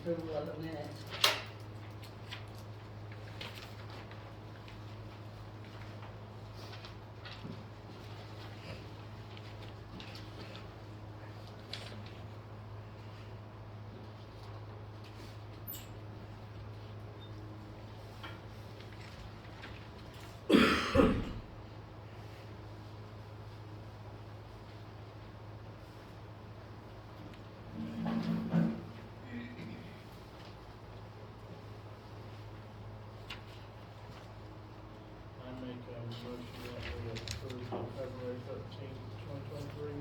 approval of the minutes. Motion that we approve the February 13th, 2023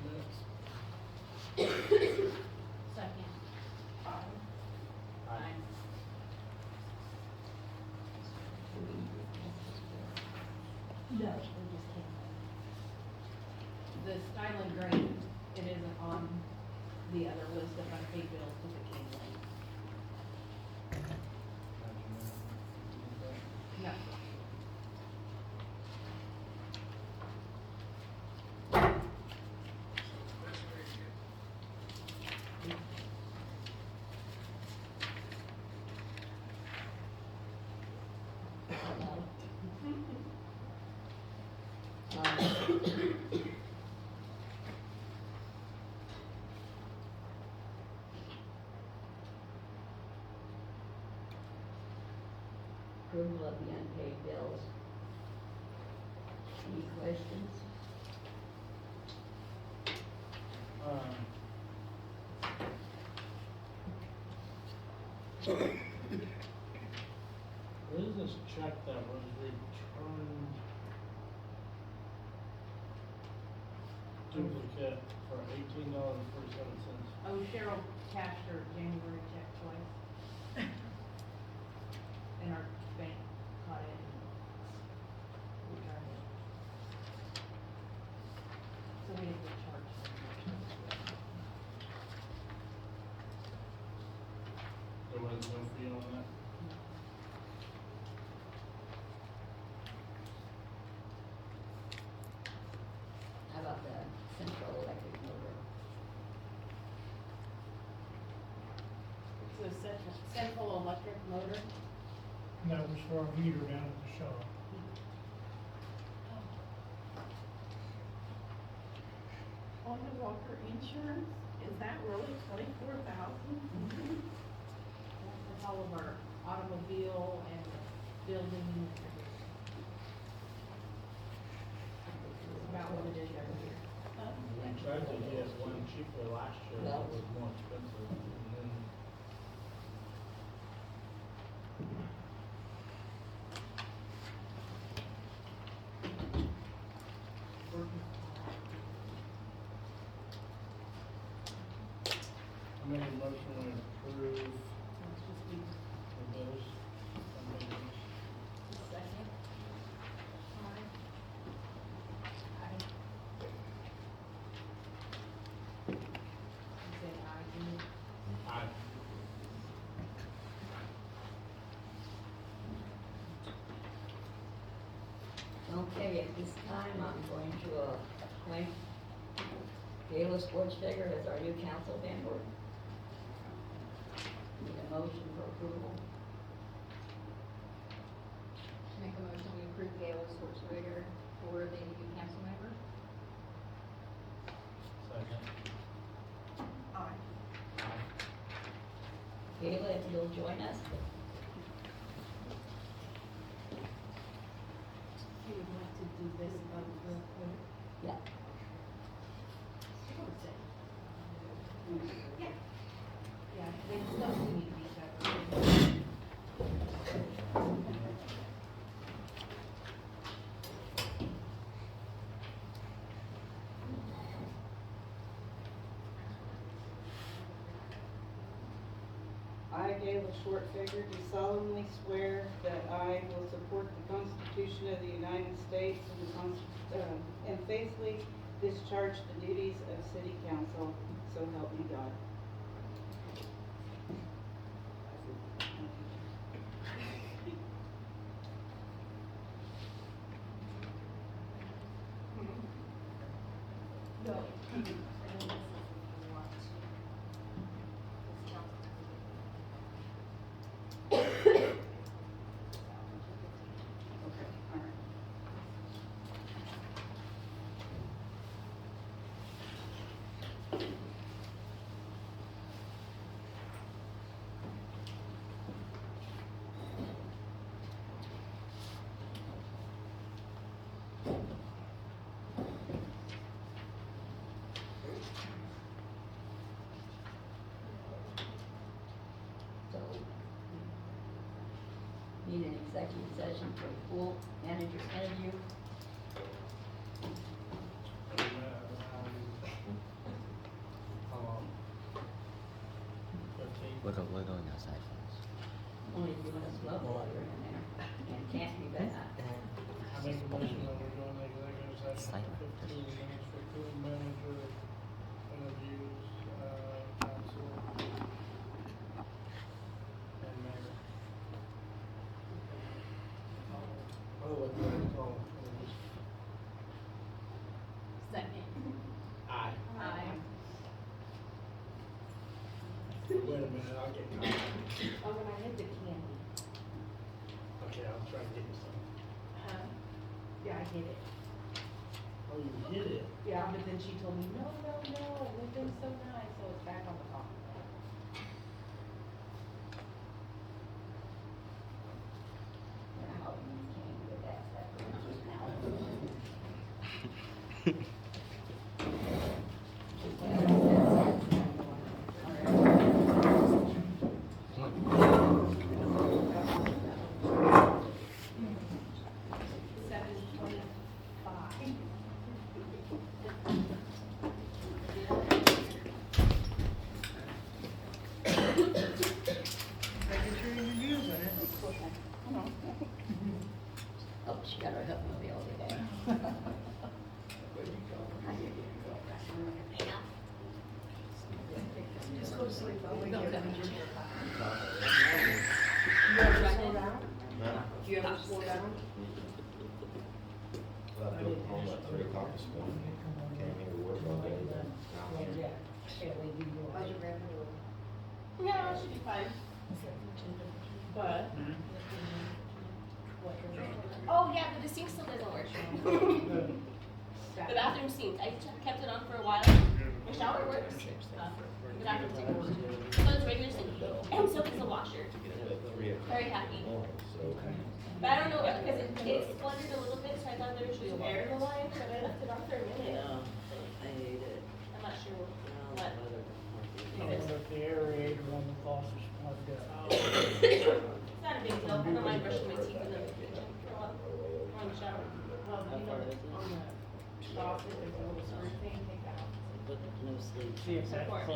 minutes. Second. Aye. No, we just can't. The Skyline Drain, it isn't on the other list of unpaid bills because it came late. No. Approval of the unpaid bills. Any questions? What is this check that was returned duplicate for $18.47? Oh, Cheryl cashed her January check twice. And our bank caught it and returned it. So we didn't get charged. There was no fee on that? How about the central electric motor? So central electric motor. That was for our meter down at the shop. On the Walker insurance, is that really 24,000? That's all of our automobile and building and everything. It's about what it is every year. We tried to get one cheaper last year, that was more expensive, and then I made a motion to approve Let's just be the bills. second. Aye. You said aye, Jimmy? Aye. Okay, at this time, I'm going to appoint Gayla Sportsfigger as our new council member. Need a motion for approval. Make a motion, we approve Gayla Schwarzenegger for the new council member. Second. Aye. Aye. Gayla, if you'll join us. You would like to do this about real quick? Yeah. Yeah. Yeah, they still need to be separate. I, Gayla Schwarzenegger, do solemnly swear that I will support the Constitution of the United States and faithfully discharge the duties of City Council, so help me God. No. executive session for pool manager's interview. How long? 15? We're going outside first. Only if you want to smoke while you're in there, and can't be bad. I make a motion that we're going to executive session Silent. for 15 minutes for pool manager interviews, council, and mayor. Oh, what do I call it? Second. Aye. Aye. Wait a minute, I'll get caught. Oh, when I hit the candy. Okay, I'll try to get you some. Yeah, I hit it. Oh, you hit it? Yeah, but then she told me, no, we've been so nice, so it's back on the top. Now, you can't get that Oh, she got her hip mobile today. Just go to sleep. You ever slow down? Do you ever slow down? Well, I drove home at 3 o'clock this morning, came here to work all day, then How's your grandmother? Yeah, she'll be fine. But. Oh, yeah, but the sink still doesn't work. The bathroom sink, I kept it on for a while. My shower works. The bathroom sink works. So it's regular sink. And so is the washer. at 3 o'clock Very in happy. the morning, so. But I don't know, because it fluttered a little bit, so I thought there was just air in the line, but I left it on for a minute. I hate it. I'm not sure what. I wonder if the aerator on the faucet's plugged up. It's not a big deal. I don't mind brushing my teeth in the kitchen for a while. Or in the shower. Well, you know, on the faucet, there's a little screw thing, take that out. But no sleep. See if that's plugged.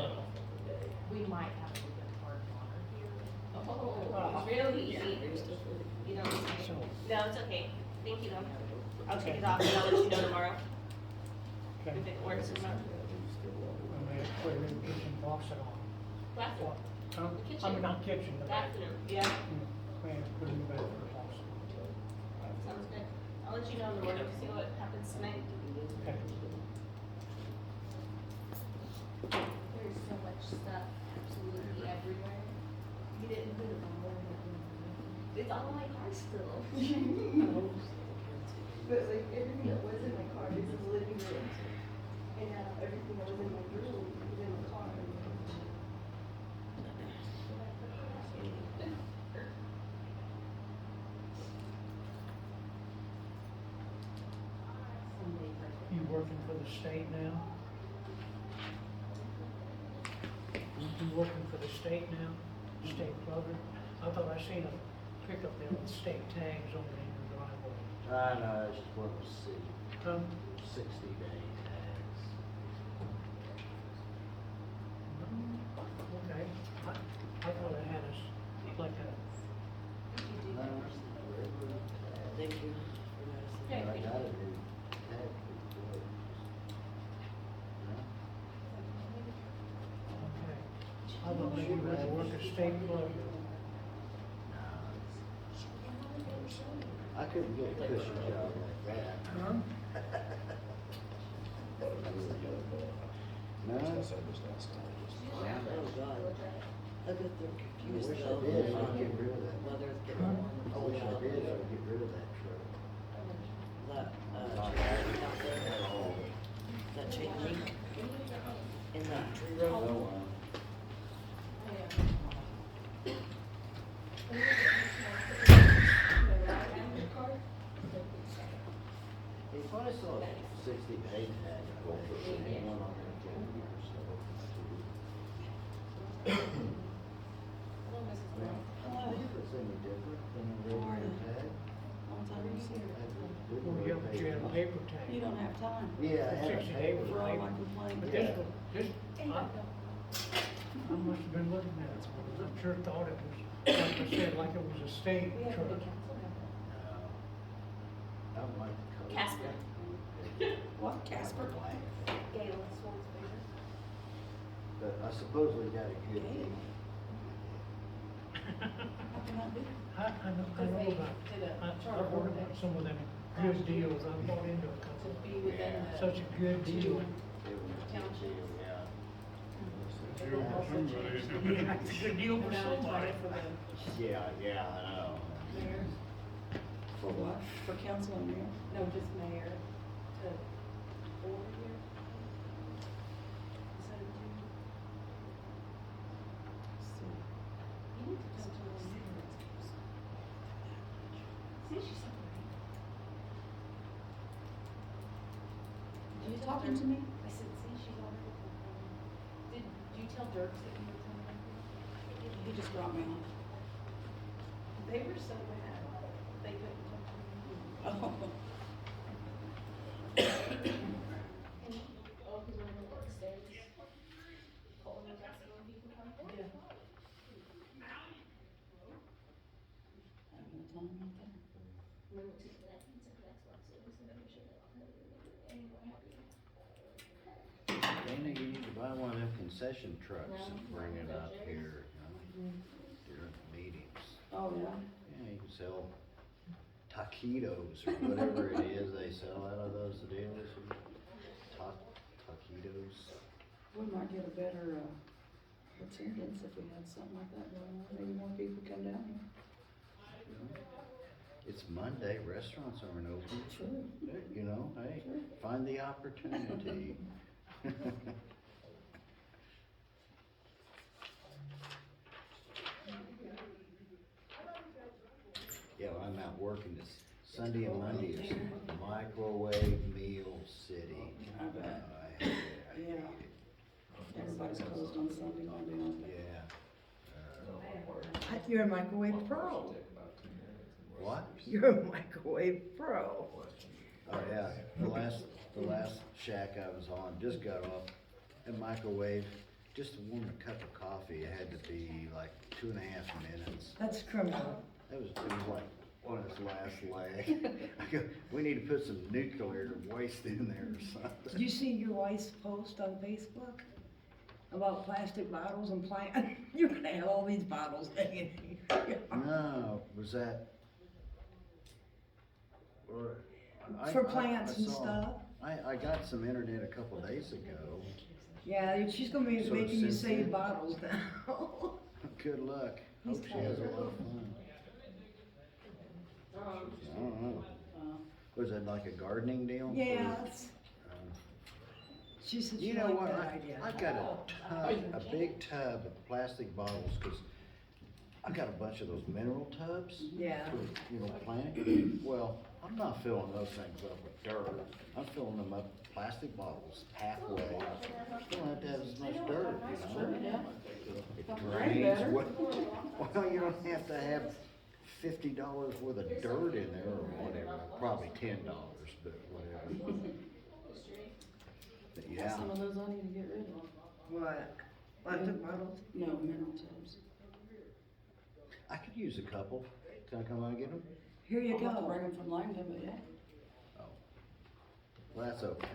We might have a little bit of hard water here. Oh, really easy. You know, no, it's okay. Thank you though. I'll take it off and I'll let you know tomorrow Okay. if it works or not. I may have to put a new kitchen faucet on. Bathroom. Huh? Kitchen. I mean, not kitchen, the bathroom. Bathroom. Yeah. May have to put a new bathroom faucet. Sounds good. I'll let you know in the morning to see what happens tonight. Okay. There's so much stuff absolutely everywhere. You didn't put it on one. It's all in my car still. But like everything that was in my car is in the living room. And now everything that was in my room is in the car. You working for the state now? You working for the state now? State plugger? I thought I seen a pickup there with state tags on it in your driveway. No, it's just one of the city, Huh? 60-day tags. Okay. I thought I had us like a, No, it's the regular tag. Thank you for noticing. Yeah. I got a new tag pretty good. okay. I thought maybe you had to work a state plugger. I couldn't get a cushion job like that. Huh? No? Oh, God. Look at the I confused wish I though. did, I'd get rid of that. Whether it's Huh? getting. I wish I did, I would get rid of that truck. That, tree out there, that chain link in that tree row. No, if I saw a 60-day tag, I would put one on there for a year or so. I mean, if it's any different than a regular tag. time. Yeah, I had a 60 day was For all late. my complaints. But Yeah. I must have been looking at it, because I'm sure thought it was, like I said, like it was a state We have truck. the council member. I don't like the color. Casper. What, Casper? Black. Galen Swartzberger. But I supposedly got a good deal. How can that be? I know Because they about, did a I've charter heard about ordinance some of them good deals, I've bought into a to couple. be within the. Such a good deal. It was a good deal, yeah. They will also change the Yeah, it's a good deal for amount of somebody. time for the Yeah, I know. mayor, For what? For council and mayor? no, just mayor to 4 years. Instead of 2. You need to come to a meeting. See, she's so pretty. Are you talking to me? I said, see, she's already. Did you tell Dirks that you were coming? He just dropped me off. They were so mad, they couldn't come to the meeting. Oh. Oh, because we're in the work states. Colin was asking when people come. Yeah. Having a time out there. We went to the next one, so we said, make sure that anyone happy. Dana, you need to buy one of them concession trucks No. and bring it up here, you know, during meetings. Oh, yeah? Yeah, you can sell taquitos or whatever it is they sell out of those deals. Taquitos. We might get a better, attendance if we had something like that going on. Maybe more people come down here. It's Monday, restaurants aren't open. True. You know, hey, find the opportunity. Yeah, well, I'm out working this Sunday and Monday is microwave meal city. I bet. I hate it, I hate Yeah. it. Everybody's closed on Sunday, Monday, Monday. Yeah. You're a microwave pro. What? You're a microwave pro. Oh, yeah, the last shack I was on, just got off, and microwave, just to warm a cup of coffee, it had to be like 2.5 minutes. That's criminal. It was like on its last leg. I go, we need to put some nuclear waste in there or Did something. you see your wife's post on Facebook about plastic bottles and plant? You're gonna have all these bottles hanging here. No, was that? Or, For plants and saw- stuff. I got some internet a couple days ago. Yeah, she's gonna be So making you since save then- bottles now. Good luck. Hope she has a lot of fun. I don't know. Was it like a gardening deal? Yeah, it's- Um, she said You she know liked what, that idea. I got a big tub of plastic bottles, cause I got a bunch of those mineral tubs. Yeah. For, you know, plant, well, I'm not filling those things up with dirt, I'm filling them up with plastic bottles halfway. You don't have to have as much dirt, you know? It drains, well, you don't have to have $50 worth of dirt in there or whatever, probably $10, but whatever. But yeah. Some of those I need to get rid of. What? Plastic bottles? No, mineral tubs. I could use a couple. Can I come out and get them? Here you I'll have to bring go. them from Langdon, but yeah. Oh. Well, that's okay.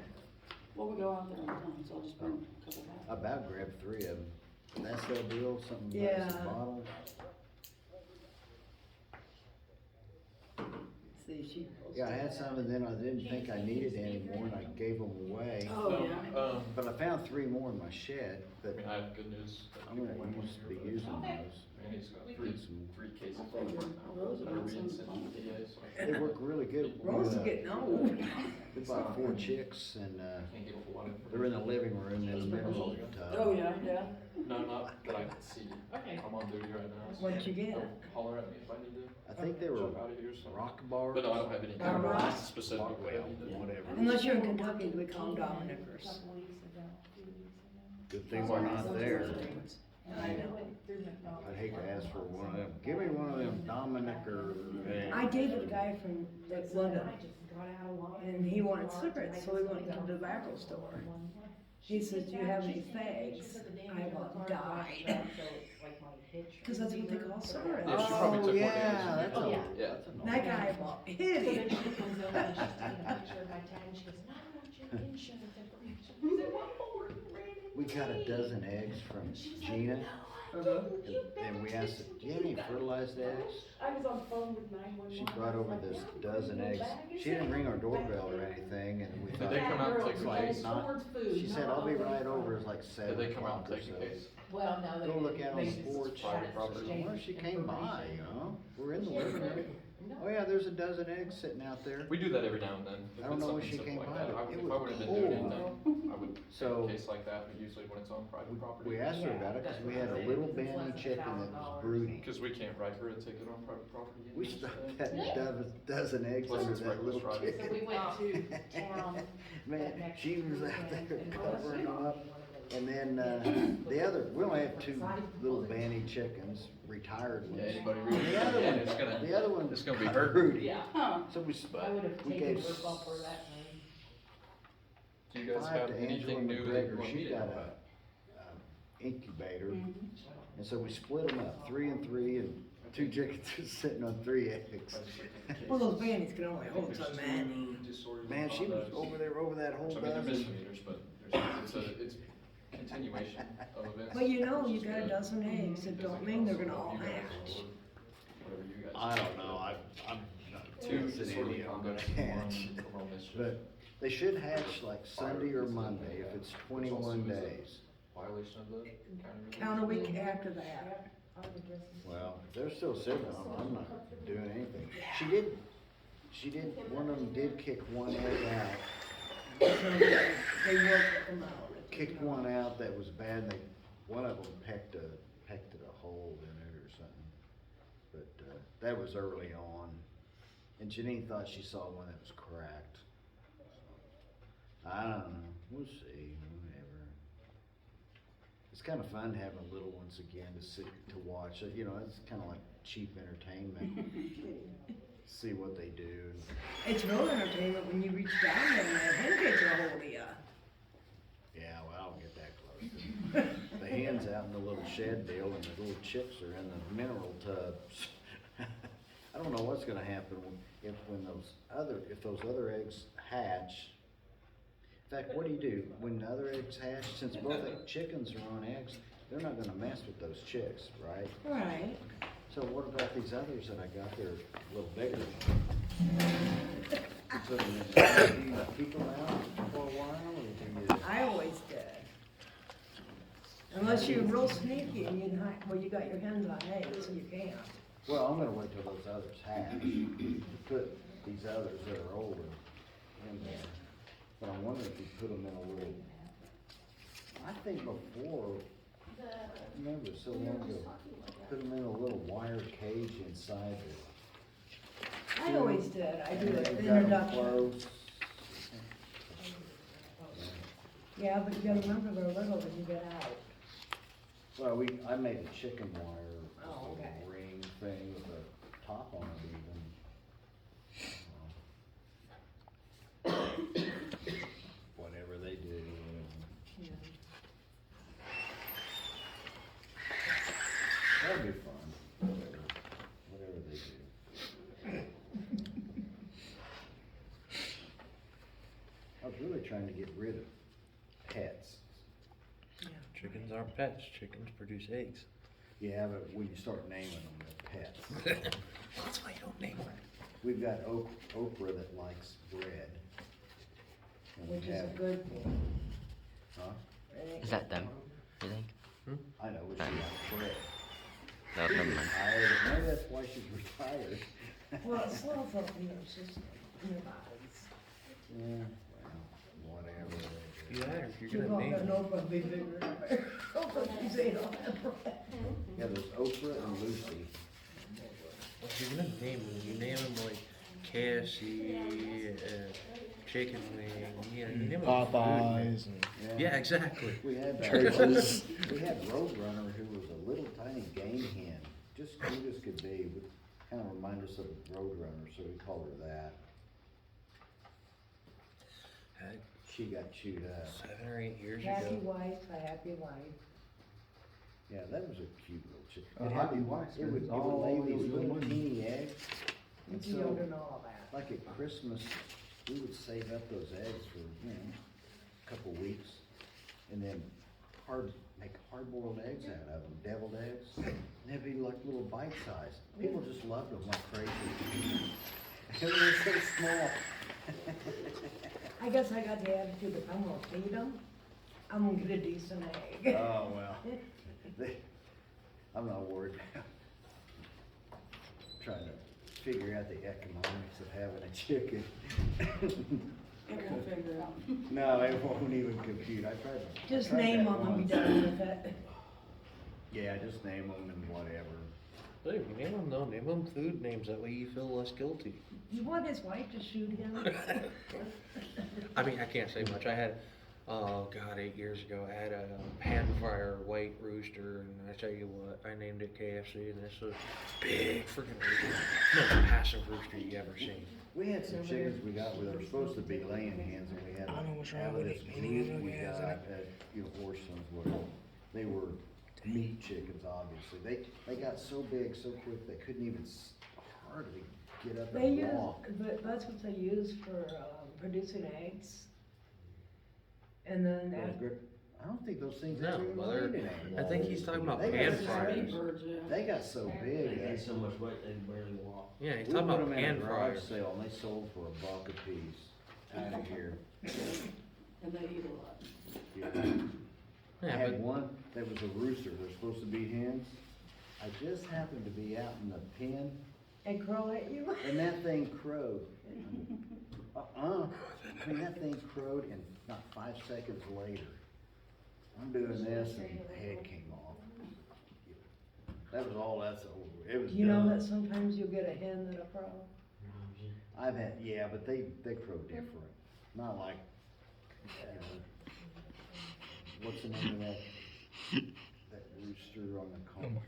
Well, we go out there all the time, so I'll just bring a couple back. I about grabbed 3 of them. That's that deal, something about Yeah. some bottles. See, she. Yeah, I had some and then I didn't think I needed any more and I gave them away. Oh, yeah. But I found 3 more in my shed, but I have good news. I'm gonna be using those. Randy's got Some- three cases I of figured Rose would have some fun. They work really good. Rose is getting old. We bought 4 chicks and, Can't give a lot of they're in the living room in the mineral tub. Oh, yeah, yeah. No, not that I can see. I'm on duty right now. so What'd you get? don't Holler at me if I need to. I think they were Jump out of here, so. rock bars. But no, I don't have any Rock kind bars? of specific. Well, whatever. Unless you're in Kentucky, we call them Dominicers. Couple weeks ago, 2 weeks ago. Good thing we're not there. I know. Through McDonald's. I'd hate to ask for one of them. Give me one of them Dominic or. I dated a guy from London. And he wanted cigarettes, so we went to the tobacco store. He says, "Do you have any fags?" I about died. Cause that's what they call cigarettes. Yeah, she probably Oh, took more yeah, damage than that's you. a, Yeah. that's a. That guy about hit So then him. she comes over and she's taking a picture of my tag and she goes, "Now I want your insurance information." I said, "What for? You ran into We got a me." dozen eggs from She's like, Gina, "No, I Uh-huh. didn't. You and we better asked her, just "Do you have any forget fertilized it." eggs?" I was on the phone with 911. She brought over this dozen eggs. She didn't ring our doorbell or anything, and we Did thought. they come out and take Girl, the and case? Not- stored food, She said, not "I'll be open right front. over," it's like Did 7 they come out o'clock or and take so. the case? Well, no, they. Go look out on they the just porch. Private property. exchanged Well, she came by, you know, we're in the living room. No. Oh yeah, there's a dozen eggs sitting out there. We do that every now and then. If I don't it's know when something she came simple by, like that. but I- it If was I would've been doing cold. anything, I would take So- a case like that, but usually when it's on private property. We asked her about it, cause we had a little banny chicken that was brooding. Because we can't write her a ticket on private property. We anyway, stuck so- that dozen eggs Plus under it's that reckless little driving. So chicken. we went to town. Man, she was out there covering them up. And then, the other, we only have 2 little banny chickens, retired Yeah, ones. anybody And reading the that, other yeah, one, it's gonna, the other one it's gonna be got hurt. broody. Yeah. So we, I would have we taken gave her bumper that time. Do you guys 5 have to Angela anything new that you McGregor. want She me to got know a, about? incubator. And so we split them up, 3 and 3, and 2 chickens are sitting on 3 eggs. Well, those bannies can only hold so many. Man, she was over there over that whole So I mean, they're dozen. misdemeanors, but it's continuation of events. But you know, which you is got a good, dozen eggs, it because don't it mean they're can gonna also all help you guys hatch. or whatever you guys. I don't know, I'm not Two convinced that disorderly any of them conduct, gonna one hatch. criminal mischief. But they should hatch like Sunday or Monday if it's Which also 21 is a days. Violation of the county. Count a regulations. week after that. Well, if they're still sitting on them, I'm not doing anything. She did, one of them did kick one egg out. So they will put them out. Kicked one out that was bad, they, one of them pecked a hole in it or something. But, that was early on, and Janine thought she saw one that was cracked. I don't know, we'll see, whatever. It's kinda fun having little ones again to sit, to watch, you know, it's kinda like cheap entertainment. See what they do. It's real entertainment when you reach down there and that hen gets a hold of ya. Yeah, well, I don't get that close. The hen's out in the little shed deal and the little chicks are in the mineral tubs. I don't know what's gonna happen if those other eggs hatch. In fact, what do? When the other eggs hatch, since both the chickens are on eggs, they're not gonna mess with those chicks, right? Right. So what about these others that I got there a little bigger? So do you keep them out for a while or do you? I always did. Unless you're real sneaky and you hide, well, you got your hens on eggs, so you can't. Well, I'm gonna wait till those others hatch, put these others that are older in there. But I wonder if you put them in a little, I think before, remember so long ago, put them in a little wire cage inside the. I always did, I do and the you got 'em introduction. closed. Yeah, but you gotta remember they're little when you get out. Well, I made a chicken wire, just Oh, a okay. little ring thing with a top on it even. Whatever they do. That'd be fun, whatever they do. I was really trying to get rid of pets. Chickens aren't pets, chickens produce eggs. Yeah, but when you start naming them, they're pets. That's why you don't name them. We've got Oprah that likes bread. And we Which is a have- good thing. Huh? Is that them, you think? I know, but she likes bread. No, She's never mind. retired, maybe that's why she's retired. Well, it slows up in your system, in your bodies. Yeah, well, whatever. Yeah, if You you're want gonna name that them. Oprah be bigger and bigger. Oprah, you say it all that bread. Yeah, there's Oprah and Lucy. If you're gonna name them, you name them like KFC, chicken wing, you know, you name them. Popeyes and Yeah, exactly. We had Churches. We had Roadrunner, who was a little tiny game hen, just cute as could be, would kind of remind us of Roadrunner, so we called her that. Heck, She got chewed up. 7 or 8 years Happy ago. wife, a happy life. Yeah, that was a cute little chick. A It happy had- wife It would spends all lay those these little little money. teeny eggs. And You don't so, know all that. like at Christmas, we would save up those eggs for, a couple weeks. And then make hard-boiled eggs out of them, deviled eggs. And they'd be like little bite size. People just loved them like crazy. They were so small. I guess I got the attitude if I'm gonna feed them, I'm gonna get a decent egg. Oh, well. I'm not worried about trying to figure out the economics of having a chicken. It won't figure out. No, it won't even compute. I tried. Just I tried name that them and be once. done with it. Yeah, just name them and whatever. But if you name them though, name them food names, that way you feel less guilty. You want his wife to shoot him? I mean, I can't say much. I had, oh God, 8 years ago, I had a pan fryer white rooster, and I tell you what, I named it KFC, and it's a big freaking rooster. Most passive rooster you ever seen. We had some chickens we got where they were supposed to be laying hens, and we had I don't know what's out wrong of with this it. Any group other we guys got in at, Orson's, whatever. They were meat chickens, obviously. They got so big so quick they couldn't even hardly get up They and use, walk. but that's what they use for, producing eggs. And then Those after, grip- I don't think those things No, ever even well, they're- laid an egg. I think he's talking about They pan got so fryers. big- They got so big. They gained so much weight they can barely walk. Yeah, he's We talking put about them in a pan garage fryers. sale and they sold for $1 a piece out of here. And they eat a lot. Yeah. I Yeah, had but one that was a rooster, they're supposed to be hens. I just happened to be out in the pen and crow at you? and that thing crowed. I mean, that thing crowed and not 5 seconds later, I'm doing this and the head came off. That was all that's over. It was You know done. that sometimes you'll get a hen that a crow? I've had, yeah, but they crow different, not like, what's the name of that rooster on the cartoon?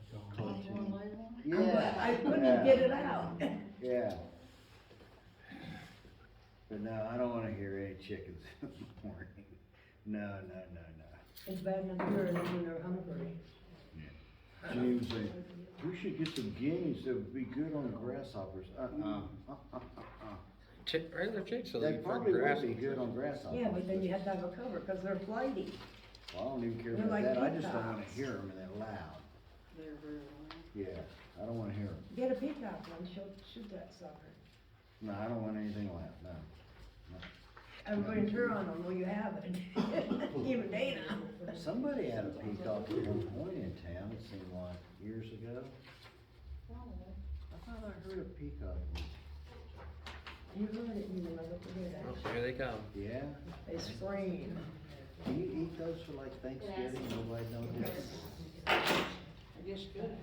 Yeah. I couldn't yeah, get it out. Yeah. But no, I don't wanna hear any chickens in the morning. No. It's bad enough hearing them when they're hungry. James said, we should get some guineas that would be good on grasshoppers. regular chicks, so They they eat probably freaking grass. would be good on grasshoppers. Yeah, but then you have to have a cover, cause they're flighty. Well, I don't even care They're about like that, I just don't wanna peacocks. hear them and they're loud. They're very loud. Yeah, I don't wanna hear them. Get a peacock one, shoot that sucker. No, I don't want anything loud, no. I'm going to turn on them when you have it. Even Dana. Somebody had a peacock at one point in town, it seemed like, years ago. I thought I heard a peacock. You heard it, you will never forget it. Oh, here they come. Yeah? They scream. Do you eat those for like Thanksgiving, nobody knows? I guess good.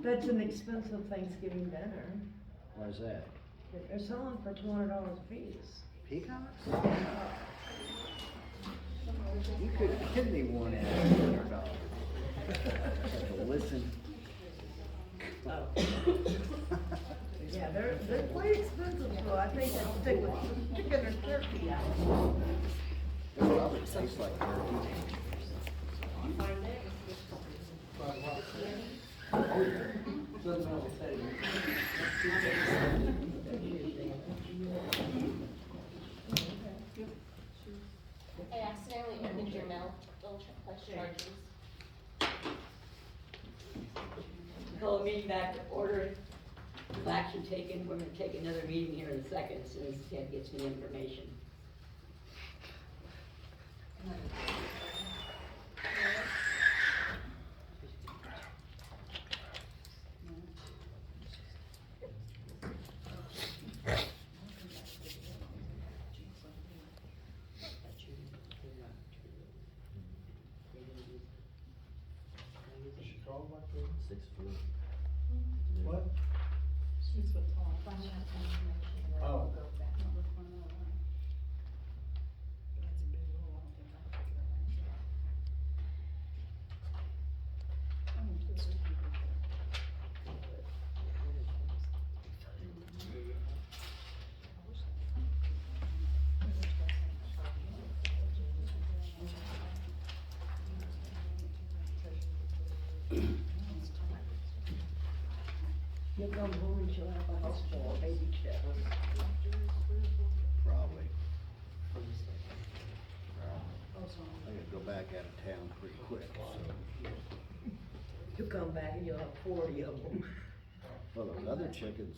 That's an expensive Thanksgiving dinner. Why is that? They're selling for $200 a piece. Peacocks? You could give me one at $100. Have to listen. Yeah, they're quite expensive, so I think I'd stick with chicken or turkey. It probably tastes like turkey. I accidentally opened your mail, they'll press charges. Call the meeting back to order. No action taken. We're gonna take another meeting here in a second as soon as Ted gets me information. What? She's with Tom. Oh. You'll come home and she'll have a house full of baby chicks. Probably. I gotta go back out of town pretty quick, so. You'll come back and you'll have 40 of them. Well, those other chickens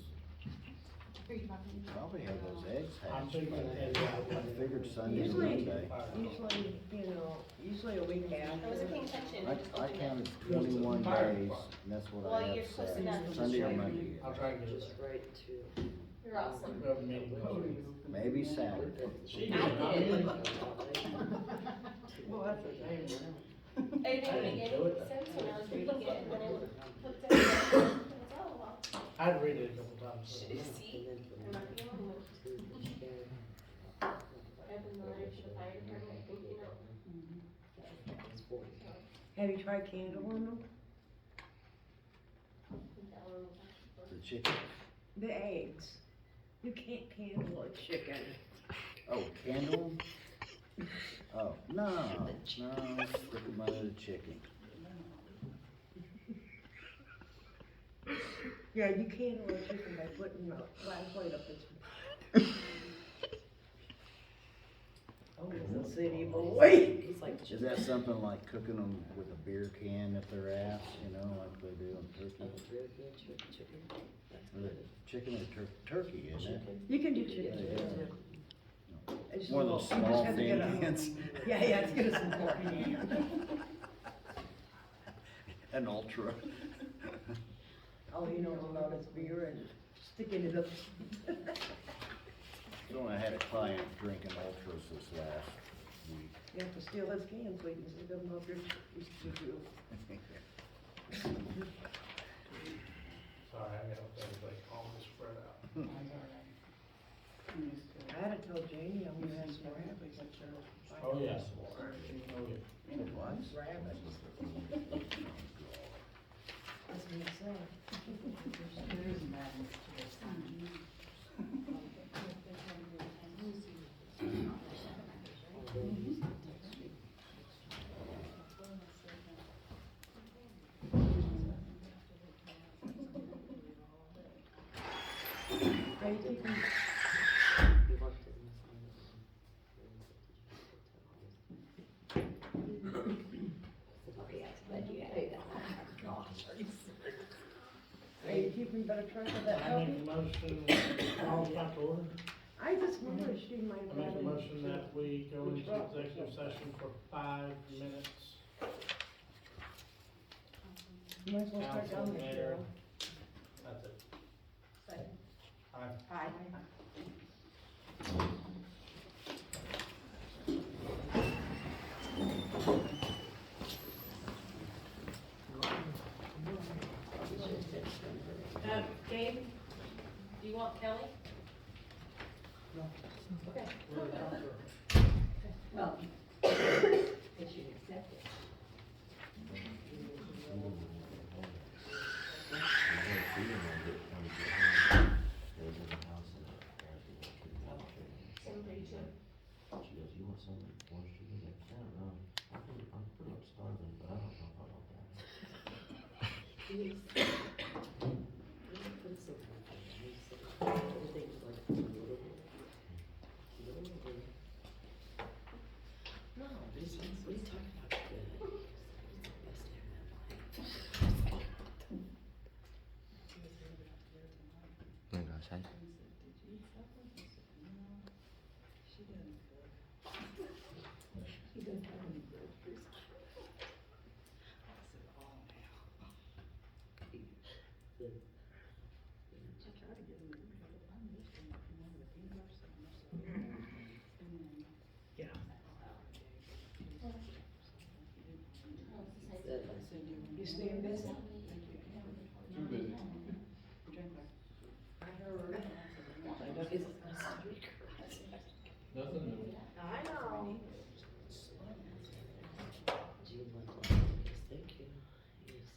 probably have those eggs I'm hatched. thinking I figured Sunday or Usually, Monday. usually a week after. It was a king section. I counted 21 days, and that's what Well, I you're have supposed to Saturday, not- Sunday or Monday. I'll try and get it. You're awesome. We have a meeting with you. Maybe Saturday. She I did not. did. Well, that's the same. It didn't make any do it. sense when I was reading it, and then I looked at it, and I was, oh, wow. I'd read it a couple times. so. See, I'm not the only one. I've been the letter to the fire department, I think, you know. Have you tried candle on them? The chicken? The eggs. You can't candle a chicken. Oh, candle? Oh, no, stick them under the chicken. Yeah, you candle a chicken by putting a flat plate up its. Oh, it's a city boy. Is that something like cooking them with a beer can at their ass, you know, like they do in turkey? Or the chicken or turkey, isn't it? You can do chicken. It's One of little- those you just small have to thin get a- cans. Yeah, it's good as important. An ultra. All you know about is beer and sticking it up. So I had a client drinking ultras this last week. You have to steal his cans so you can stick them up your. Sorry, I got everybody all spread out. I had to tell Jamie I'm gonna have some rabbits. Oh, yeah. Oh, yeah. What? Rabbits. That's what he said. Are you keeping? Okay, I'm glad you added that. Are you keeping better track of that I puppy? make a motion, all back to order. I just wondered if she might I have. make a gotten- motion that we go into executive session for 5 minutes. You might as well start Council, down there. mayor. Cheryl. That's it. Second. Aye. Gabe, do you want Kelly? Okay. Well, they should accept it. She goes, you want some orange chicken? Like, I don't know. I'm pretty starving, but I don't know if I want that. No, this is, what are you talking about? Good. Wanna go outside? Yeah. You staying busy? Too busy. I heard. Nothing new. I know. Do you want to? Yes, thank you. Yes.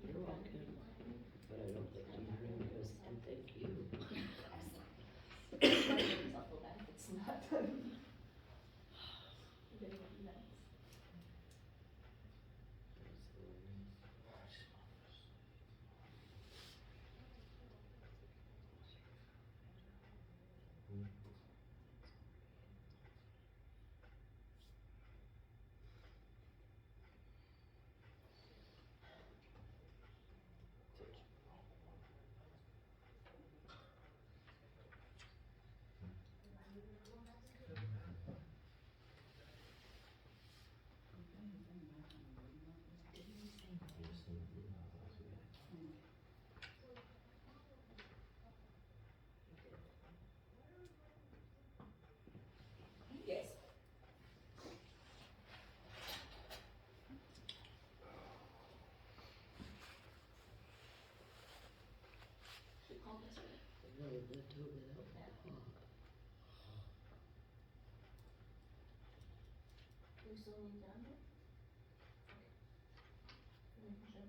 You're welcome. But I don't think you heard me goes, and thank you. It's not done. still need to have it? Okay.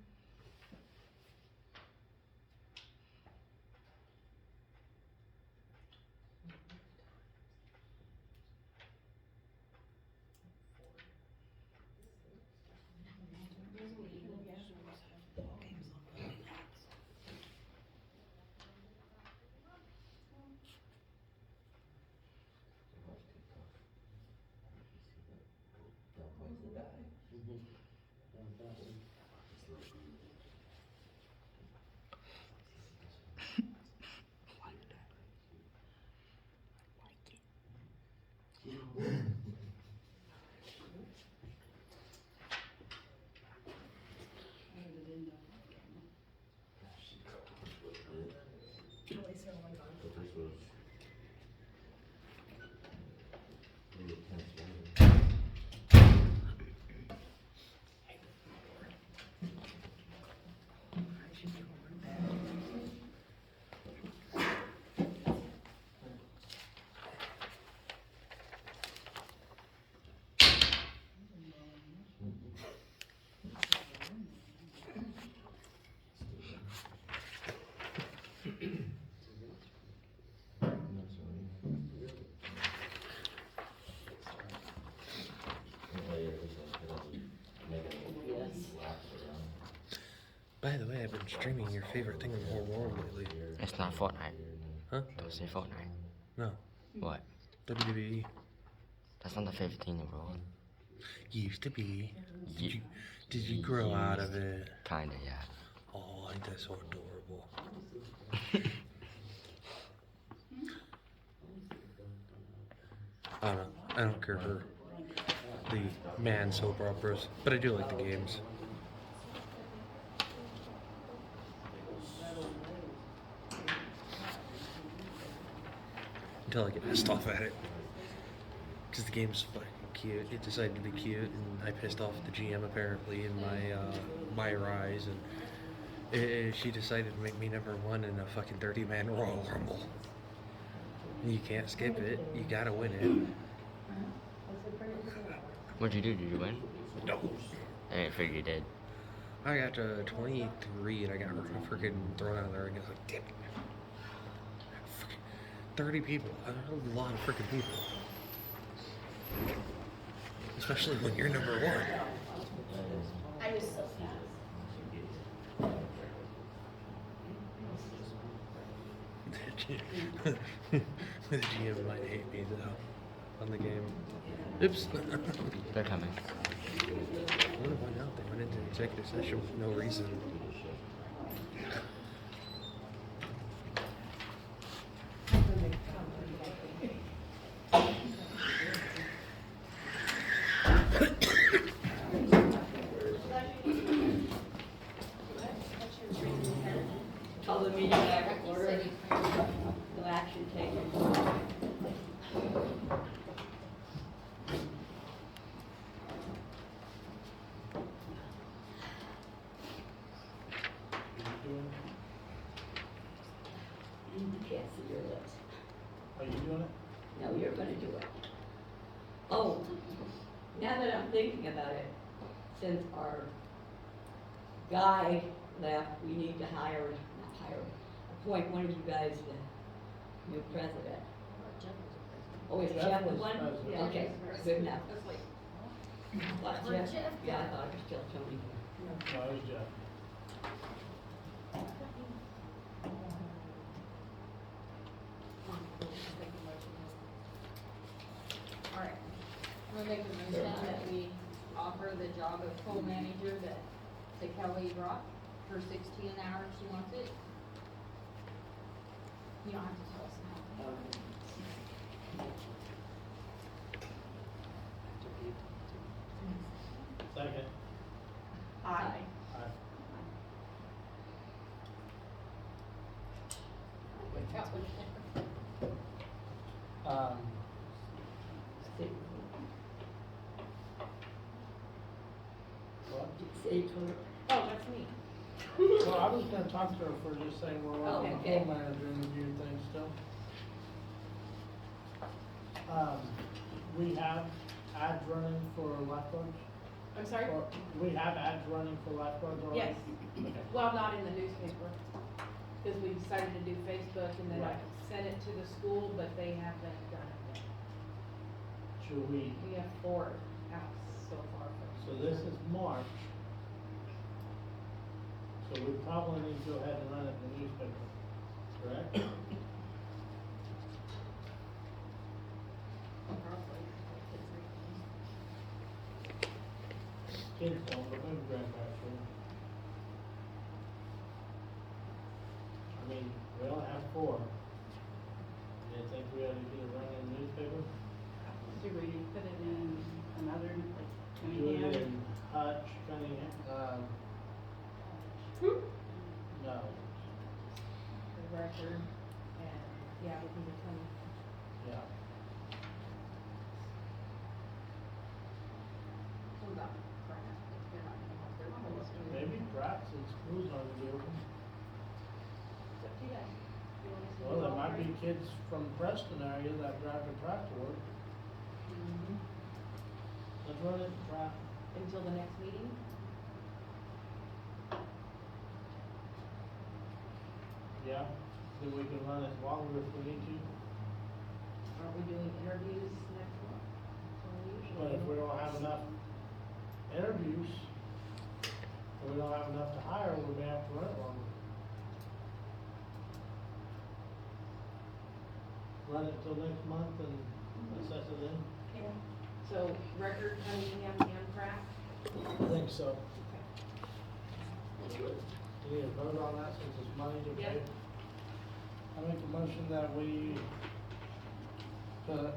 But this was. Really tense weather. By the way, I've been streaming your favorite thing in the whole world lately. It's not Fortnite. Huh? Don't say Fortnite. No. What? WWE. That's not the favorite thing in the world. Used to be. Did you grow out of it? Kinda, yeah. Oh, ain't that so adorable? I don't know. I don't care for the man soap operas, but I do like the games. Until I get pissed off at it. Because the game's fucking cute. It decided to be cute, and I pissed off the GM apparently in my rise, and she decided to make me #1 in a fucking 30-man Royal Rumble. You can't skip it. You gotta win it. What'd you do? Did you win? No. I didn't figure you did. I got to 23 and I got freaking thrown out of there and I was like, damn it. 30 people. That's a lot of freaking people. Especially when you're #1. I was so fast. The GM might hate me though on the game. Oops. They're coming. I wonder why not. They went into executive session with no reason. Call the meeting back to order. No action taken. You can't see your lips. Are you doing it? No, you're gonna do it. Oh, now that I'm thinking about it, since our guy left, we need to appoint one of you guys the new president. Oh, is Jeff the one? President. Okay, good enough. What, Or Jeff? Jeff, Yeah, I thought it was still Tony. No, it was Jeff. Alright, I'm gonna make a motion that we offer the job of co-manager to Kelly Brock for 16 an hour if she wants it. You don't have to tell us now. Second. Aye. Aye. What? Say clerk. Oh, that's me. Well, I was gonna talk to her for just saying we're on the Okay. phone manager and reviewing things still. We have ads running for lifeguards? I'm sorry? Or do we have ads running for lifeguards already? Yes. Well, not in the newspaper, because we decided to do Facebook, and then I Right. sent it to the school, but they haven't done it yet. Should we, We have 4 out so far. so this is March. So we probably need to go ahead and run it in the newspaper, correct? Kids don't, but maybe grandparents will. I mean, we only have 4. Do you think we ought to get it run in the newspaper? Do we put it in another, like, Do it Cunningham? in Hutch, Cunningham, no, The record, and, yeah, we can become, yeah. What about Pratt? They're not gonna have their place, do they? Maybe Pratt's and schools aren't gonna be open. it's up to you guys. You want us to Well, do there all might be 3? kids from Preston area that drive to Pratt to work. Mhm. Let's run it in Pratt. Until the next meeting? Yeah, then we can run it longer if we need to. Aren't we doing interviews next month? So we usually But if do. we don't have enough interviews, or we don't have enough to hire, we may have to run it longer. Run it till next month and assess it in. So, record, Cunningham, and Pratt? I think so. Okay. Do you need a vote on that since it's money to pay? Yep. I make a motion that we put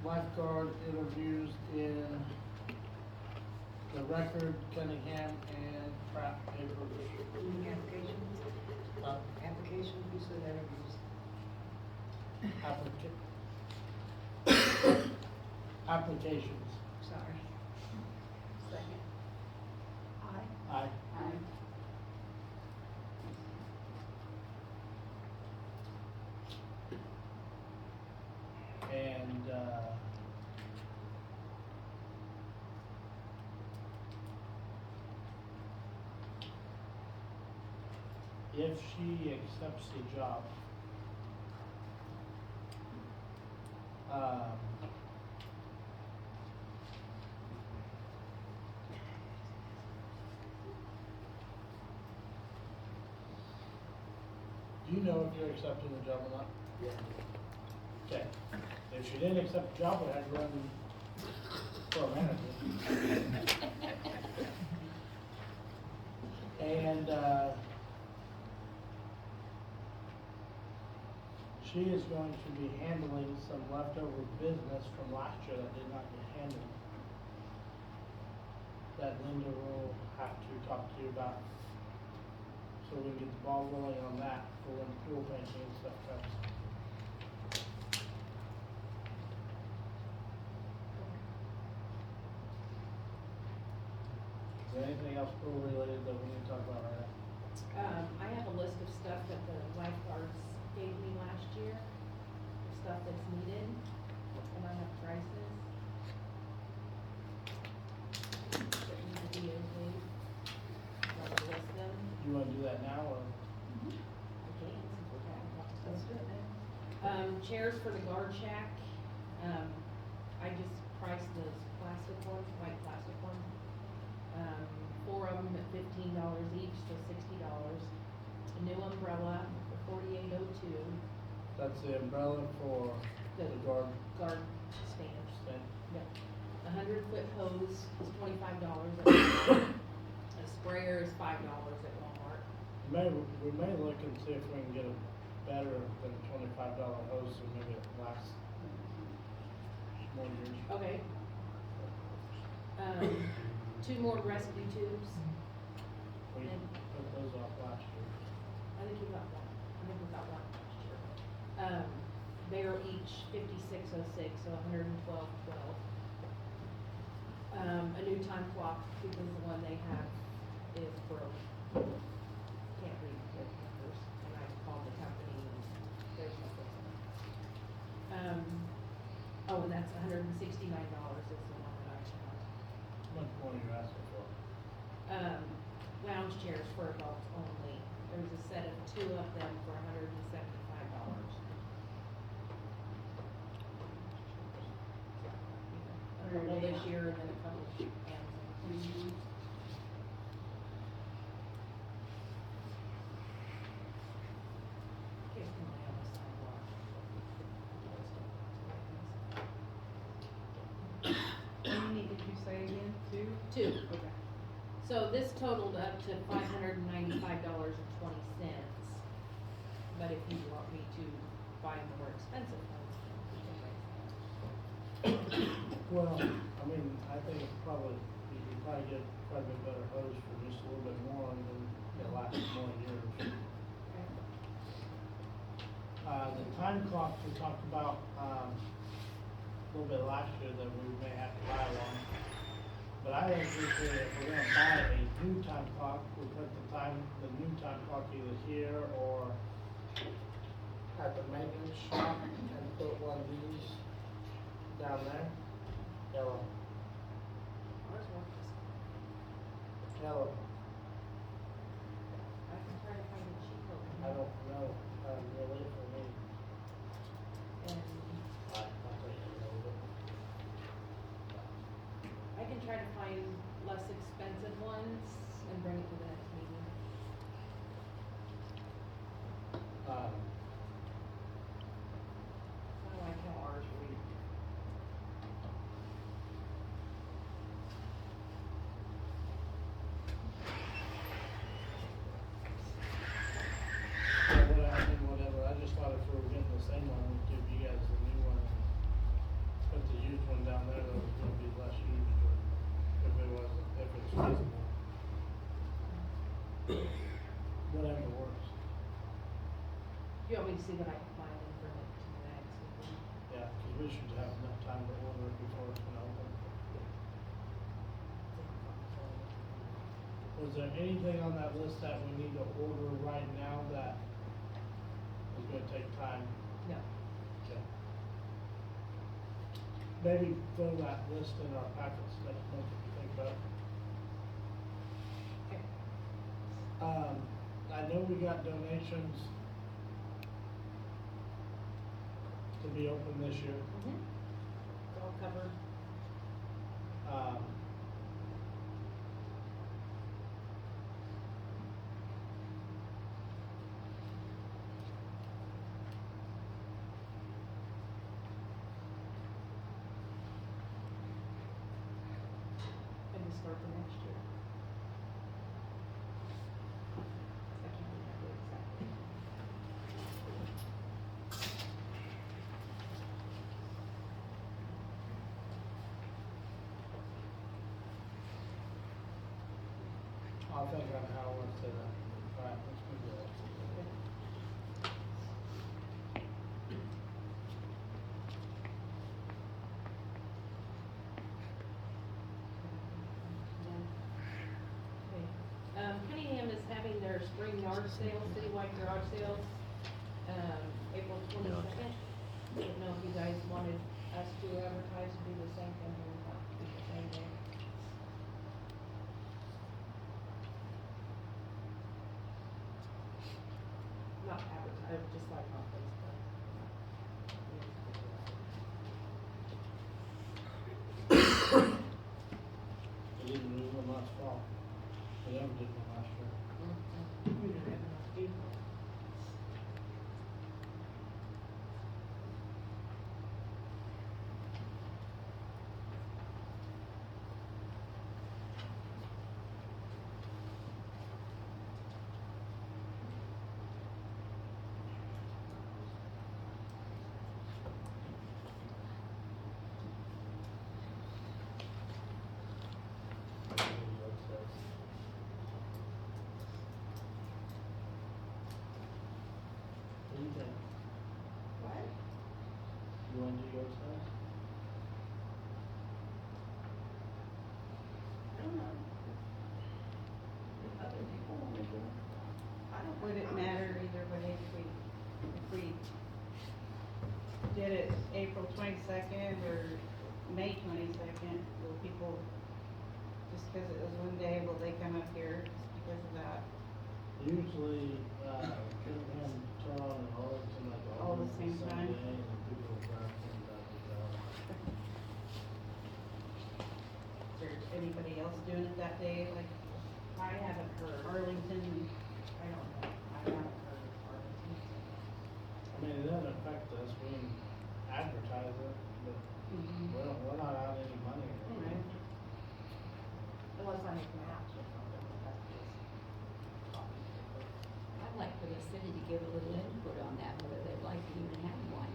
lifeguard interviews in the Record, Cunningham, and Pratt papers. Applications, Uh, applications, you said interviews. Applications. Sorry. Second. Aye. And, if she accepts the job, do you know if you're accepting the job or not? Yeah. Okay, if she didn't accept the job, I'd run for a manager. And, she is going to be handling some leftover business from last year that did not get handled. That Linda will have to talk to you about, so we can get the ball rolling on that for when pool painting and stuff comes. Is there anything else pool related that we need to talk about right now? I have a list of stuff that the lifeguards gave me last year, stuff that's needed, and I have prices. That need to be included. Want to list them? You wanna do that now, or? I can, since we're talking about Let's stuff. do it now. Chairs for the guard shack, I just priced those plastic ones, white plastic ones. 4 of them at $15 each, so $60. A new umbrella for $48.02. That's the umbrella for the guard Guard stand. stand. Yep. A 100-foot hose is $25 at Walmart. A sprayer is $5 at Walmart. We may look and see if we can get a better than $25 hose, so maybe it lasts more years. Okay. 2 more rescue tubes. We And- put those off last year. I think you got one. I think we got one last year. They are each $56.06, so $112.12. A new time clock, because the one they have is broke. Can't read the numbers, and I called the company and there's no fixing it. Oh, and that's $169 is the one that much more are you asking for? Lounge chairs for adults only. There's a set of 2 of them for $175. A couple this year and then a couple Amazon. Kids can lay on the sidewalk. How many did you say again? 2? 2. Okay. So this totaled up to $595.20. But if you want me to buy the more expensive ones, we can raise that. Well, I mean, I think it's probably, you could probably get quite a bit better hose for just a little bit more and then it'll last more years. The time clock, we talked about, a little bit last year that we may have to buy one. But I think we should, if we're gonna buy a new time clock, we put the new time clock either here or at the maintenance shop and put one of these down there. Yellow. Ours works. Yellow. I can try to find a cheaper one. I don't know, really for me. And I'll take it a little bit. I can try to find less expensive ones and bring it to the next meeting. I like how ours read. Whatever, I just thought if we were getting the same one, we'd give you guys the new one. Put the used one down there, that was gonna be less used, or if it's feasible. Whatever works, You want me to see what I can find and bring it to the next meeting? yeah, cause we should have enough time to order it before it's gonna open. Was there anything on that list that we need to order right now that is gonna take time? No. Okay. Maybe throw that list in our packets next month if you think about it. Okay. I know we got donations to be open this year. It's all covered. And to start the next year. I can't remember exactly. I'll think on how I want to say that. Alright, let's move to that. Cunningham is having their spring yard sale, citywide garage sales, April 22nd. Didn't know if you guys wanted us to advertise to do the same thing or not, do the same day. Not advertise, just like on Facebook. We didn't do one last fall. We never did one last year. We didn't have enough people. What do you think? What? You want to do yard sales? I don't know. If other people want to do it. I don't. Would it matter either way if we did it April 22nd or May 22nd? Will people just because it was one day, will they come up here just because of that? Usually, Killingham, Turon, and Arlington, like All the same same time? day, and people drive from time to time. Is there anybody else doing it that day, like I haven't heard, Arlington? I don't know, I haven't heard of Arlington. I mean, it doesn't affect us, we can advertise it, but we're not out any money. Right. Unless I make maps or something, but that's just copy paper. I'd like for the city to give a little input on that, whether they'd like to even have one.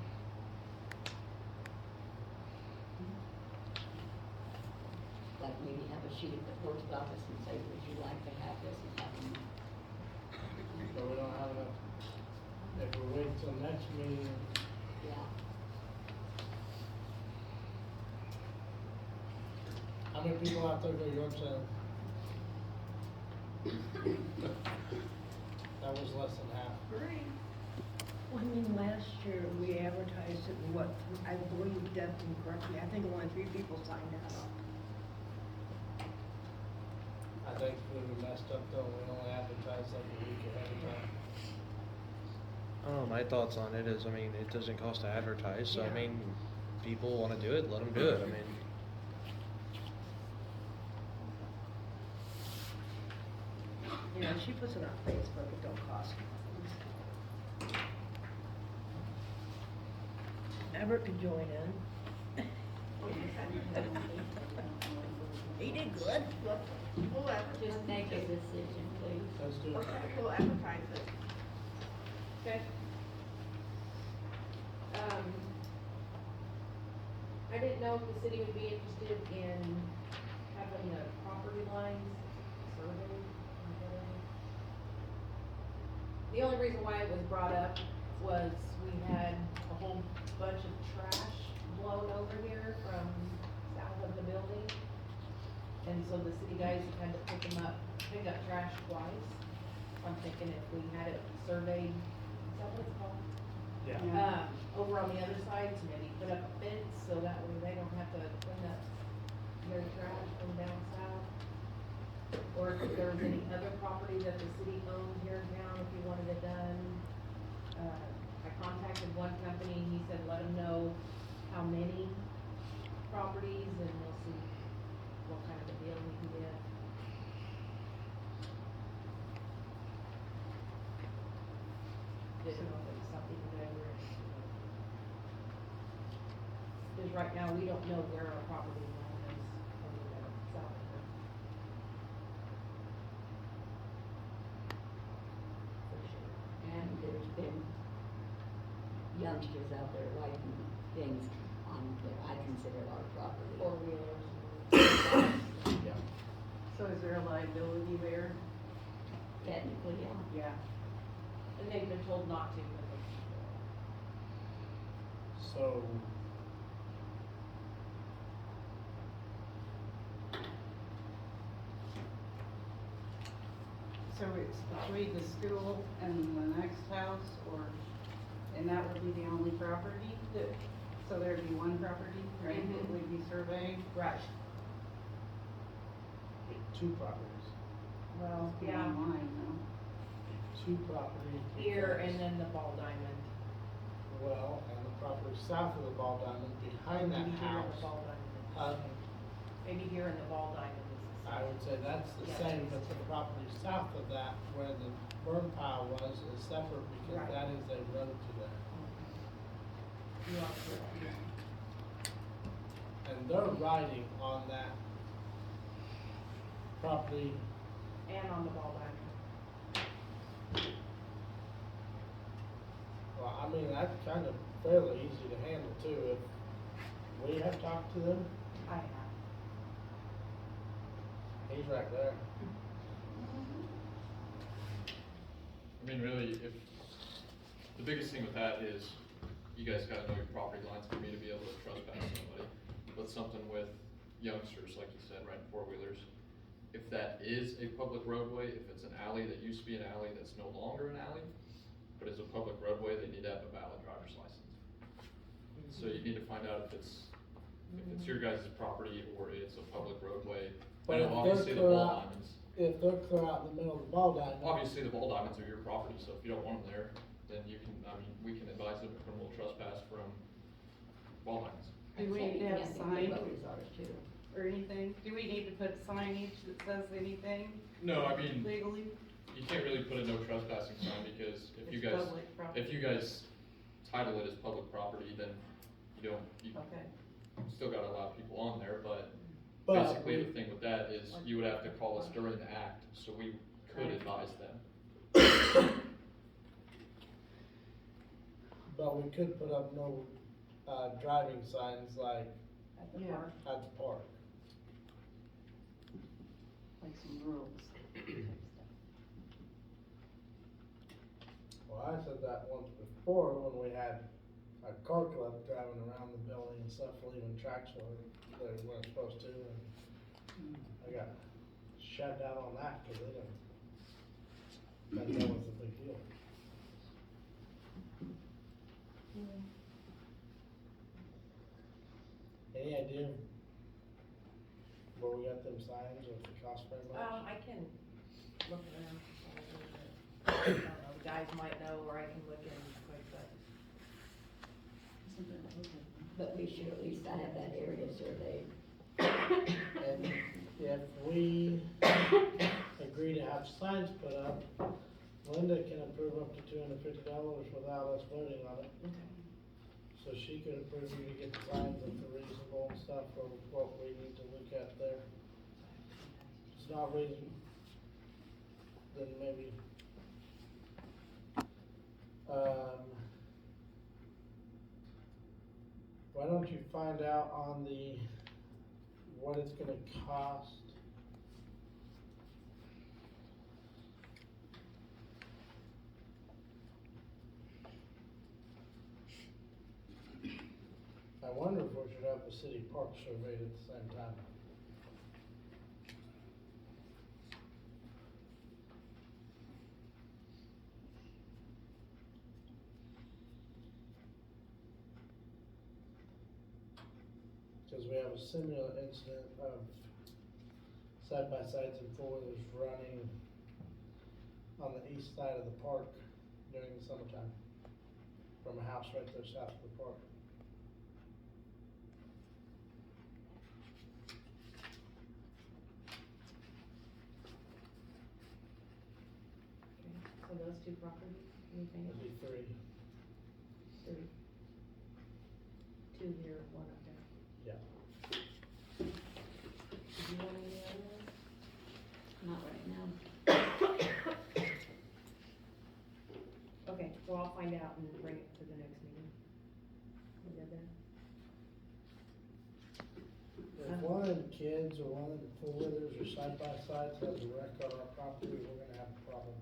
Like maybe have a sheet at the post office and say, would you like to have this and have them? So we don't have enough, if we wait till next meeting, Yeah. how many people out there go yard sale? That was less than half. Well, I mean, last year we advertised it, and what, I believe Deb can correct me, I think only 3 people signed that up. I think we messed up though, we only advertised like a week ahead of time. My thoughts on it is, I mean, it doesn't cost to advertise, so I Yeah. mean, people wanna do it, let them do it, I mean. You know, she puts it on Facebook, it don't cost nothing. Everett could join in. He did good. We'll advertise. Just make a decision, please. Let's do it. Okay, we'll advertise it. Okay. I didn't know if the city would be interested in having the property lines surveyed or whatever. The only reason why it was brought up was we had a whole bunch of trash blown over here from south of the building. And so the city guys had to pick them up, pick up trash twice. I'm thinking if we had it surveyed, is that what it's called? Yeah. Over on the other side, so maybe put up a fence, so that way they don't have to clean up their trash from down south. Or if there was any other property that the city owned here in town, if you wanted it done. I contacted one company, and he said, let them know how many properties, and we'll see what kind of a deal we can get. Didn't know if it was something that we're interested in. Cause right now, we don't know where our property line is over there, south of there. For sure. And there's been youngsters out there lighting things on what I consider our property. Four-wheelers. Yeah. So is there a liability there? Technically, yeah. Yeah. And they've been told not to, but they keep So. So it's between the school and the next house, or, and that would be the only property that, so there'd be one property, right, that would be surveyed? Right. Two properties. Well, Be yeah, online, though. Two properties. here because- and then the ball diamond. Well, and the property south of the ball diamond, behind that Maybe here in the house. ball diamond is the Uh, same. Maybe here in the ball diamond is the same. I would say that's the Yeah. same, but the property south of that, where the burn pile was, is separate because Right. that is a road to there. You are correct, yeah. And they're riding on that property. And on the ball diamond. Well, I mean, that's kind of fairly easy to handle too, if we have talked to them, I have. he's right there. I mean, really, if, the biggest thing with that is, you guys gotta know your property lines for me to be able to trespass somebody. But something with youngsters, like you said, riding four-wheelers, if that is a public roadway, if it's an alley that used to be an alley that's no longer an alley, but is a public roadway, they need to have a valid driver's license. So you need to find out if it's your guys' property or it's a public roadway, But know if they're obviously the clear ball out, diamonds, if they're clear out in the middle of the ball diamond. obviously the ball diamonds are your property, so if you don't want them there, then you can, I mean, we can advise them of criminal trespass from ball diamonds. Do we need to have Sign. sign or anything? Do we need to put signage that says anything No, I mean, legally? you can't really put a no trespassing sign because if you It's guys, public property. if you guys title it as public property, then you don't, you Okay. still gotta allow people on there, but But basically we- the thing with that is you would have to call us during the act, so we could Right. advise them. But we could put up no, driving signs like At the Yeah. park, at the park. like some rules. Well, I said that once before when we had a car club driving around the building and stuff, leaving tracks where they weren't supposed to, and I got shut down on that because they didn't, that was a big deal. Any idea where we got them signs or if it cost very much? I can look it up. I don't know, the guys might know, or I can look in quick, but. But we should at least have that area surveyed. And if we agree to have signs put up, Linda can approve up to $250 without us voting on it. Okay. So she could approve you to get the signs if they're reasonable and stuff, or what we need to look at there. If it's not reasonable, then maybe, why don't you find out on the, what it's gonna cost? I wonder if we should have the city park surveyed at the same time. Cause we have a similar incident of side-by-sides and four-wheelers running on the east side of the park during the summertime, from a house right there south of the park. Okay, so those two properties, anything It'd be else? 3. 3. 2 here, 1 up there. Yeah. Did you want any others? Not right now. Okay, so I'll find out and bring it to the next meeting. We good there? If one of the kids or one of the four-wheelers or side-by-sides has a wreck on our property, we're gonna have a problem.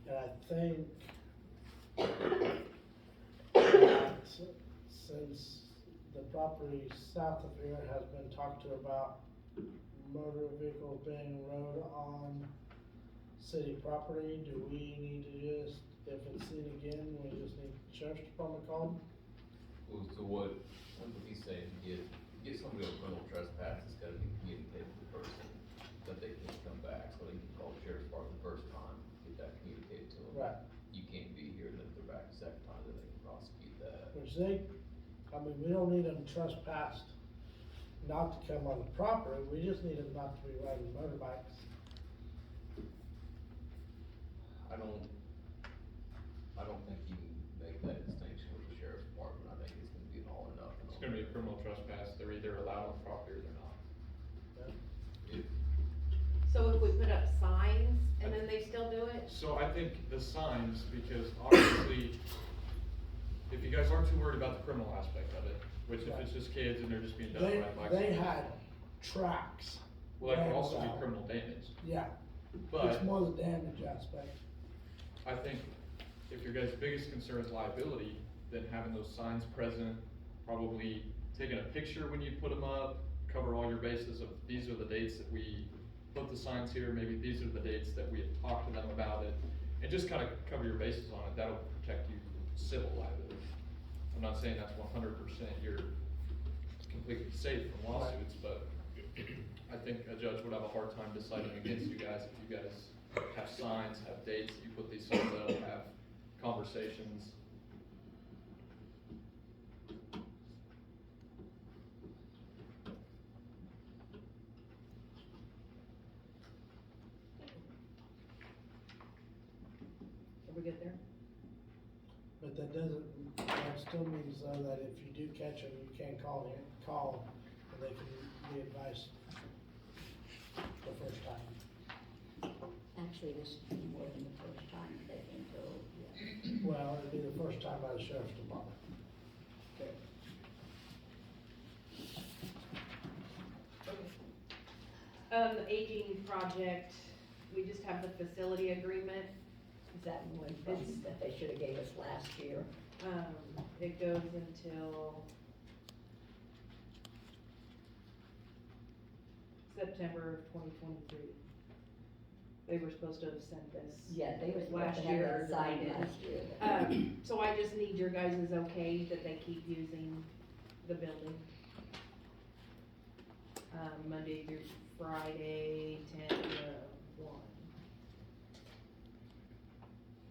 And I think that since the property south of here has been talked to about motor vehicles being rode on city property, do we need to just, if it's seen again, we just need the sheriff's department called? Well, so what he's saying, get somebody on criminal trespass, it's gotta be communicated to the person that they can come back, so they can call the sheriff's department the first time, get that communicated to them. Right. You can't be here, and then if they're back the second time, then they can prosecute that. Which we don't need them trespassed not to come on the property, we just need them not to be riding motorbikes. I don't think you can make that distinction with the sheriff's department, I think it's gonna be an all or nothing. It's gonna be a criminal trespass, they're either allowed on the property or they're not. If, So if we put up signs and then they still do it? So I think the signs, because obviously, if you guys aren't too worried about the criminal aspect of it, which if it's just kids and they're just being done by bikes. They had tracks. Well, that could also be Wow. criminal damage. Yeah, But it's more the damage aspect. I think if your guys' biggest concern is liability, then having those signs present, probably taking a picture when you put them up, cover all your bases of, these are the dates that we put the signs here, maybe these are the dates that we have talked to them about it, and just kind of cover your bases on it, that'll protect you from civil liability. I'm not saying that's 100% your completely safe from lawsuits, but I think a judge would have a hard time deciding against you guys if you guys have signs, have dates, you put these signs up, have conversations. Are we good there? But that doesn't, that still means though that if you do catch them, you can call and they can be advised the first time. Actually, this would be more than the first time they've been told, yeah. Well, it'd be the first time by the sheriff's department. Okay. The aging project, we just have the facility agreement. Is that one from that they should have gave us last year? It goes until September of 2023. They were supposed to have sent this. Yeah, they were supposed last to have year. that signed they didn't. last year. So I just need your guys' okay that they keep using the building. Monday through Friday, 10 to 1.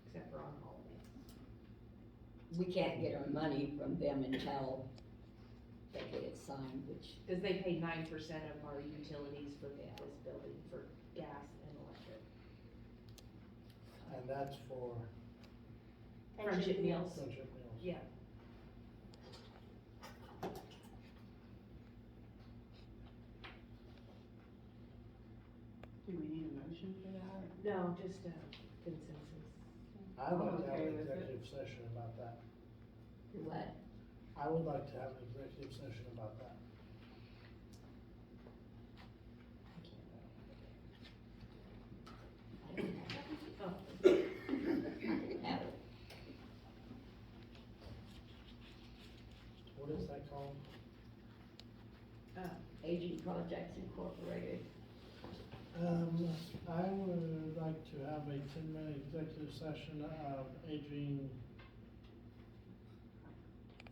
Except for on holidays. We can't get our money from them until they get it signed, which, Cause they pay 9% of our utilities for this building, for gas and electric. And that's for Friendship meals. friendship meals. Yeah. Do we need a motion for that? No, just consensus. I would like to have Okay an with it. executive session about that. what? I would like to have an executive session about that. I don't have it. Oh, I didn't have it. What is that called? Aging Projects Incorporated. I would like to have a 10-minute executive session of aging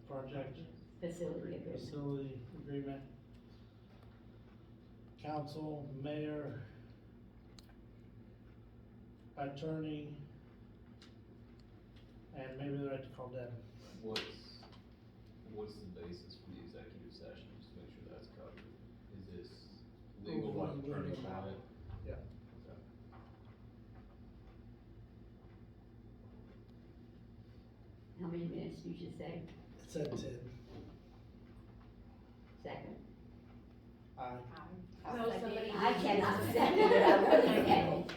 project Facility agreement. facility agreement. Council, mayor, attorney, and maybe they'd like to call Deb. What's the basis for the executive session, just to make sure that's covered? Is this legal, Legal, like attorney legal. client? Yeah. Okay. How many minutes did you say? It said 10. Second? Aye. no, somebody. I cannot second it, I was second.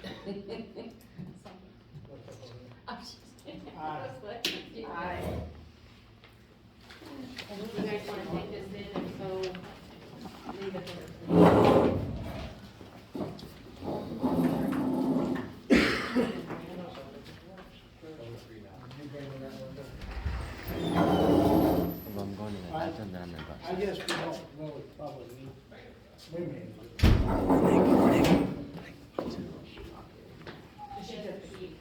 I'm just kidding. Aye. I was like, Aye. You guys wanna take this in, and so leave it there. You bringing that one down? If I'm going to the bathroom, then I'm gonna go I outside. guess we don't really probably need, we may need. She took the key.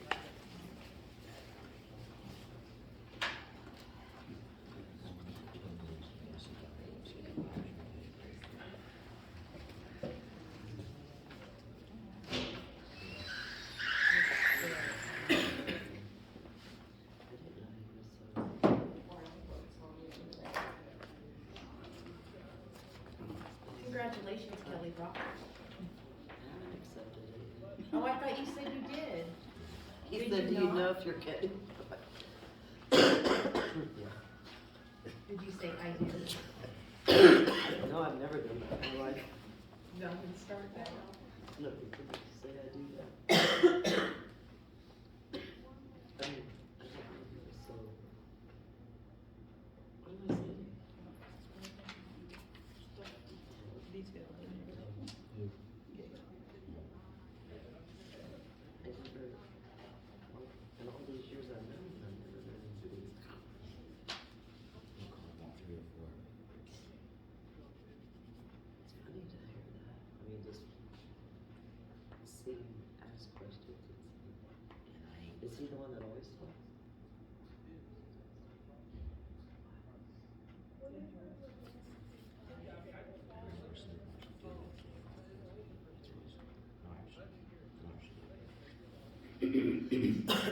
Congratulations, Kelly Rock. Oh, I thought you said you did. He Did said, you do you not? know if you're getting? Did you say I did? No, I've never done that in my life. No, then start that. No, you couldn't say I do that. I don't know, so. What did I say? Detail and everything. I never, in all these years I've known him, I've never been into it. It's funny to hear that. I mean, just see him ask questions. Is he the one that always talks? Uniform.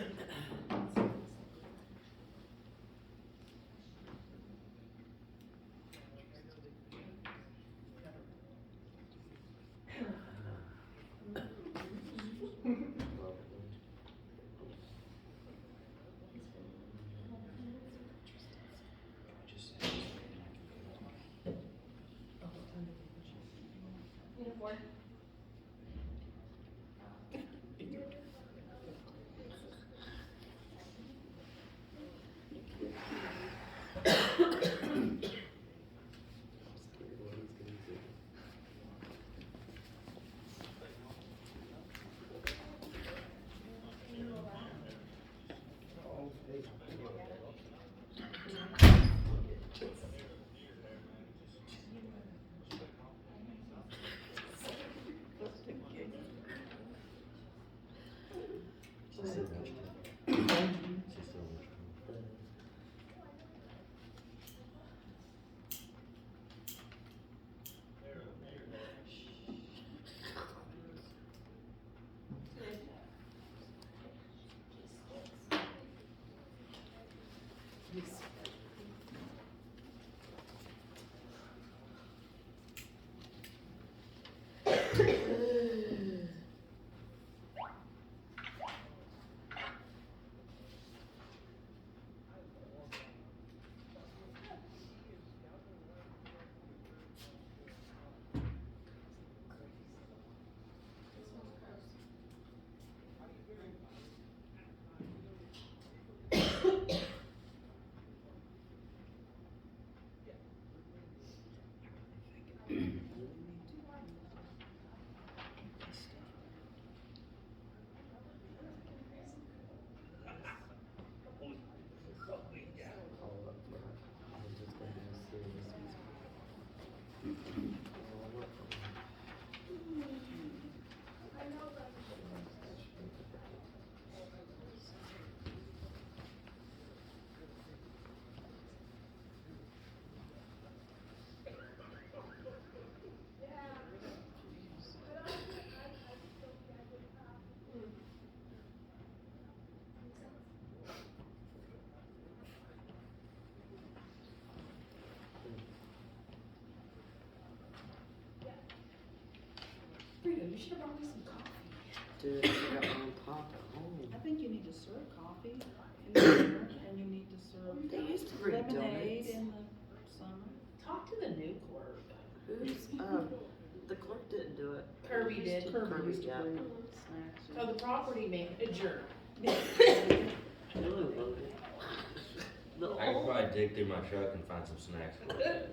Rita, you should have brought me some coffee. Dude, I got my own pot at home. I think you need to serve coffee in the winter, and you need to serve They used to bring lemonade donuts. in the summer. Talk to the new clerk. Who's, the clerk didn't do it. Kirby Used did. to- Kirby used to yeah. bring Snacks. So the property manager. Hello, Logan. No. I could probably dig through my truck and find some snacks for you guys.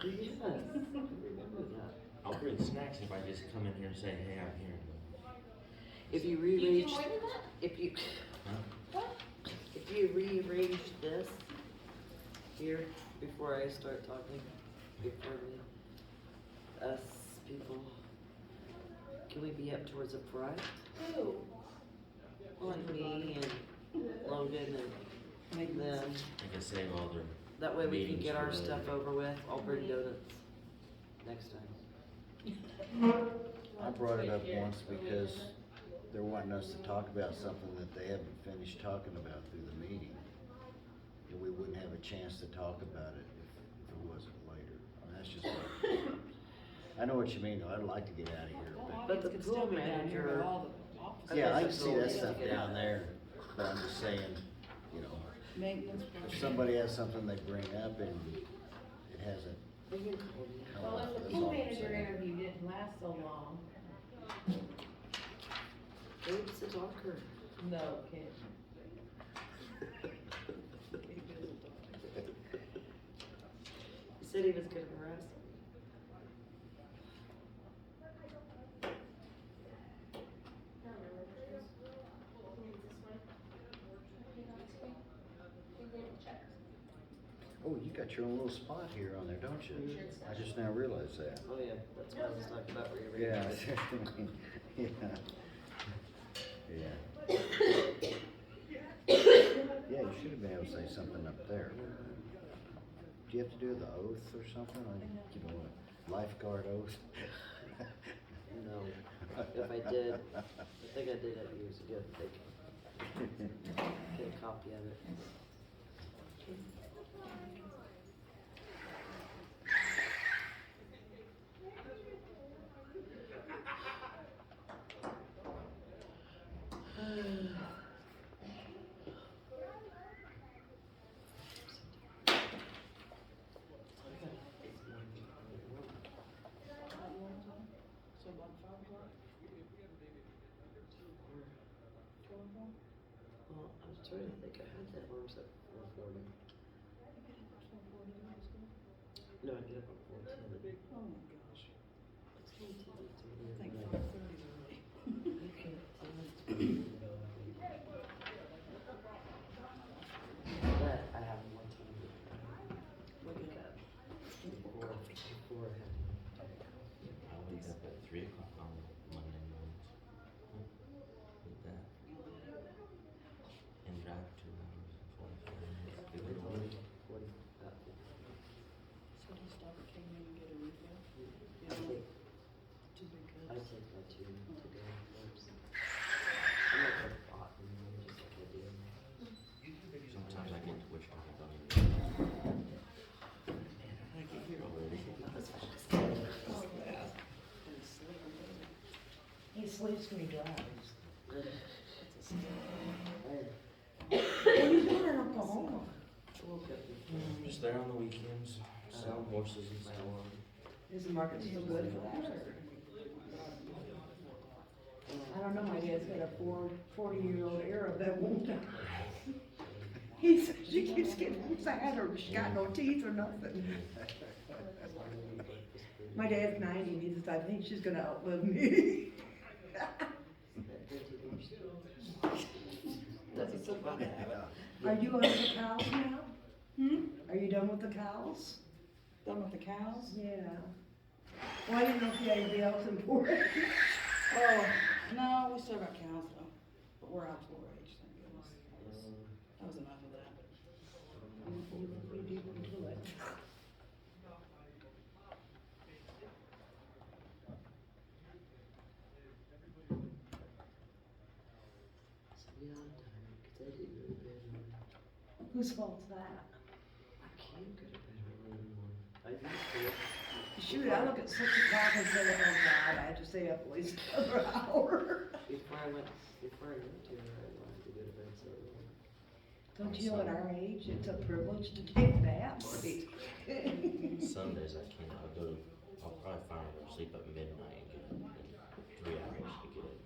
Yes, I remember that. I'll bring snacks if I just come in here and say, hey, I'm here. If you You do rearrange, more than that? if you, Huh? if you rearrange this here before I start talking, before we, us people, can we be up towards the front? Who? Like me and Logan and them. I can save all their That way we can meetings get for our later. stuff over with. I'll bring donuts next time. I brought it up once because they're wanting us to talk about something that they haven't finished talking about through the meeting. And we wouldn't have a chance to talk about it if it wasn't later. I mean, that's just what, I know what you mean, though. I'd like to get out of here, But the Audience can still pool be down here, manager- but all the offices. yeah, I can the see pool that needs to stuff get down out. there, but I'm just saying, you know, Maintenance. if somebody has something they bring up and it hasn't We can call me. come Well, up, if the that's pool all I'm manager saying. interview didn't last so long. Gabe's a talker. No, kid. He said he was gonna harass me. I don't remember. Maybe it's this one. Give that to me. We didn't check. Oh, you got your own little spot here on there, don't you? I just now realized that. Oh yeah, that's what I was talking about rearranging. Yeah, it. yeah. Yeah. Yeah, you should have been able to say something up there. Do you have to do the oath or something, like, you know, a lifeguard oath? No, if I did, I think I did that years ago, get a copy of it. So about 5 o'clock? 4 o'clock? Well, I was trying to think, I had that alarm set for 4:40. You get up at 4:40 to go to school? No, I get up at 4:10. Oh my gosh. It's not too late to I leave, think but 5:30 is early. I can't tell it. But I have more time to wake up before I have I wake up at 3 o'clock on Monday mornings. With that. And drive 2 hours and 45 minutes to go to work. So do you stop at Kingman and get a refill? I take, Two big I cups? take my 2 to-go cups. I'm not a bot anymore, just like I do. Sometimes I get to wish I don't even. Man, how did I get here already? He sleeps when he drives. Hey, What are you doing in Oklahoma? I woke up before. I'm just there on the weekends, selling horses and so on. Is the market still good for that? I don't know, my dad's got a 40-year-old Arab that won't die. He says she keeps getting fatter, she got no teeth or nothing. My dad's 90 and he says, I think she's gonna outlive me. That's so funny. Are you on the cows now? Are you done with the cows? Done with the cows? Yeah. Well, I didn't know if you had anything else important. Oh, no, we still got cows though, but we're out of 4-H, thank goodness. That was enough of that. We do do it. Yeah, I'm tired, 'cause I didn't go to bed early. Whose fault's that? I can't go to bed early anymore. I used to. Shoot, I look at 6 o'clock and say, oh God, I have to stay up at least another hour. Before I moved here, I wanted to go to bed so early. Don't you know at our age, it's a privilege to take naps? Sundays I can't, I'll probably finally go to sleep at midnight and get up in 3 hours to get it.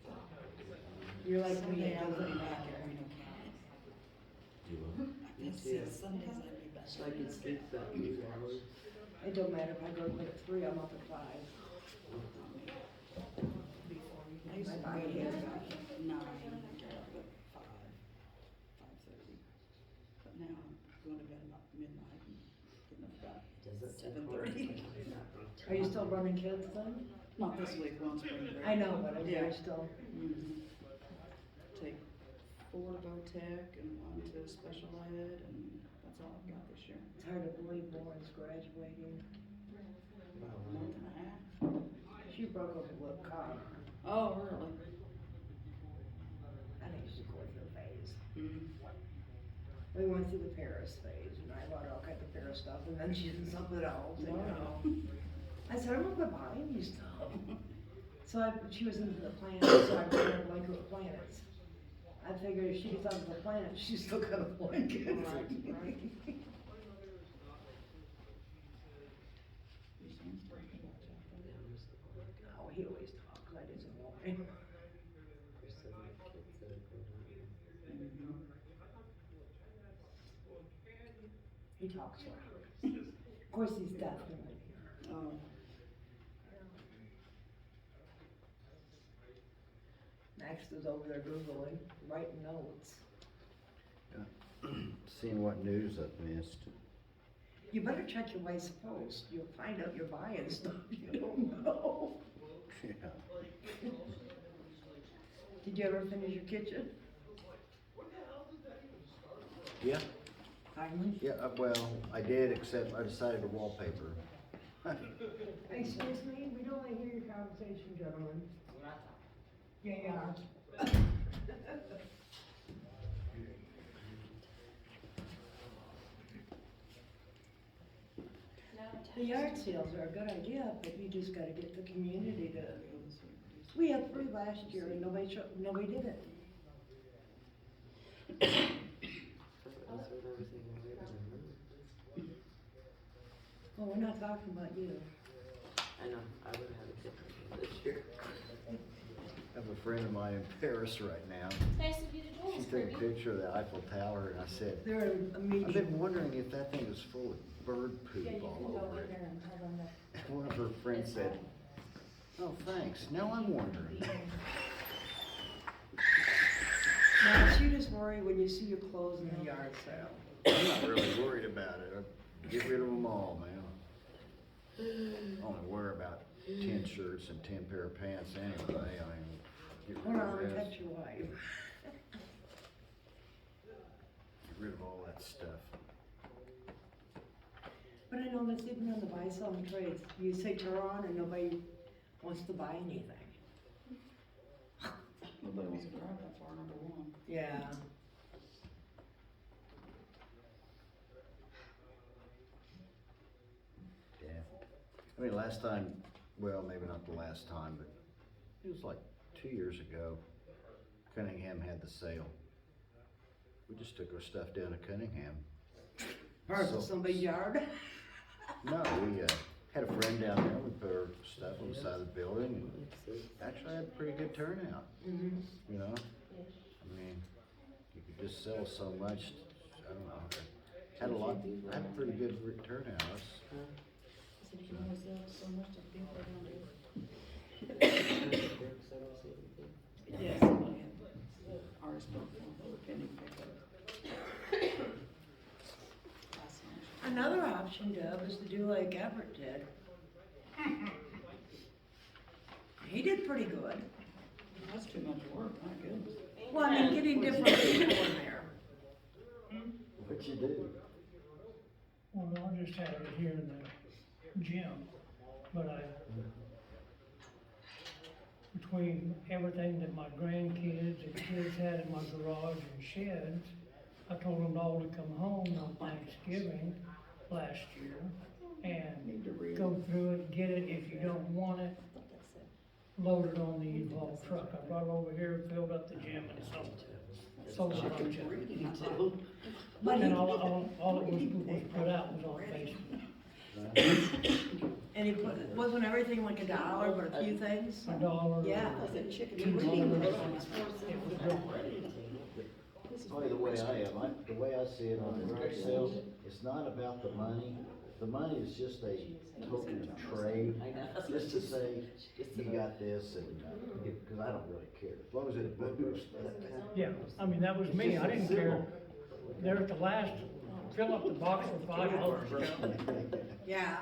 You're like me, Someday it I'll doesn't be back matter. there, we no cows. Do what? Me Yes, too. yes, Sundays I'll be back. So I can sleep about 8 hours. It don't matter if I go to bed at 3, I'm up at 5. Before you, I used to My go to body bed is- at 9 and get up at 5:30. But now I'm going to bed about midnight and getting up about Does it 7:30. Are you still running kids then? Not this week, we're on spring break. I know, but I'm Yeah. still. Take 4 to Vo-Tech and 1 to special ed, and that's all I've got this year. It's hard to believe Lauren's graduating. About a month and a half. She broke up with Carl. Oh, really? I think she's going through a phase. Mm. We went through the Paris phase, and I bought all kinds of Paris stuff, and then she's in something else, and, you know. I said, I'm not gonna buy you stuff. So she was into the planets, so I bought her a blanket with planets. I figured if she gets onto the planet, she's still got a blanket. Right. Your son's talking about chocolate. Oh, he always talks, I didn't want him. There's so many kids that are grown up. Mhm. He talks loud. Of course, he's deaf when I hear. Oh. Max is over there Googling, writing notes. Seeing what news I've missed. You better check your wife's post. You'll find out you're buying stuff you don't know. Yeah. Did you ever finish your kitchen? Yeah, Finally? yeah, well, I did, except I decided to wallpaper. Excuse me, we don't wanna hear your conversation, gentlemen. We're not talking. Yeah, you are. The yard sales are a good idea, but you just gotta get the community to, we had 3 last year and nobody did it. Well, we're not talking about you. I know, I would have had a different one this year. I have a friend of mine in Paris right now. It's nice of you to join She us, took a Kirby. picture of the Eiffel Tower and I said, They're in a meeting. I've been wondering if that thing is full of bird Yeah, you poop all can go over in it. there and have them. And one of her friends said, oh, thanks, now I'm wondering. Now, you just worry when you see your clothes in the yard sale. I'm not really worried about it. I'd get rid of them all, man. I only wear about 10 shirts and 10 pair of pants anyway. I mean, get Hold rid on, of the catch rest. your wife. Get rid of all that stuff. But I know that's even on the buy selling trades. You say turon and nobody wants to buy anything. Nobody wants to drive that far, number one. Yeah. Yeah. I mean, last time, well, maybe not the last time, but it was like 2 years ago, Cunningham had the sale. We just took our stuff down to Cunningham. Or So- somebody's yard. No, we had a friend down there, we put our stuff on the side of the building, and actually had a pretty good turnout, Mm-hmm. you know? I mean, you could just sell so much, I don't know, had a pretty good turnout. I said, you can only sell so much to people around here. Yes, somebody had ours broke down, they were pending pickup. Another option, Deb, is to do like Everett did. He did pretty good. That's too much work, my goodness. Well, I mean, getting different people in there. What you do? Well, I just had it here in the gym, but between everything that my grandkids and kids had in my garage and sheds, I told them all to come home on Thanksgiving last year and go through it, get it, if you don't want it, load it on the U-Haul truck. I brought it over here, filled up the gym and sold it on to and all it was put out was on Facebook. And he put, wasn't everything like $1, but a few things? $1. Yeah. Probably the way I am, the way I see it on the yard sales, it's not about the money. The money is just a token of trade, just to say, you got this, and, because I don't really care, as long as it boosts. Yeah, I mean, that was me, I didn't care. There at the last, fill up the box for $5. Yeah.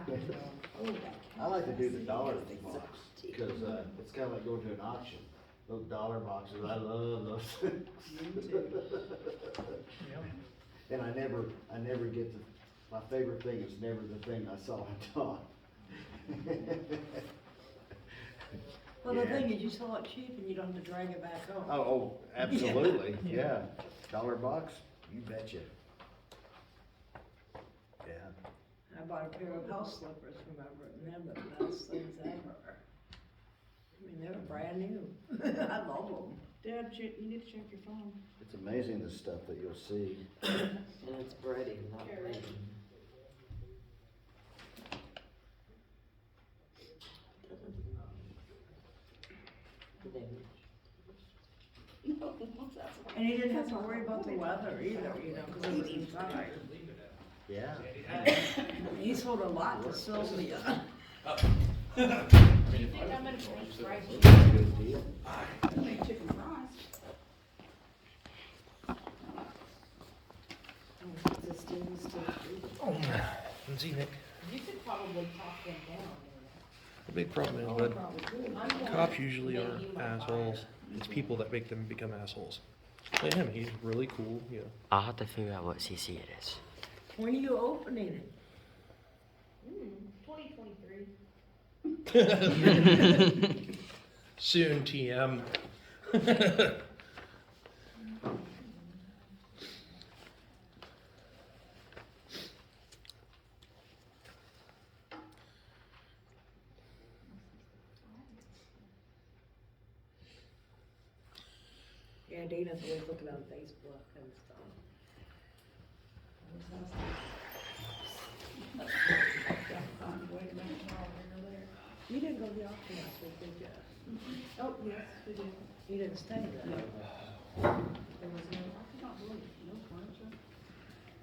I like to do the dollar box, because, it's kinda like going to an auction. Those dollar boxes, I love those things. And I never get my favorite thing is never the thing I saw on top. Well, the Yeah. thing is, you sell it cheap and you don't have to drag it back home. Oh, absolutely, yeah. Dollar box, you betcha. Yeah. I bought a pair of house slippers from Everett, and they're the best things ever. I mean, they were brand new. I love them. Dad, you need to check your phone. It's amazing the stuff that you'll see. And it's breading, not breading. And he didn't have to worry about the weather either, you know, because it was inside. Yeah. He sold a lot to Sylvia. I mean, I if think I'm gonna make rice. Good deal. I made chicken fries. It's a stainless steel. See, Nick, You could probably talk them down. the big problem is, Oh, I bud, probably could. I'm gonna cops usually make are you my assholes. fire. It's people that make them become assholes. Like him, he's really cool, you know. I'll have to figure out what CC it is. When are you opening it? 20 2023. Soon, TM. Yeah, Dana's always looking on Facebook and stuff. You didn't go to the auction last week, did you? Oh, yes, we did. You didn't stay there? No. There was no, I cannot believe, no furniture.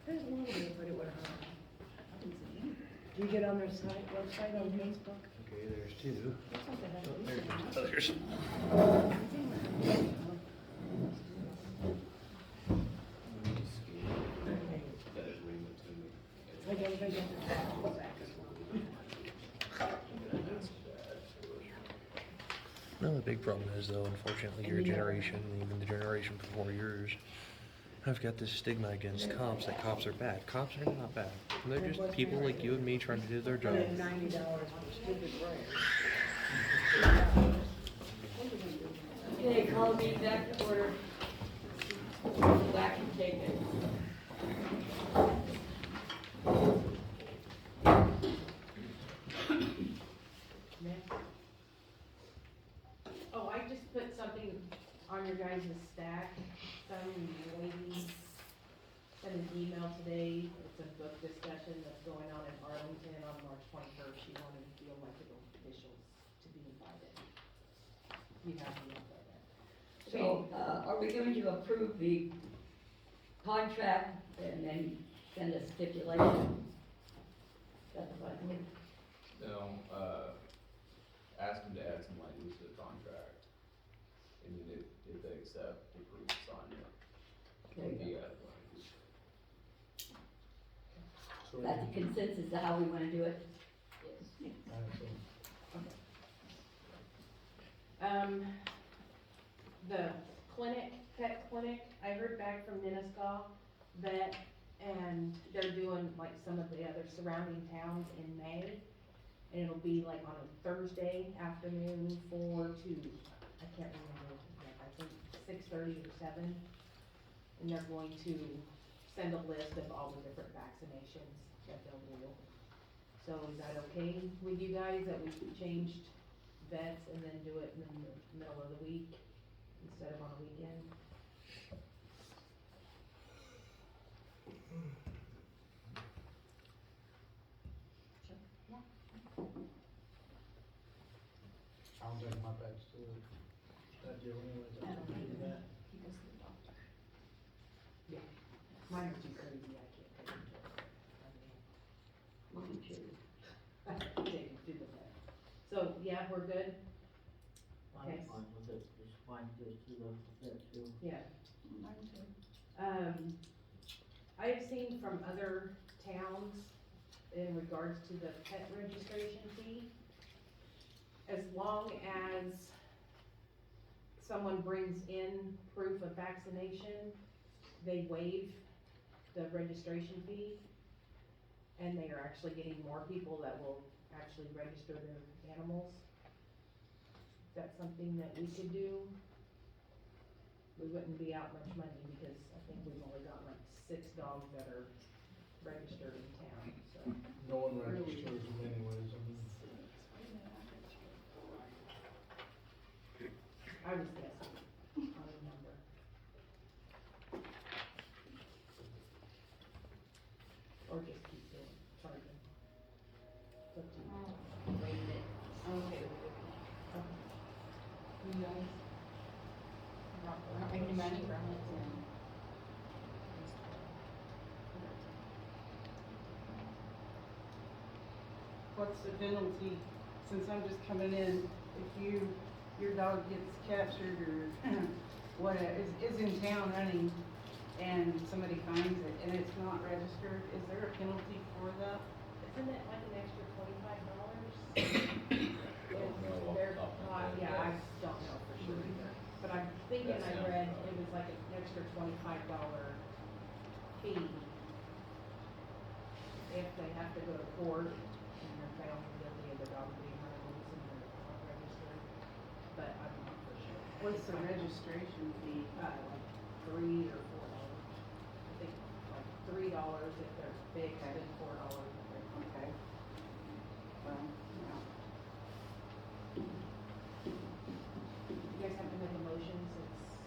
There's a little bit, but it would hurt. I didn't see anything. Do you get on their website on Facebook? Okay, there's two. Looks like they had a lease Oh, on it. there's That agreement to me. Like everybody got their taxes back as well. No, the big problem is though, unfortunately, your generation, and even the generation before yours, have got this stigma against cops that cops are bad. Cops are not bad. They're just people like you and me trying to do their job. $190 for stupid Okay, call me back to order. Back and take it. Oh, I just put something on your guys' stack. Some lady sent an email today. It's a book discussion that's going on in Arlington on March 21st. She wanted the elected officials to be invited. You have the info there. So, are we going to approve the contract and then send a stipulation? That's what I think. No, ask them to add some language to the contract, and then if they accept, approve, sign it. There you go. Yeah. That's a consensus of how we wanna do it? The clinic, pet clinic, I heard back from Nenasko Vet, and they're doing like some of the other surrounding towns in May. And it'll be like on a Thursday afternoon, 4 to, I can't remember, I think 6:30 or 7. And they're going to send a list of all the different vaccinations that they'll do. So is that okay with you guys, that we changed vets and then do it in the middle of the week instead of on a weekend? I'll take my pets to that deal anyways, I don't do that. He goes to the doctor. Yeah. Mine are too crazy, I can't take them to it. I mean, Mine too. I can't take them to the vet. So, yeah, we're good? Okay. I'm fine with it, just fine goes to that too. Yeah. I have seen from other towns in regards to the pet registration fee, as long as someone brings in proof of vaccination, they waive the registration fee. And they are actually getting more people that will actually register their animals. Is that something that we could do? We wouldn't be out much money because I think we've only got like 6 dogs that are registered in town, so. No one registers them anyways, I mean. I was guessing on a number. Or just keep doing, charging. It's up to you. Wait a minute. I'm okay with it. Okay. You guys? We're not making any money from it, so. What's the penalty, since I'm just coming in, if your dog gets captured or what, is in town running and somebody finds it and it's not registered, is there a penalty for that? Isn't it like an extra $25? Yeah, I don't know for sure either, but I'm thinking I read it was like an extra $25 fee if they have to go to court and they're found What's the registration fee? Like $3 or $4. I think like $3 if they're fixed and $4 if they're. Okay. Well, yeah. You guys have to make a motion since,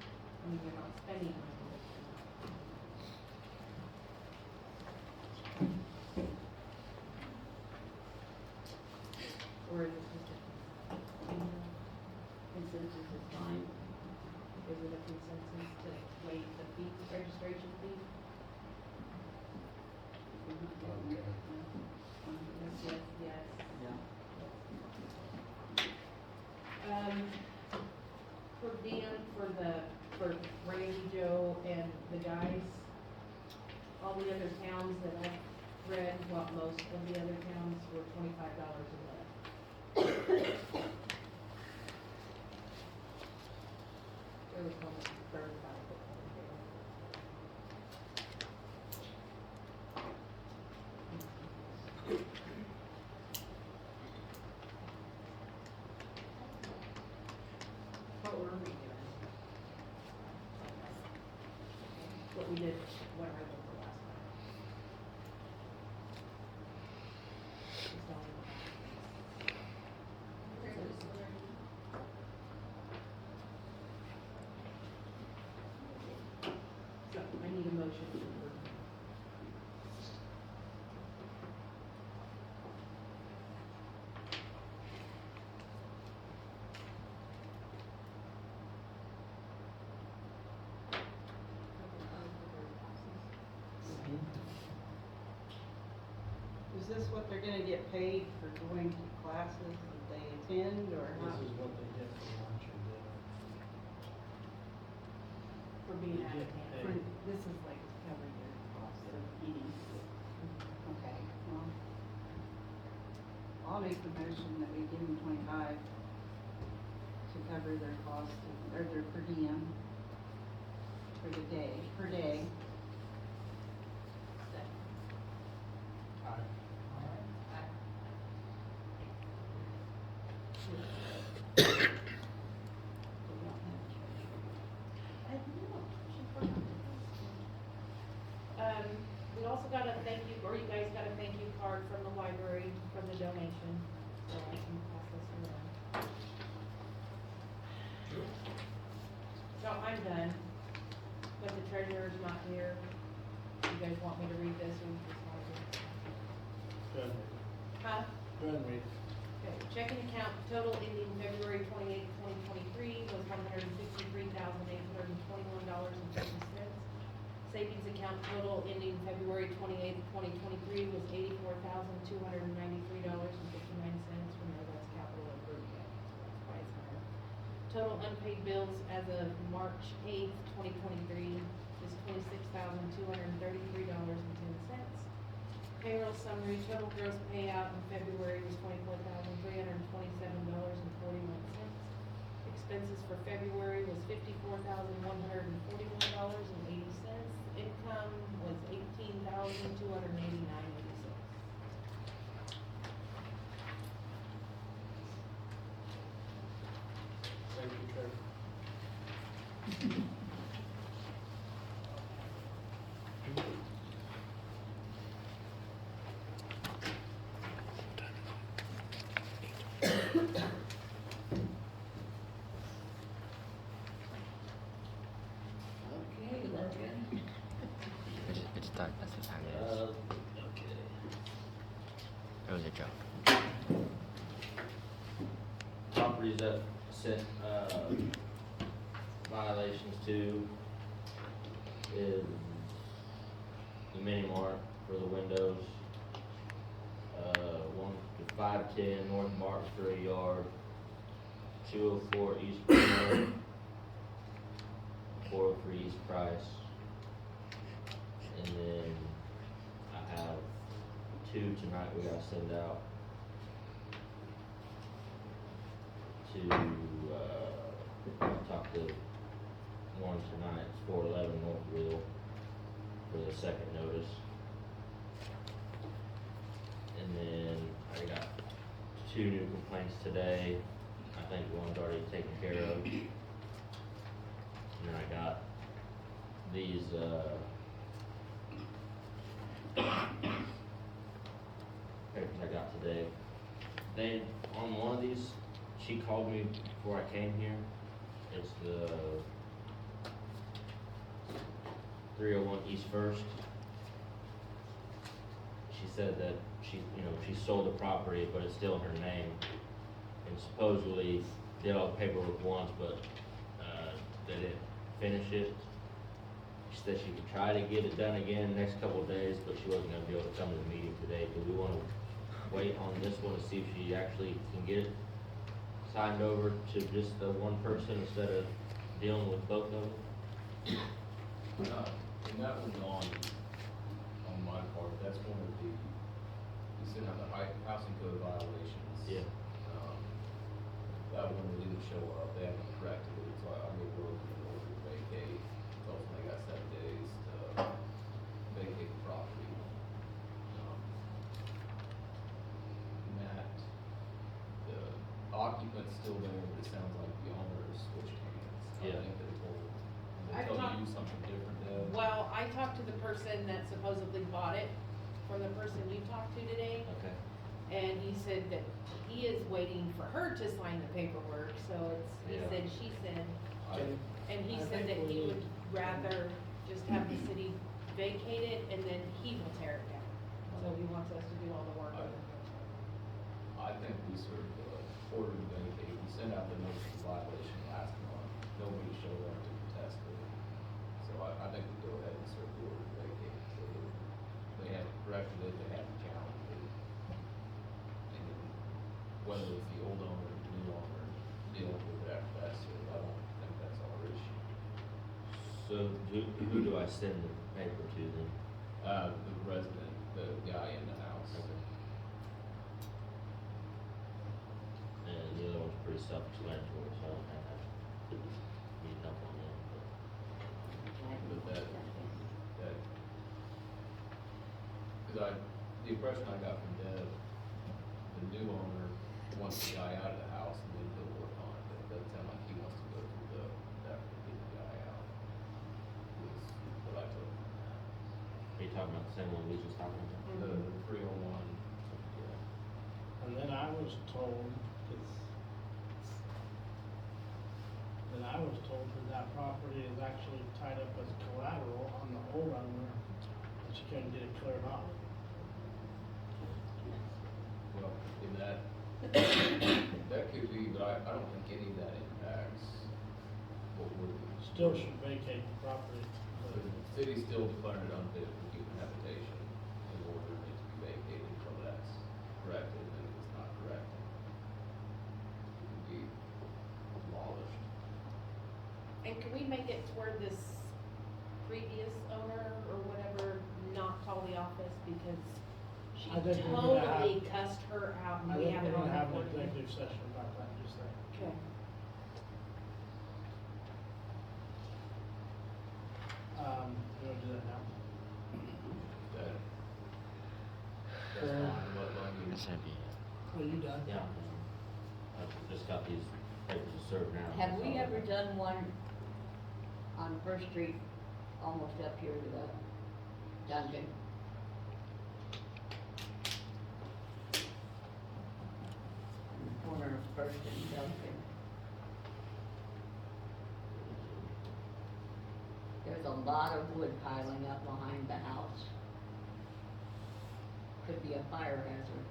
I mean, you're not spending money. Or is it just a consensus is fine? Is it a consensus to waive the fee, registration fee? Yes, yes. Per diem for Randy, Joe, and the guys, all the other towns that I've read, well, most of the other towns were $25 a month. There was almost 35. What were we doing? What we did, what I did the last time. Just don't So I need a motion to approve. Is this what they're gonna get paid for going to classes that they attend, or how? This is what they get for lunch and dinner. For being out of Yeah. town. For, this is like covering their costs of eating. Okay, well, I'll make the motion that we give them 25 to cover their cost, or their per diem for the day, per day. We also got a thank you, or you guys got a thank you card from the library for the donation, so I can pass this around. So I'm done, but the treasurer's not here. You guys want me to read this, or you just want to? Go ahead, Huh? go ahead and read. Okay, checking account total ending February 28, 2023 was $153,821.50. Savings account total ending February 28, 2023 was $84,293.59. Remember, that's capital improvement, so that's why it's higher. Total unpaid bills as of March 8, 2023 is $26,233.10. Payroll summary, total gross payout in February was $24,327.41. Expenses for February was $54,141.80. Income was $18,289.86. Thank you, Trevor. Okay, Logan. It's done, that's the time it is. Okay. It was a joke. Properties that sent, violations to is the mini mart for the windows. 1 to 510 North Mark for a yard, 204 East Primary, 403 East Price. And then I have 2 tonight we gotta send out to, talk to one tonight, it's 411 Northville for the second notice. And then I got 2 new complaints today. I think one's already taken care of. And then I got these, papers I got today. They, on one of these, she called me before I came here. It's the 301 East First. She said that she sold the property, but it's still in her name. And supposedly did all the paperwork once, but, they didn't finish it. She said she could try to get it done again next couple of days, but she wasn't gonna be able to come to the meeting today. Do we wanna wait on this one to see if she actually can get it signed over to just the one person instead of dealing with both of them? And that was on my part, that's one of the, you sent out the housing code violations. Yeah. That one they didn't show up, they haven't corrected it, so I made work in order to vacate, ultimately got 7 days to vacate the property. And that, the occupant's still there, but it sounds like the owners switched hands. Yeah. I think they told I've you talked- something different, Deb. Well, I talked to the person that supposedly bought it from the person you talked to today, Okay. and he said that he is waiting for her to sign the paperwork, so it's, he Yeah. said, she said. I- And he I said think that he we- would rather just have the city vacate it and then he will tear it down. So he wants us to do all the work. I think we sort of ordered to vacate, we sent out the notice of violation last month, nobody showed up to contest it. So I think we go ahead and sort of order to vacate, so they have corrected it, they haven't challenged it. And then whether it's the old owner or the new owner dealing with it after that, so I don't think that's our issue. So who do I send the paper to then? The resident, the guy in the house. Okay. And the other one's pretty self-explanatory, so I don't think I need enough on that. But cause the impression I got from Deb, the new owner wants the guy out of the house and then he'll work on it, but it doesn't sound like he wants to go through the effort to get the guy out. Was what I took from that. Are you talking about the same one we just talking about? The 301, Yeah. And then I was told, that property is actually tied up as collateral on the old owner, and she couldn't get it cleared off. well, in that, that could be, but I don't think any of that impacts what we're doing. Still should vacate the property. The city still declared it unfit for human habitation in order for it to be vacated until that's corrected, and if it's not corrected, it can be demolished. And can we make it to where this previous owner or whatever not call the office because she I think we're gonna totally have- cussed her out I and we think have we're it on gonna have an recording? executive session about that, just saying. Okay. You wanna do that now? That, that's Sure. fine, let me, This would be, Are you done? Yeah. I've just got these papers to serve now. Have That's we all. ever done one on First Street, almost up here to the Duncan? On the corner of First and Duncan. There's a lot of wood piling up behind the house. Could be a fire hazard.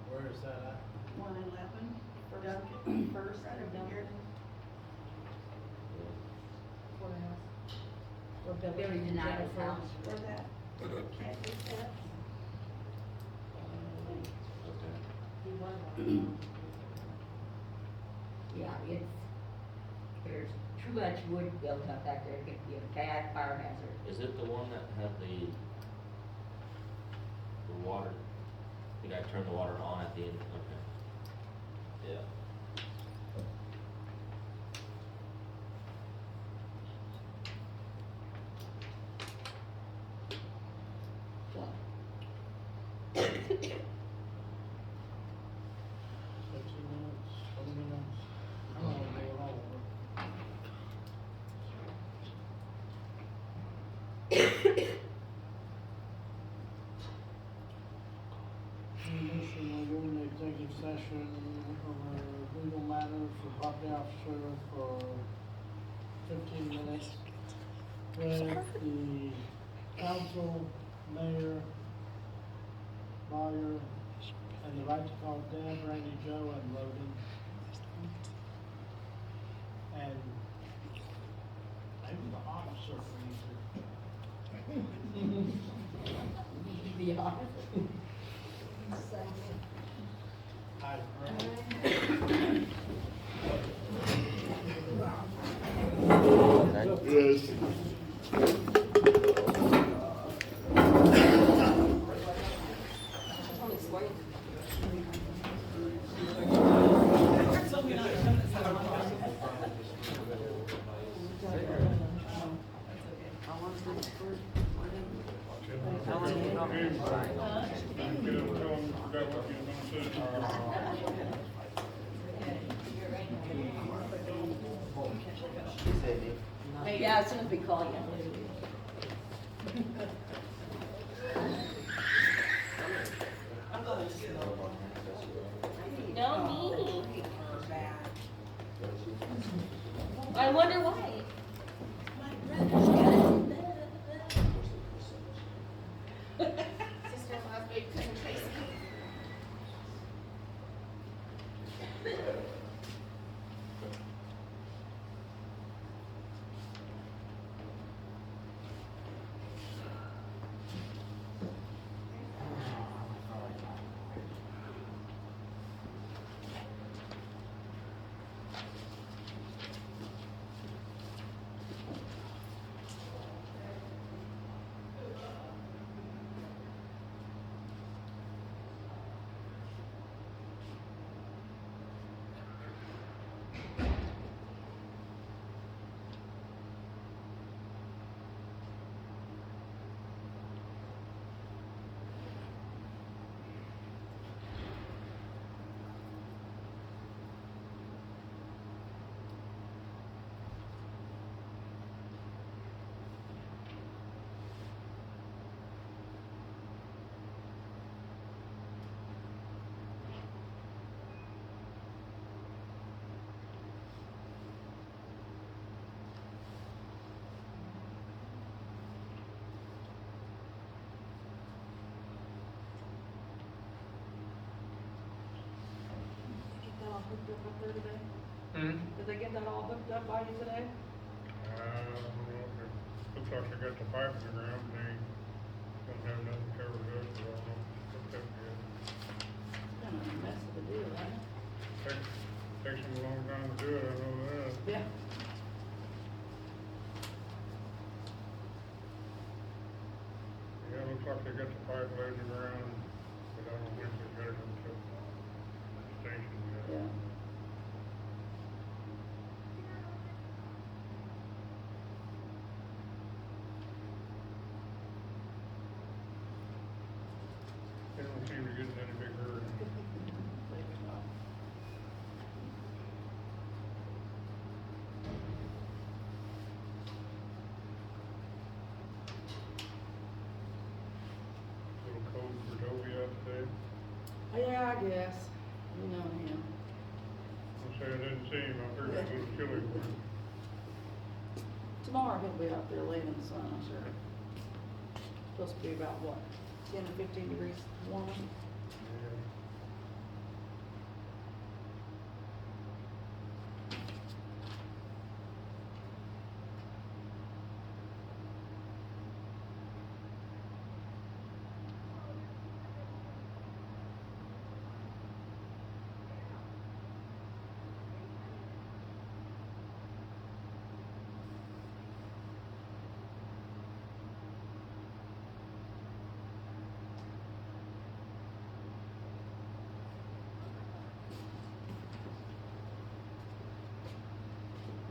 Where is that at? 111, Duncan, first, right over here. Courthouse. Or The very denied Jennifer. house. Where that campus steps. Okay. He was on Yeah, there's too much wood built up back there, it could be a bad fire hazard. Is it the one that had the water, the guy turned the water on at the end? Okay. Yeah. So, Motion to go into executive session over legal matters for property officer for 15 minutes with the council, mayor, lawyer, and the right to call Deb, Randy, Joe, and Logan. And maybe the officer for The office. Yes. Yeah, as soon as we call you. No, me. I wonder why. Sister-in-law's big cousin Tracy. Hooked up there today? Hmm? Did they get that all hooked up by you today? Looks like they got the pipe in the ground, and they don't have nothing covered up, so I don't know if it's hooked up yet. Kind of a mess of a deal, ain't it? Takes them a long time to do it, I know that. Yeah. Yeah, it looks like they got the pipe laid in the ground, but I don't think they got it hooked up to the station yet. Yeah. They don't seem to get in any big hurry. Little cold for Toby out today. Yeah, I guess. You know him. I'll say I didn't see him, I heard it was a little chilly for him. Tomorrow he'll be out there laying in the sun, I'm sure. Supposed to be about what, 10 or 15 degrees warmer? Yeah.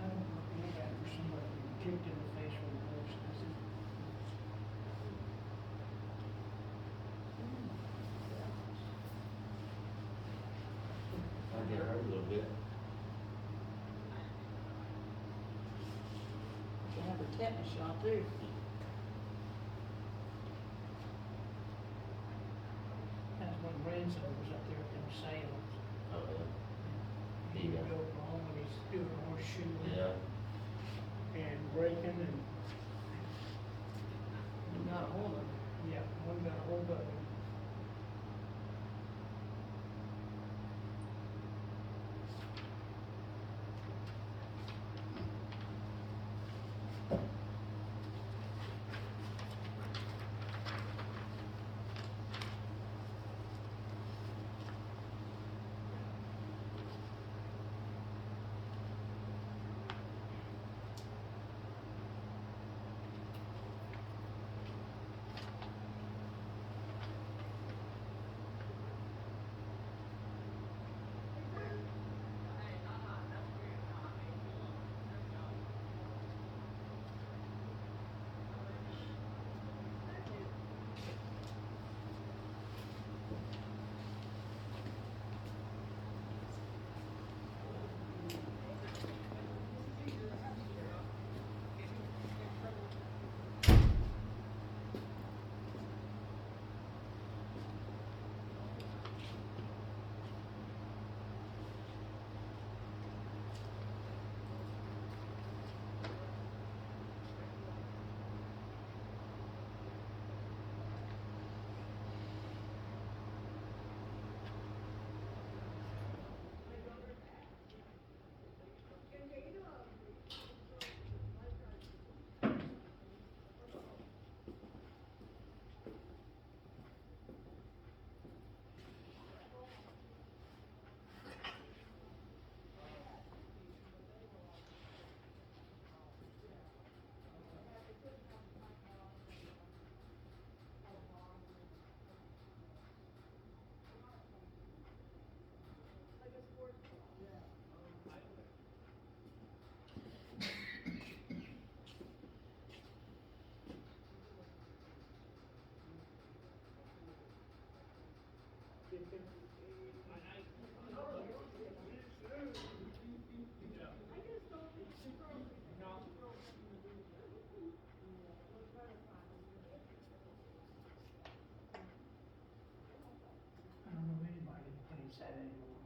I don't know if you had somebody kicked in the face with a horse, does it? I get hurt a little bit. They have a tetanus shot too. whole building. I don't know anybody that thinks that anymore.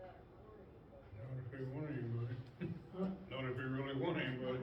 Not if he want anybody. Not if he really want anybody.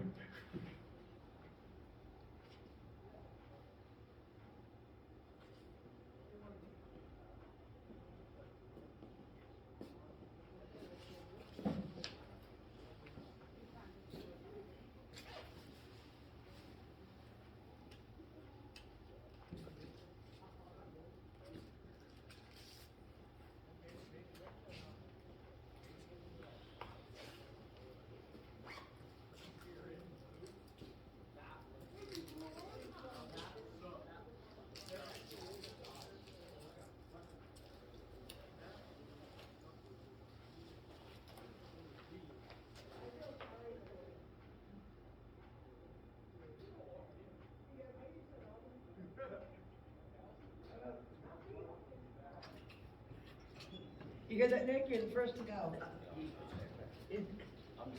You get that, Nick? You're the first to go.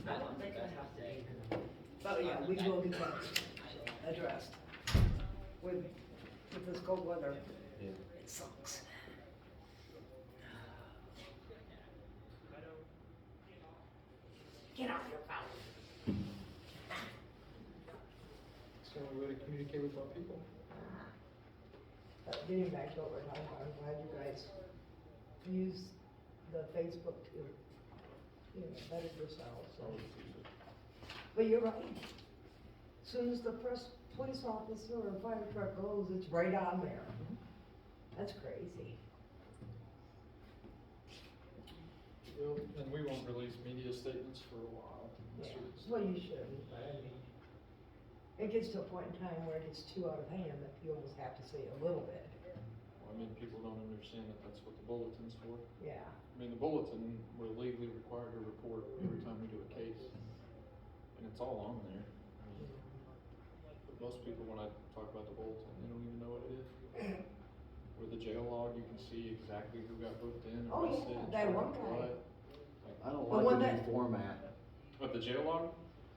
I don't think I have to either. But yeah, we will get that addressed. With this cold weather, Yeah. it sucks. Get off your phone. It's the only way to communicate with our people. Getting back to what we're talking about, I'm glad you guys use the Facebook to, better yourselves. But you're right. As soon as the first police officer or fire truck goes, it's right on there. That's crazy. Well, and we won't release media statements for a while. Yeah, well, you shouldn't, but I mean, it gets to a point in time where it gets too out of hand that you almost have to say a little bit. Well, I mean, people don't understand that that's what the bulletin's for. Yeah. I mean, the bulletin, we're legally required to report every time we do a case, and it's all on there. I mean, but most people, when I talk about the bulletin, they don't even know what it is. With the jail log, you can see exactly who got booked in, Oh, arrested, yeah, that one charged guy. what. Like, I don't The like one the new that- format What, the jail log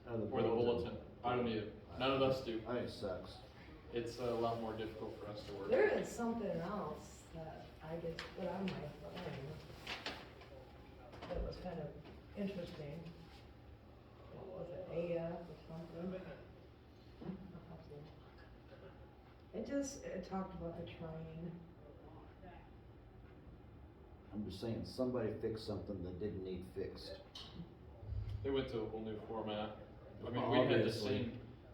of the or the bulletin? I don't either. None of us do. I think it sucks. It's a lot more difficult for us to work. There is something else that I just put on my phone that was kind of interesting. What was it, AF or something? It talked about the train. I'm just saying, somebody fixed something that didn't need fixed. They went to a whole new format. I mean, Obviously.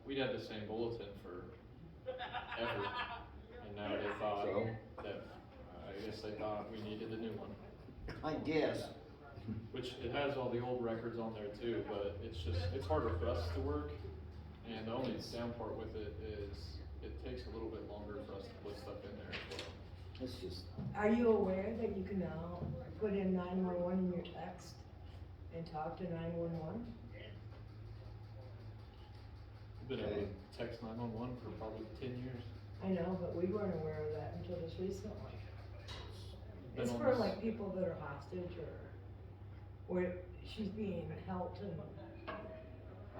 we'd had the same bulletin for ever. And now they thought So? that, I guess they thought we needed a new one. I guess. Which it has all the old records on there too, but it's harder for us to work. And the only down part with it is it takes a little bit longer for us to put stuff in there as well. It's just, Are you aware that you can now put in 911 in your text and talk to 911? I've been able to text 911 for probably 10 years. I know, but we weren't aware of that until just recently. Been It's on for this- like people that are hostage or where she's being held and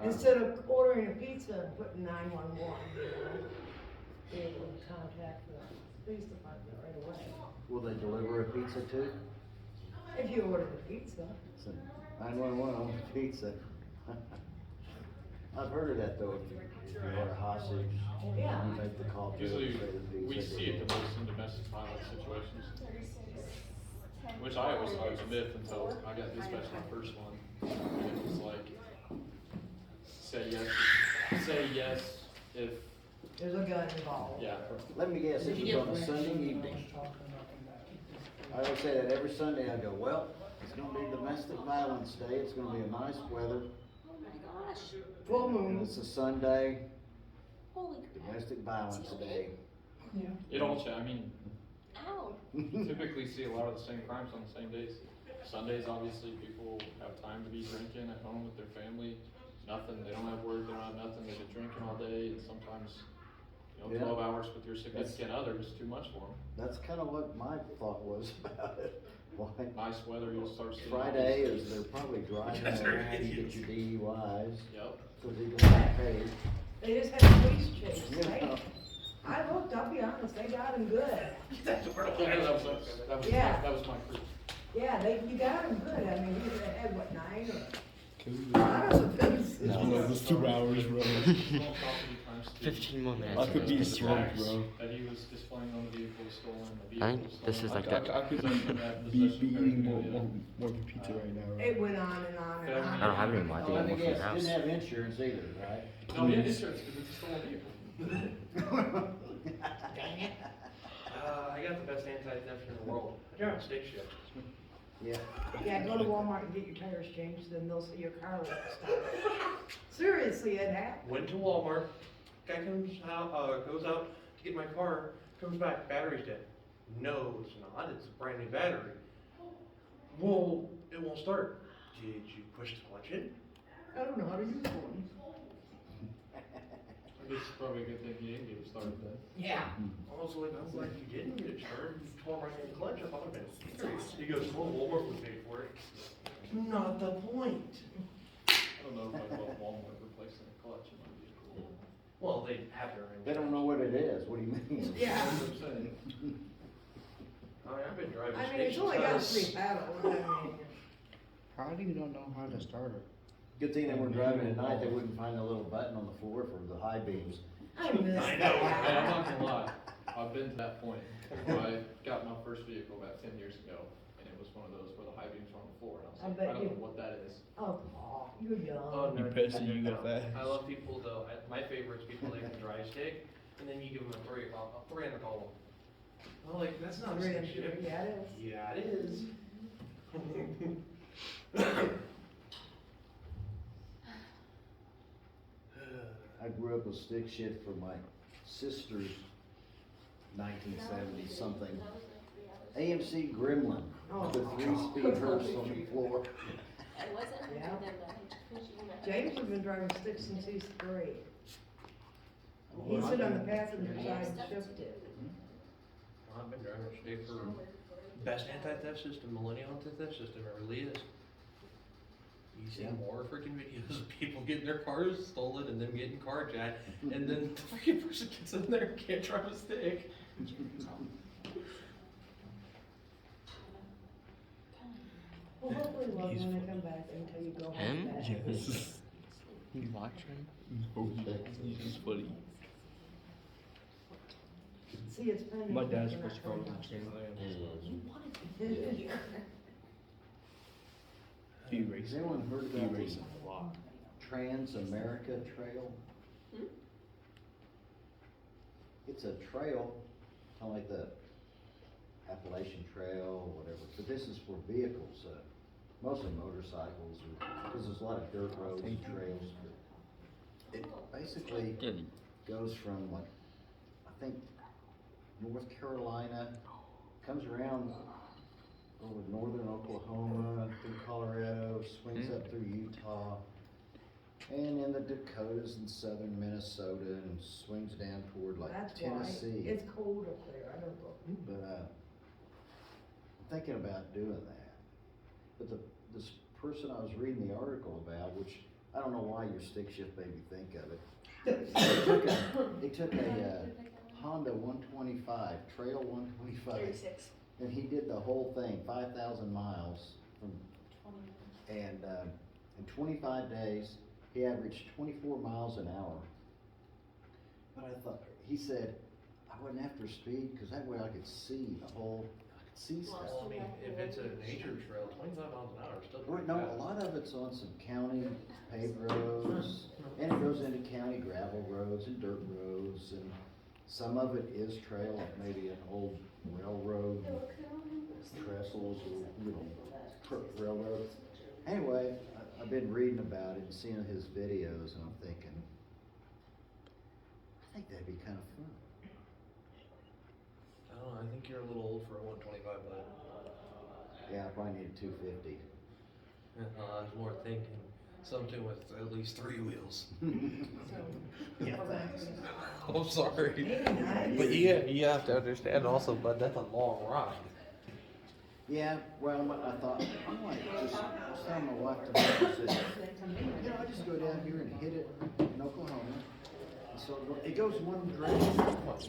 instead of ordering a pizza and putting 911, you know, be able to contact the police department right away. will they deliver a pizza too? If you order the pizza. So, 911 on the pizza. I've heard of that though, if you are a hostage, Yeah. you make the call to Usually, the pizza. we see it the most in domestic violence situations. Which I always thought was a myth until I got dispatched my first one. And it was like, say yes if, There's a gun involved. yeah. Let me guess, it was on a Sunday evening. I always say that every Sunday, I go, well, it's gonna be domestic violence day, it's gonna be a nice weather, Oh my gosh. Full and moon. it's a Sunday, Holy domestic violence day. Yeah. It all, I mean, ow. you typically see a lot of the same crimes on the same days. Sundays, obviously, people have time to be drinking at home with their family. Nothing, they don't have work, they don't have nothing, they've been drinking all day, and sometimes, Yeah. 12 hours with your significant other is too much for them. That's kinda what my thought was about it. Why? Nice weather, you'll start seeing. Friday is they're probably driving around, you get your DUIs, Yep. so they don't get paid. They just had a police chase, You right? know. I looked, I'll be honest, they got him good. Yeah, that was my crew. Yeah, you got him good. I mean, he had what, 9 or? A lot of offenses. No, it's 2 hours, bro. 15 more minutes. I could be It's slumped, fine. bro. That he was displaying on the vehicle was stolen, the I vehicle think was stolen. this is like that. I could be eating more pizza right now, right? It went on and on and on. I don't have any more. I think Let I'm me working guess, the house. didn't have insurance either, right? No, he had insurance because it's a stolen vehicle. Dang it. I got the best anti-theft in the world. I drive a stick shift. Yeah. Yeah, go to Walmart and get your tires changed, then they'll see your car will start. Seriously, it happened. Went to Walmart, guy comes out, goes out to get my car, comes back, battery's dead. No, it's not, it's a brand new battery. Well, it won't start. Did you push the clutch in? I don't know how to use one. I guess it's probably a good thing he didn't get it started then. Yeah. I was like, you didn't get it started, you tore right in the clutch, I thought I'd been serious. He goes, well, Walmart would pay for it. Not the point. I don't know if I bought Walmart replacing a clutch in my vehicle. Well, they have their own. They don't know what it is, what do you mean? Yeah. That's what I'm saying. I mean, I've been driving I mean, it's only got 3 pedals, I mean. How do you don't know how to start it? Good thing they weren't driving at night, they wouldn't find a little button on the floor for the high beams. I miss I know, and I'm not gonna lie, I've been to that point. I got my first vehicle about 10 years ago, and it was one of those where the high beams were on the floor, and I was I like, bet I don't you- know what that is. Oh, Paul, you're young. Oh, You no, pissed no, and you no, got no. fast. I love people though, my favorite's people that can drive stick, and then you give them a three and a call. I'm like, that's not a Three stick and shift. three, yeah, it is. Yeah, it is. I grew up with stick shift for my sister's 1970 something. AMC Gremlin, the 3-speed hearse on the floor. I wasn't Yeah. until then. James has been driving sticks since he's 3. He sit on the passenger side and shifted. I've been driving stick for best anti-theft system, millennial anti-theft system, it really is. You see Yeah. more freaking videos of people getting their cars stolen and them getting carjacked, and then the freaking person gets in there and can't drive a stick. Well, hopefully, love, when I come back, they tell you go Him? back. Yes. You watching? No, he's just funny. See, it's funny. My dad's when supposed to follow I the channel. You wanted to be here. He Has races. anyone heard He about the races a lot. Trans-America Trail? It's a trail, kind of like the Appalachian Trail, or whatever, but this is for vehicles, mostly motorcycles, because there's a lot of dirt roads and trails. But it basically goes from, like, I think, North Carolina, comes around over northern Oklahoma, through Colorado, swings up through Utah, and in the Dakotas and southern Minnesota, and swings down toward like That's Tennessee. why, it's cold up there, I don't go. But I'm thinking about doing that. But this person I was reading the article about, which I don't know why your stick shift made me think of it. They took a Honda 125, Trail 125. 36. And he did the whole thing, 5,000 miles from, and in 25 days, he averaged 24 miles an hour. But I thought, he said, I wasn't after speed, because that way I could see the whole, I could see stuff. Well, I mean, if it's a nature trail, 25 miles an hour is still Well, pretty no, fast. a lot of it's on some county paved roads, and it goes into county gravel roads and dirt roads, and some of it is trail, like maybe an old railroad trestles or, railroad. Anyway, I've been reading about it and seeing his videos, and I'm thinking, I think that'd be kind of fun. I don't know, I think you're a little old for a 125, bud. Yeah, I probably need a 250. I was more thinking something with at least 3 wheels. Yeah, thanks. I'm sorry. But you have to understand also, bud, that's a long ride. Yeah, well, I thought, I might just, I was telling my wife tonight, I said, you know, I just go down here and hit it in Oklahoma. And so it goes one direction.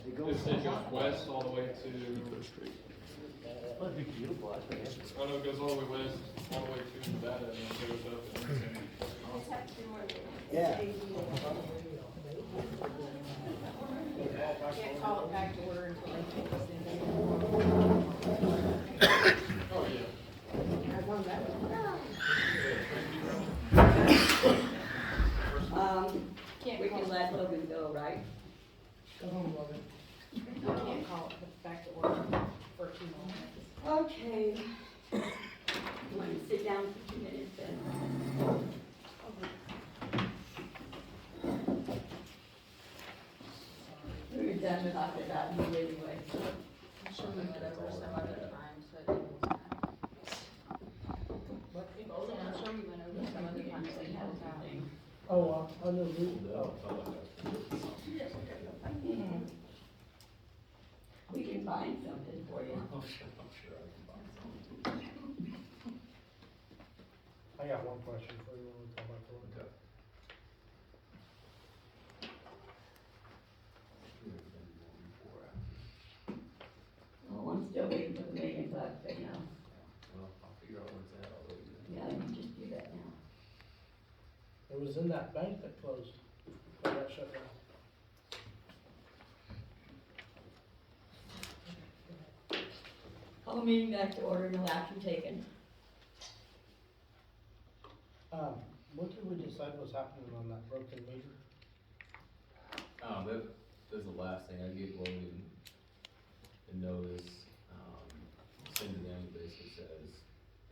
It goes It goes west all the way to. That'd be beautiful, I think. Oh no, it goes all the way west, all the way to Nevada, and then goes up and. Let's have 2 more minutes. Yeah. Can't call it back to order until they take us in. Oh, yeah. I won that one. We can let Logan go, right? Go home, Logan. I can't call it back to order for 2 more minutes. Okay. You want to sit down for 2 minutes then? We were done with talking about you anyway. I'm sure we went over some other time, so it didn't. I'm sure we went over some other time, so it didn't time. Oh, I know you, oh. We can find something for you. I'm sure I can find something. I got one question for you when we come back to it. Okay. Oh, I'm still waiting for the $1 million, but no. Well, I'll figure out where it's at, I'll let you know. Yeah, you just do that now. It was in that bank that closed, or that shut down. Call the meeting back to order, no action taken. What did we decide was happening on that broken meter? That's the last thing I gave Logan a notice, send to them, basically says,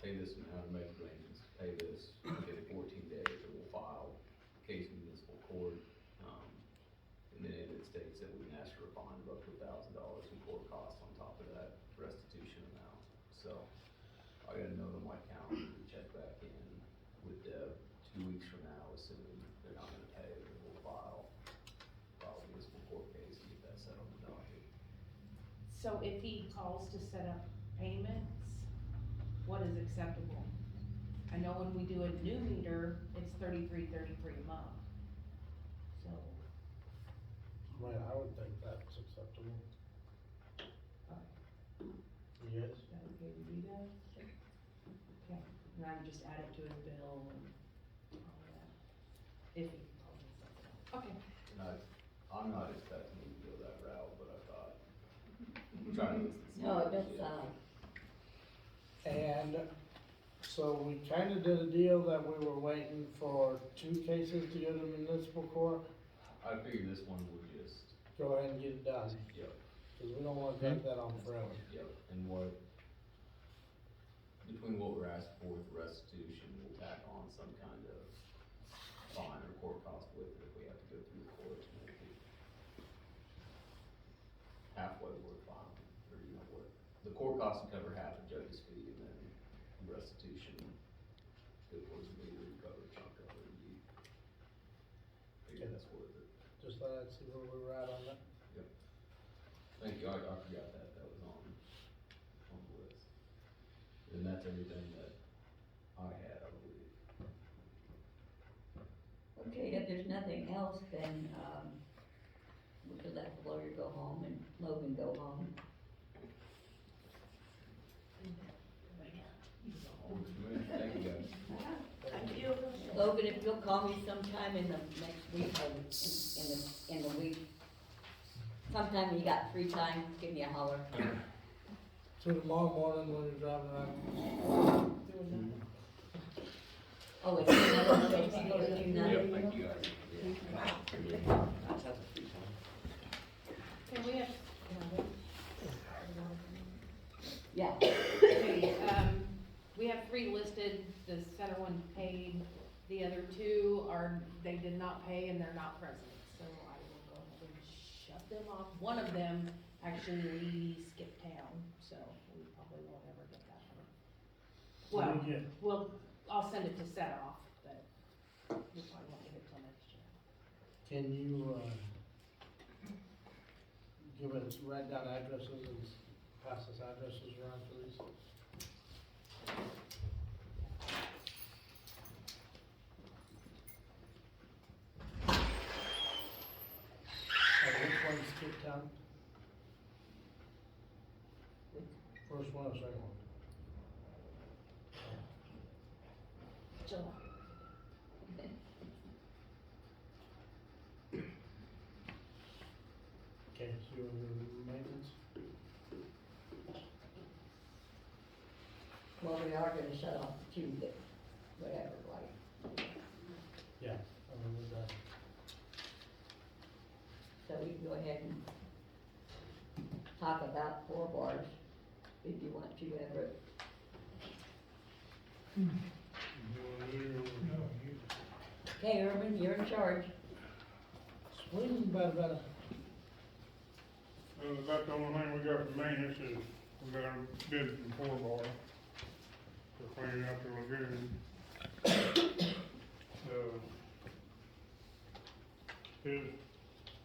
pay this amount, make arrangements, pay this, within 14 days, or we'll file case in municipal court. And then it states that we can ask for a fine of up to $1,000 in court costs on top of that restitution amount. So, I gotta note on my calendar to check back in with Deb 2 weeks from now, assuming they're not gonna pay, then we'll file a municipal court case and get that settled and done. So if he calls to set up payments, what is acceptable? I know when we do a new meter, it's $33.33 a month. So, I mean, I would think that's acceptable. Yes? is that okay with you guys? Okay, and I would just add it to his bill and all that, if he calls it something. Okay. And I'm not expecting you to go that route, but I thought, I'm trying to listen to. No, it does, And so we kinda did a deal that we were waiting for 2 cases to go to municipal court. I figured this one would just, Go ahead and get it done, yep, cause we don't wanna drag that on forever. yep, and what, between what we're asking for with restitution, we'll tack on some kind of fine or court cost with it if we have to go through the court. to make it halfway worthwhile, or you know what, the court costs will cover half the judge's fee, and then restitution, good towards the meter, recover a chunk of it, and you figure that's worth it. Just thought I'd see where we were at on that. Yep. Thank you, I forgot that was on the list. And that's everything that I had, I believe. okay, if there's nothing else, then, we could let the lawyer go home and Logan go home. Thank you, guys. Thank you. Logan, if you'll call me sometime in the next week, or in the week, sometime when you got free time, give me a holler. So tomorrow morning when you're driving around, Oh, it's another, it's another. Yep, thank you, guys. Can we have, Yeah. okay, we have 3 listed, the center one paid, the other 2 they did not pay and they're not present, so I will go ahead and shut them off. One of them, actually skipped town, so we probably won't ever get that one. What do you get? Well, I'll send it to set off, but we probably won't get it till next year. Can you, give us, write down addresses and pass us addresses around for these? Which one's skipped town? First one or second one? July. Okay, so you're maintenance? Well, we are gonna shut off the tube, but whatever, like, Yeah, I mean, with that. so we can go ahead and talk about 4 bars, if you want to, Everett. Okay, Irvin, you're in charge. Swing better. About the only thing we got for maintenance is we got a bid from 4 Bar for cleaning out the lagoon.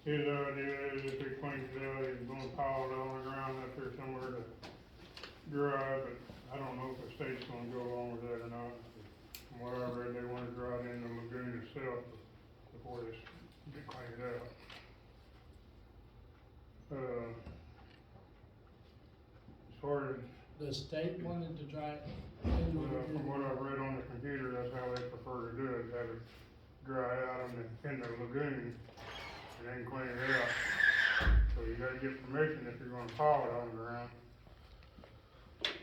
His idea is if he cleans it out, he's gonna pile it on the ground up there somewhere to dry, but I don't know if the state's gonna go along with that or not. From what I read, they wanna dry it in the lagoon itself before they clean it out. As far as, The state wanted to dry it in the from what lagoon. I've read on the computer, that's how they prefer to do it, have it dry out in the lagoon and then clean it out. So you gotta get permission if you're gonna pile it on the ground.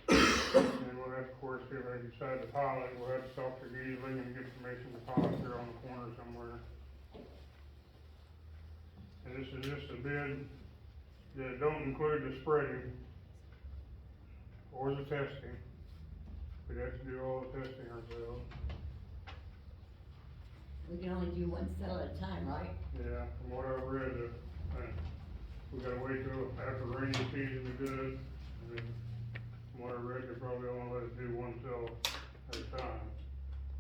And we'll have, of course, if they decide to pile it, we'll have to talk to Geasley and get permission to pile it here on the corner somewhere. And this is just a bid that don't include the spreading or the testing. We'd have to do all the testing ourselves. We can only do one cell at a time, right? Yeah, from what I've read, we gotta wait till after rainy season is good, and then from what I read, they probably only let us do 1 cell at a time,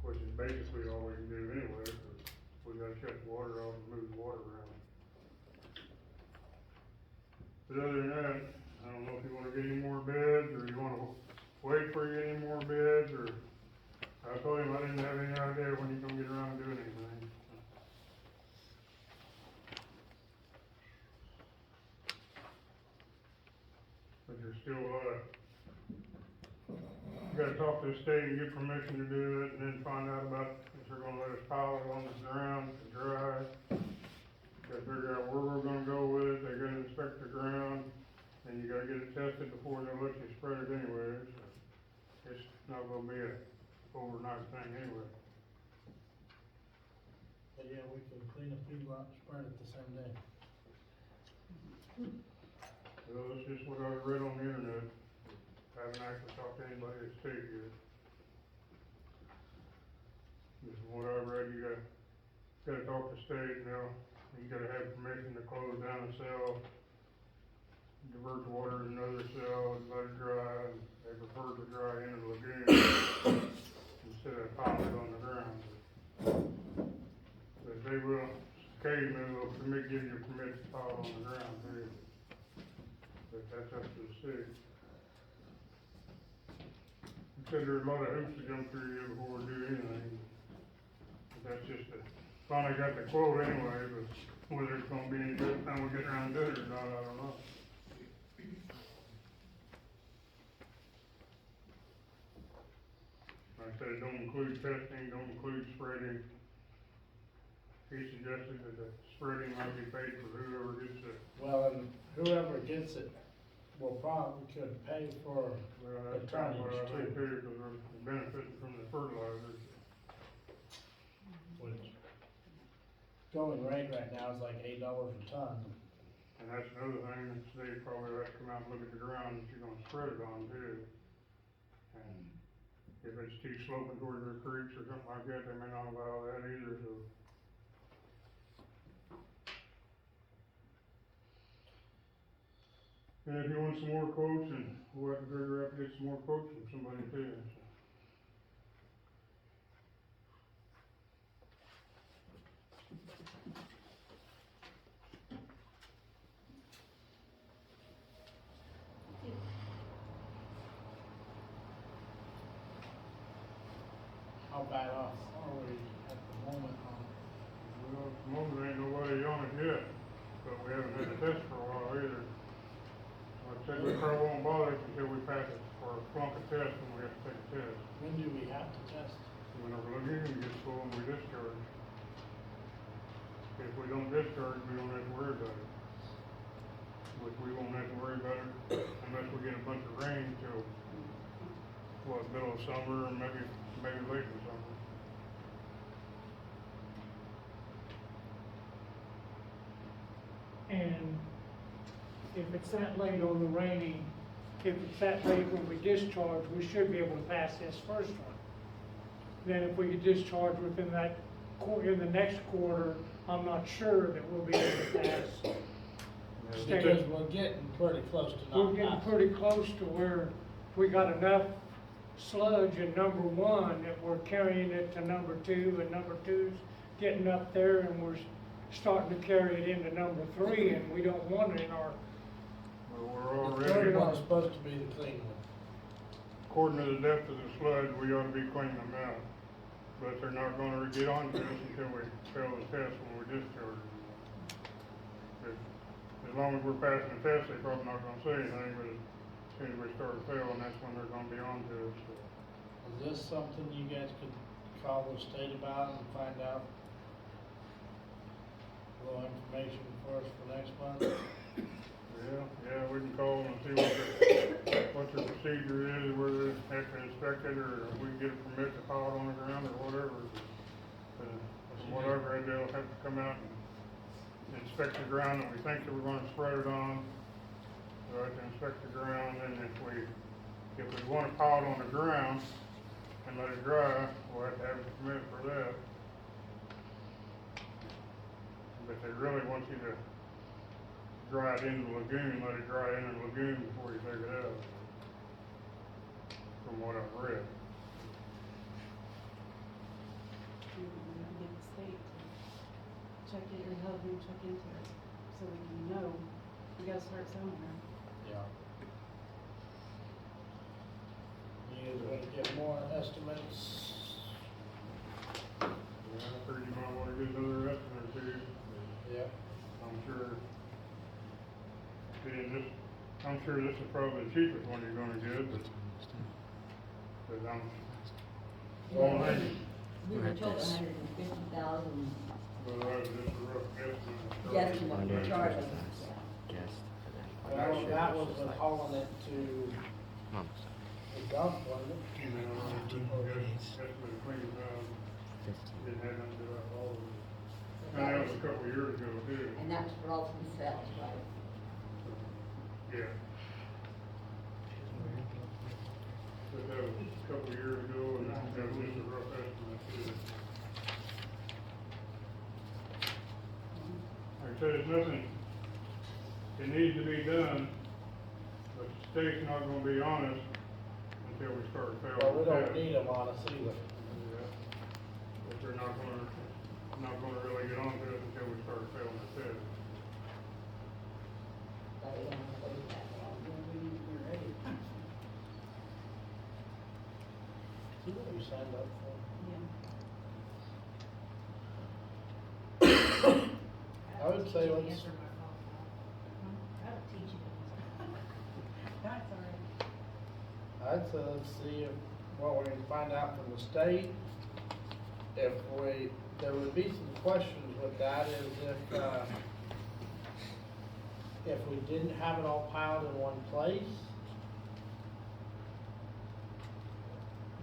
which is basically all we can do anyway, 'cause we gotta shut the water off and move the water around. But other than that, I don't know if you wanna get any more bids, or you wanna wait for any more bids, or, I told talk to the state and get permission to do it, and then find out about if they're gonna let us pile it on the ground to dry. Gotta figure out where we're gonna go with it, they gotta inspect the ground, and you gotta get it tested before they'll let you spread it anyway, so. It's not gonna be a overnight thing anyway. But yeah, we could clean a few out and spread it the same day. Well, it's just what I read on the internet. I haven't actually talked to anybody at the state yet. Just from what I read, you gotta talk to the state, you gotta have permission to close down a cell, divert the water to another cell and let it dry, and they prefer to dry in the lagoon instead of piling it on the ground. But they will, occasionally will give you permit to pile on the ground too. But that's up to the state. Said there are a lot of hoops to jump through here before we do anything. But that's just finally got the quote anyway, but whether it's gonna be any good time we get around to it or not, I don't know. Like I said, it don't include testing, don't include spreading. He suggested that the spreading might be paid for whoever gets it. Well, and whoever gets it will probably could pay for Well, the that's kind of what I tonnage think too. too, because we're benefiting from the fertilizers. Which going rate right now is like $8 a ton. And that's another thing, that they probably have to come out and look at the ground that you're gonna spread it on too. And if it's too sloping towards the creeks or something like that, they may not allow that either, so. And if you want some more quotes, and we'll have to figure out to get some more quotes from somebody too, so. How bad off are we at the moment on Well, at the moment, there ain't nobody on it yet, but we haven't had a test for a while either. Like I said, we probably won't bother it until we pass it for a flunk of test, and we have to take a test. when do we have to test? When our lagoon gets full and we discharge. If we don't discharge, we don't have to worry about it. Which we won't have to worry about it unless we get a bunch of rain till, middle of summer, or maybe late in summer. And if it's that late on the rainy, if it's that late when we discharge, we should be able to pass this first one. Then if we could discharge within that in the next quarter, I'm not sure that we'll be able to pass. Because we're getting pretty close to We're not getting passing. pretty close to where we got enough sludge in number one that we're carrying it to number two, and number two's getting up there, and we're starting to carry it into number three, and we don't want it in our, Well, we're The already, third one's supposed to be the clean one. according to the depth of the sludge, we ought to be cleaning them out. But they're not gonna get onto us until we fail the test when we discharge them. As long as we're passing the test, they're probably not gonna say anything, but as soon as we start to fail, and that's when they're gonna be onto us, so. Is this something you guys could call the state about and find out? A little information for us for next month? Yeah, we can call them and see what their procedure is, whether they have to inspect it, or if we can get a permit to pile it on the ground, or whatever. From what I've read, they'll have to come out and inspect the ground that we think that we're gonna spread it on. They'll have to inspect the ground, and if we wanna pile it on the ground and let it dry, we'll have to have a permit for that. But they really want you to dry it in the lagoon, let it dry in the lagoon before you take it out, from what I've read. We can get the state to check it, or help them check into it, so we can know, we gotta start somewhere. Yeah. You guys wanna get more estimates? Yeah, I figured you might wanna get another estimate or two. Yeah. I'm sure this is probably the cheapest one you're gonna get, but Well, maybe, We were told $150,000 but that was just a rough guesstimate. guesstimate for charges. Well, that was with hauling it to the dump, wasn't it? You know, estimate clean out, didn't have nothing to do with all of it. And that was a couple of years ago too. And that's for all three cells, right? Yeah. But that was a couple of years ago, and that was just a rough estimate too. Like I said, it's nothing, it needs to be done, but the state's not gonna be honest until we start failing. Well, we don't tests. need them on us either. Yeah. But they're not gonna really get onto it until we start failing the test. But we don't have to wait that long. We're ready. See what you signed up for? Yeah. I would say let's, Answer my phone. That'll teach you. That's all right. I'd say let's see what we can find out from the state. If there would be some questions with that is if we didn't have it all piled in one place,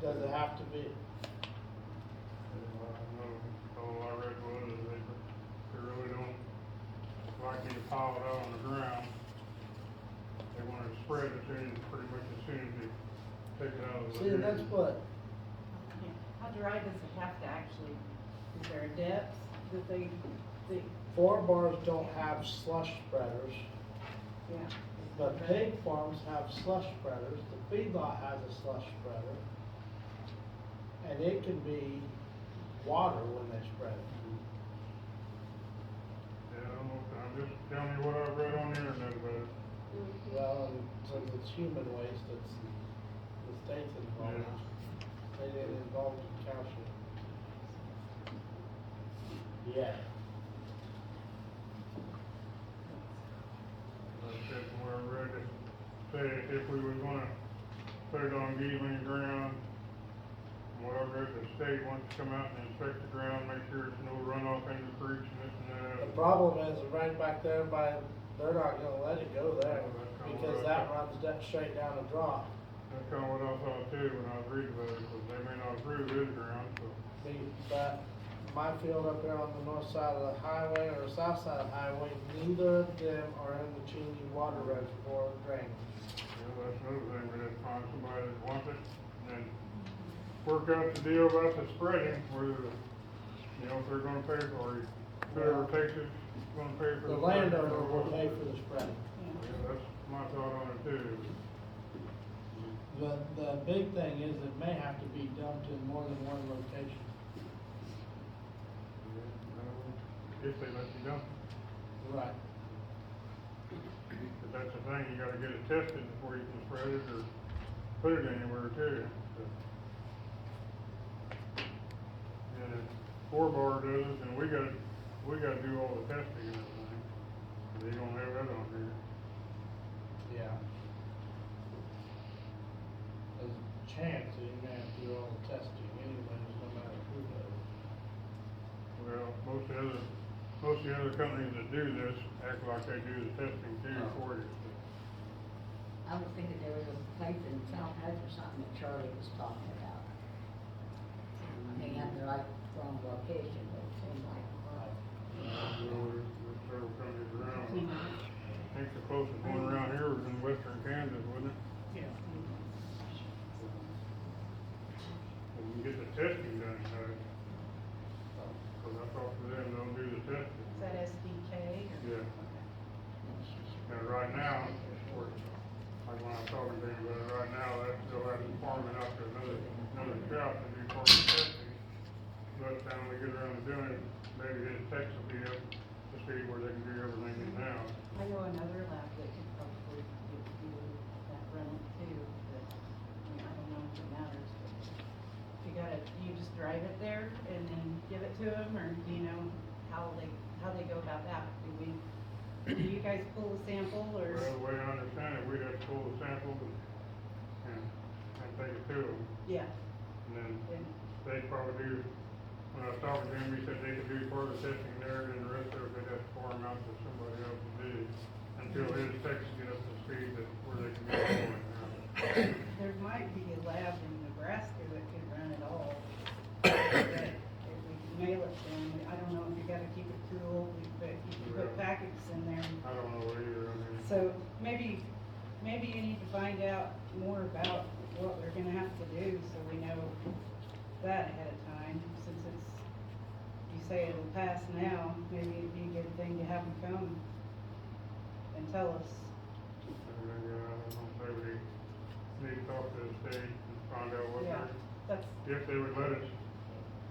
does it have to be? All I read was they really don't like me to pile it out on the ground. They want to spread it pretty much as soon as they take it out of the. See, that's what, How dry does it have to actually, is there a depth that they, 4 bars don't have slush spreaders, yeah. but pig farms have slush spreaders. The feedlot has a slush spreader. And it can be water when they spread it. Yeah, I'm just telling you what I've read on the internet about it. Well, and since it's human waste, it's the state's involved. They didn't involve the township. Yeah. Like I said, from where I read it, say if we was gonna put it on Geeling ground, from what I read, the state wants to come out and inspect the ground, make sure there's no runoff into creeks and this and that. The problem is right back there they're not gonna let it go there because that runs straight down a drop. That's kinda what I thought too when I was reading about it, because they may not approve this ground, so. But my field up there on the north side of the highway or the south side of the highway, neither of them are in the Cheney water reservoir drainage. Yeah, that's another thing, we have to find somebody that wants it, and then work out the deal about the spreading, whether, if they're gonna pay for it, whoever takes it, is gonna pay for The the spreading. landowner will pay for the spreading. Yeah, that's my thought on it too. The big thing is it may have to be dumped in more than one location. If they let you dump. Right. But that's the thing, you gotta get it tested before you can spread it or put it anywhere too. So. And if 4 bar does it, then we gotta do all the testing and everything. They don't have that on here. Yeah. There's a chance that you're gonna have to do all the testing anyways, no matter who does it. Well, most of the other companies that do this act like they do the testing too for you. So. I was thinking there was a place in South Hedge or something that Charlie was talking about. They have the right wrong location, but it seemed like. There's several companies around. I think the closest one around here was in western Kansas, wasn't it? Yeah. We can get the testing done, cause I talked to them, they'll do the testing. Is that SDK or? Yeah. Now, right now, like when I'm talking to you about it, right now, that's still having farming out to another shop to do part of the testing. By the time we get around to doing it, maybe his techs will be up to speed where they can do everything in-house. I know another lab that could probably do that running too, but, I don't know if it matters, but you just drive it there and then give it to them, or do you know how they go about that? Do you guys pull a sample, or? Well, the way I understand it, we'd have to pull the sample and take it to them. Yeah. And then they probably do, when I was talking to him, he said they could do further testing there, and the rest of it, they'd have to farm out to somebody else to do, until his techs get up to speed that where they can get going now. There might be a lab in Nebraska that could run it all. But if we can mail it to them, I don't know if you gotta keep it cool, but you can put Yeah. packets in there. I don't know either, I mean. So maybe you need to find out more about what we're gonna have to do, so we know that ahead of time, since it's, you say it'll pass now, maybe it'd be a good thing to have them come and tell us. I don't know, maybe need to talk to the state and find out what Yeah, that's, if they would let us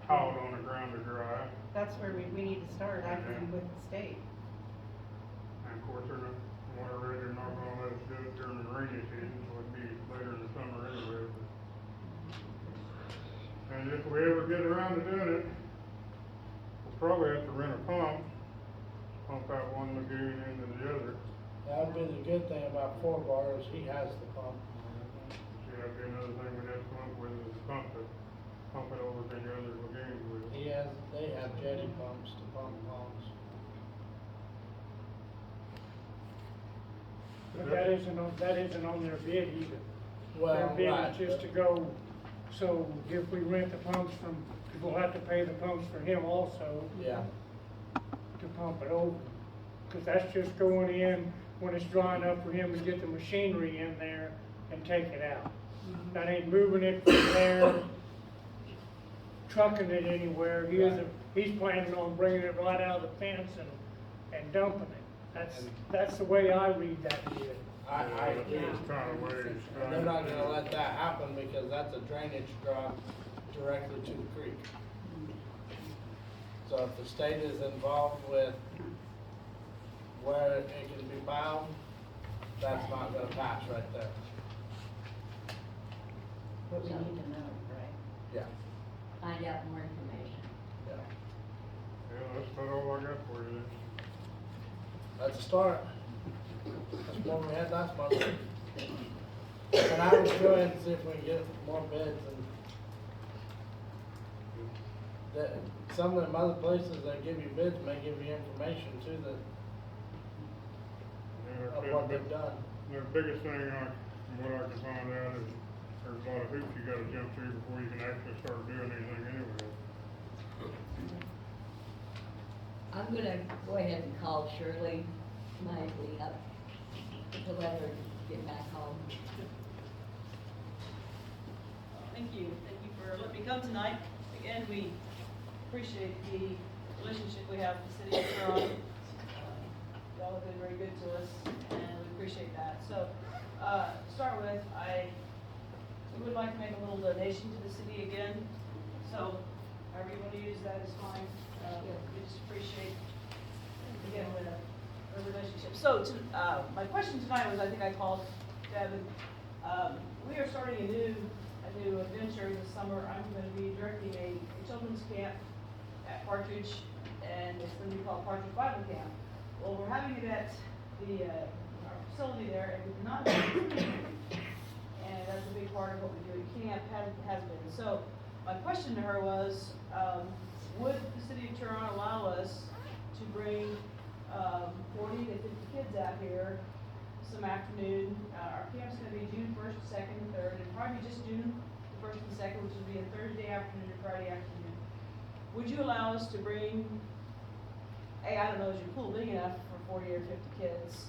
haul it on the ground to dry. that's where we need to start, I think, with the state. And of course, they're not, from what I read, they're not gonna let us do it during the rainy season, so it'd be later in the summer anyway, but. And if we ever get around to doing it, we'll probably have to rent a pump out one lagoon into the other. That'd be the good thing about 4-bar is he has the pump. See, that'd be another thing we'd have to come up with, is pump it over to the other lagoons with. They have jetty pumps to pump ponds. But that isn't on their bid either. Well, Their bid right, is just to go, so if we rent the pumps from, cause we'll have to pay the pumps for him also Yeah, to pump it over. Cause that's just going in when it's dry enough for him to get the machinery in there and take it out. That ain't moving it from there, trucking it anywhere. He's planning on bringing it right out of the fence and dumping it. That's the way I read that bid. I agree. It's kind of ways. And they're not gonna let that happen because that's a drainage drop directly to the creek. So if the state is involved with where it can be found, that's not gonna pass right there. But we need to know, right? Yeah, Find out more information. yeah. Yeah, that's about all I got for you then. That's a start. That's more than we had last month. And I would go ahead and see if we can get more bids and that, some of them other places that give you bids may give you information too that, Yeah, of what they've done. The biggest thing from what I can find out is there's a lot of hoops you gotta jump through before you can actually start doing anything anyway. I'm gonna go ahead and call Shirley Knightley up to let her get back home. Thank you for letting me come tonight. Again, we appreciate the relationship we have with the city of Turon. Y'all have been very good to us, and we appreciate that. So, to start with, we would like to make a little donation to the city again. So, however you want to use that is fine. We just appreciate, again, the relationship. So, my question tonight was, I think I called Devin. We are starting a new adventure this summer. I'm going to be directing a children's camp at Partridge, and it's going to be called Partridge Bible Camp. Well, we're having it at our facility there, and we cannot do it. And that's a big part of what we do at camp, has been. So, my question to her was, would the city of Turon allow us to bring 40 to 50 kids out here some afternoon? Our camp's going to be June 1st, 2nd, and 3rd, and probably just June the 1st and 2nd, which would be a Thursday afternoon or Friday afternoon. Would you allow us to bring, hey, I don't know, is your pool big enough for 40 or 50 kids?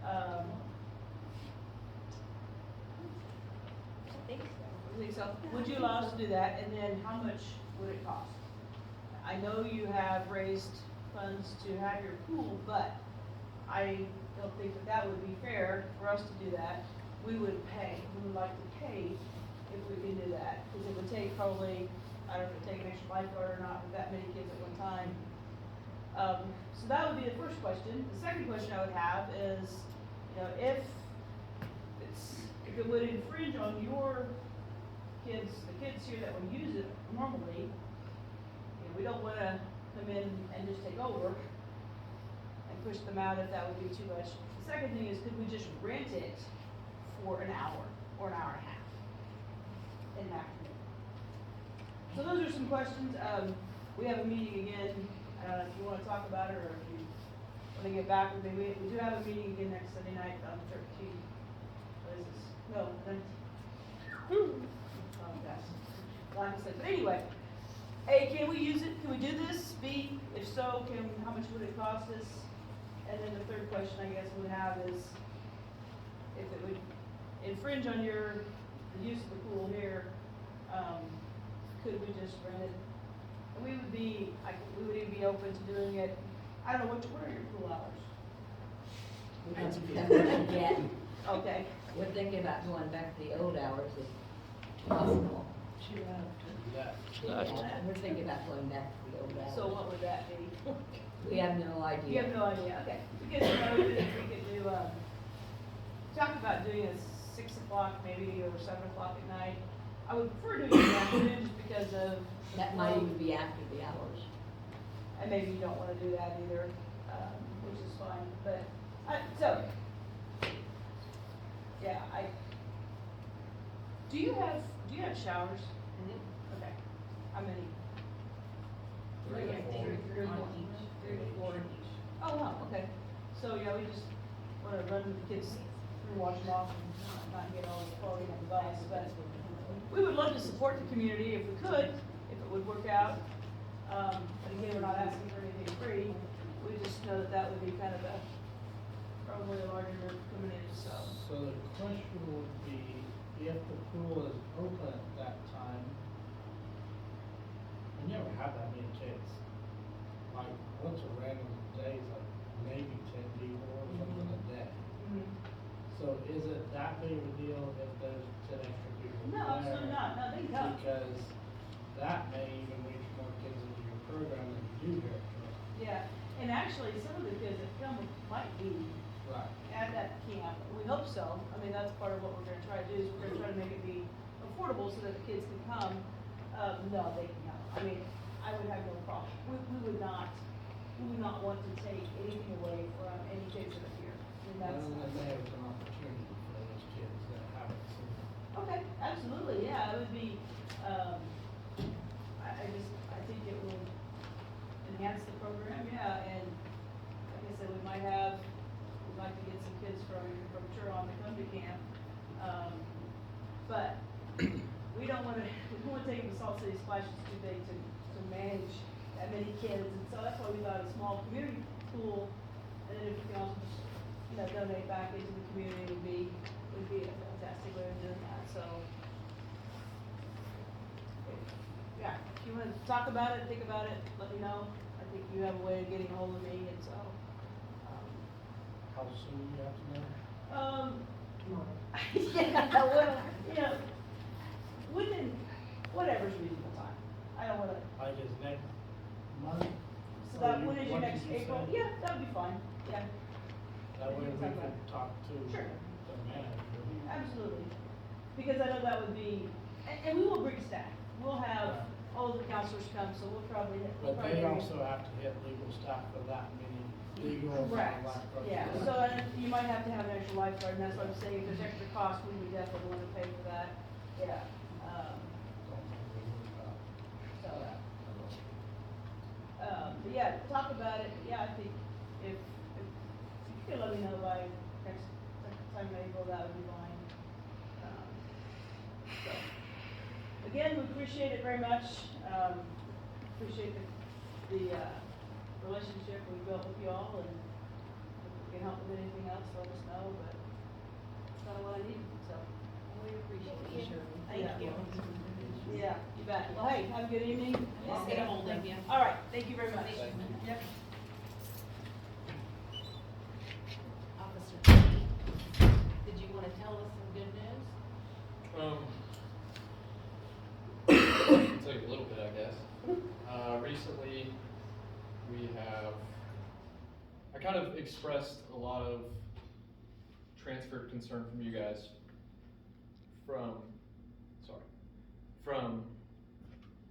I think so. Would you allow us to do that, and then how much would it cost? I know you have raised funds to have your pool, but I don't think that would be fair for us to do that. We would like to pay if we can do that, because it would take probably, I don't know if it would take an extra lifeguard or not with that many kids at one time. So that would be the first question. The second question I would have is, if it would infringe on your kids, the kids here that would use it normally, we don't want to come in and just take over and push them out if that would be too much. The second thing is, could we just rent it for an hour or an hour and a half? in the afternoon. So those are some questions. We have a meeting again, if you wanna talk about it, or if you wanna get back with me. We do have a meeting again next Sunday night on the 13th. What is this? No, 19th. Like I said, but anyway, A, can we use it? Can we do this? B, if so, how much would it cost us? And then the third question I guess we have is, if it would infringe on the use of the pool here, could we just rent it? We would even be open to doing it, I don't know, what are your pool hours? We haven't done it yet. Okay. We're thinking about going back to the old hours if possible. She left. Yeah, we're thinking about going back to the old hours. So what would that be? We have no idea. You have no idea, okay. Because, we could do, talk about doing a 6 o'clock maybe, or 7 o'clock at night. I would prefer doing it in the afternoon just because of. That might even be after the hours. And maybe you don't wanna do that either, which is fine, but, so. Yeah, do you have showers? Okay, how many? Three to four each. Oh, wow, okay. So, yeah, we just wanna run with the kids through, wash them off, and not get all this clothing on the bus, but we would love to support the community if we could, if it would work out. But again, we're not asking for anything free. We just know that would be kind of probably a larger group coming in, so. So the question would be, if the pool is open at that time, you never have that many kids. Like, what's a random day, is like maybe 10 people or something a day. So is it that big of a deal if there's 10 extra people No, there? absolutely not. No, they can come. Because that may even reach more kids into your program than you do here at Trust. Yeah, and actually, some of the kids that come might be Right. at that camp. We hope so. I mean, that's part of what we're gonna try to do, is we're gonna try to make it be affordable so that the kids can come. No, they can come. I mean, I would have no problem. We would not want to take anything away from any kids that are here. I mean, that's. Well, then there's an opportunity for those kids that haven't seen it. Okay, absolutely, yeah, it would be, I think it will enhance the program, yeah, and like I said, we'd like to get some kids from Turon to come to camp. But we don't wanna take them to Salt City Splash, it's too big to manage that many kids, and so that's why we thought a small community pool, and then if we can also just, donate back into the community would be a fantastic way of doing that, so. Yeah, if you wanna talk about it, think about it, let me know. I think you have a way of getting a hold of me, and so. How soon do you have to know? Yeah, well, whatever's reasonable time. I don't wanna, Like is next month? so Or that, when is your what next did you April? say? Yeah, that would be fine, yeah. That way we Talk can about it. talk to Sure. the manager. Absolutely, because I know that would be, and we will bring staff, we'll have all of the counselors come, so we'll probably. But they also have to hit legal staff for that many legal and Correct, lifeguards. yeah, so you might have to have an extra lifeguard, and that's what I'm saying, if there's extra cost, we would definitely wanna pay for that, yeah, Don't think we would, so. But yeah, talk about it, yeah, I think if you could let me know by next time in April, that would be fine. So, again, we appreciate it very much, appreciate the relationship we've built with you all, and if we can help with anything else, let us know, but that's kind of what I need, so. We appreciate it. Thank you. Yeah, you bet. Well, hey, have a good evening. Just get a hold of you. All right, thank you very much. Thank you. Yep. Officer Pete, did you wanna tell us some good news? I can tell you a little bit, I guess. Recently, I kind of expressed a lot of transferred concern from you guys from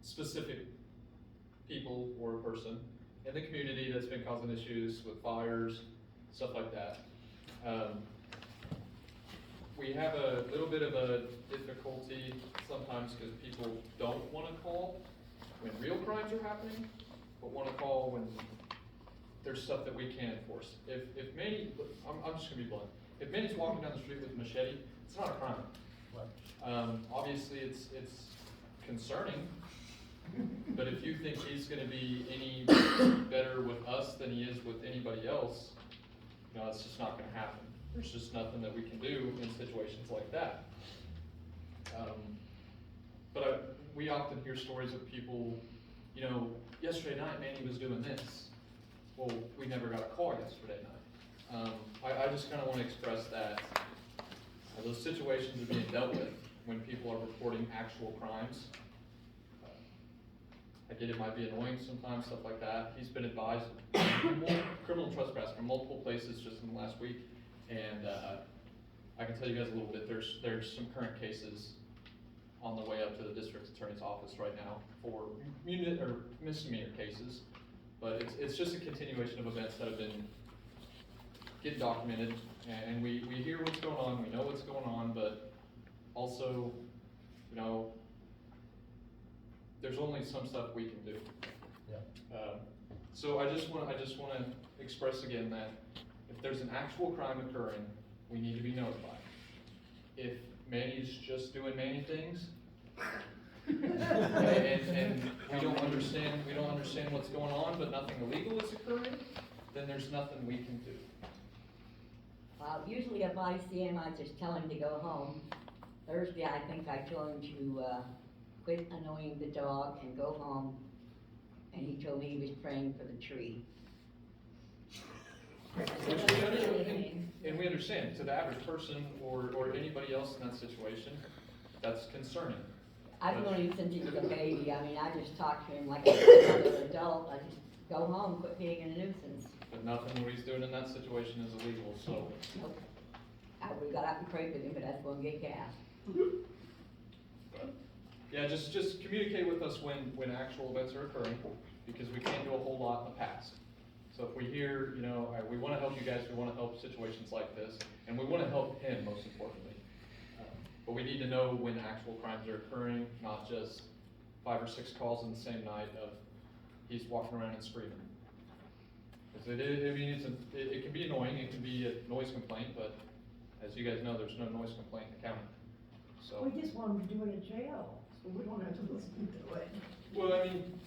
specific people or a person in the community that's been causing issues with fires, stuff like that. we have a little bit of a difficulty sometimes because people don't wanna call when real crimes are happening, but wanna call when there's stuff that we can't enforce. If Manny, I'm just gonna be blunt, if Manny's walking down the street with a machete, it's not a crime. Obviously it's concerning, but if you think he's gonna be any better with us than he is with anybody else, you know, it's just not gonna happen. There's just nothing that we can do in situations like that. We often hear stories of people, you know, yesterday night Manny was doing this. Well, we never got a call yesterday night. I just kind of want to express that those situations are being dealt with when people are reporting actual crimes. I get it might be annoying sometimes, stuff like that. He's been advised of criminal trespass from multiple places just in the last week. And I can tell you guys a little bit, there's some current cases on the way up to the district attorney's office right now for misdemeanor cases. But it's just a continuation of events that have been getting documented, and we hear what's going on, we know what's going on, but also, you know, there's only some stuff we can do. Yeah. So I just want to express again that if there's an actual crime occurring, we need to be notified. If Manny's just doing Manny things, and we don't understand what's going on, but nothing illegal is occurring, then there's nothing we can do. Usually if I see him, I just tell him to go home. Thursday, I think I told him to quit annoying the dog and go home, and he told me he was praying for the tree. And we understand, to the average person or anybody else in that situation, that's concerning. I've known him since he was a baby. I mean, I just talk to him like another adult. I just go home, quit being a nuisance. But nothing what he's doing in that situation is illegal, so. Nope. I would've got out and prayed with him, but that's gonna get cast. But, yeah, just communicate with us when actual events are occurring, because we can't do a whole lot in the past. So if we hear, you know, we wanna help you guys, we wanna help situations like this, and we wanna help him most importantly. But we need to know when actual crimes are occurring, not just 5 or 6 calls in the same night of he's walking around and screaming. Because it can be annoying, it can be a noise complaint, but as you guys know, there's no noise complaint in the county. So. We just want him to do it in jail, so we don't have to listen to it. Well, I mean,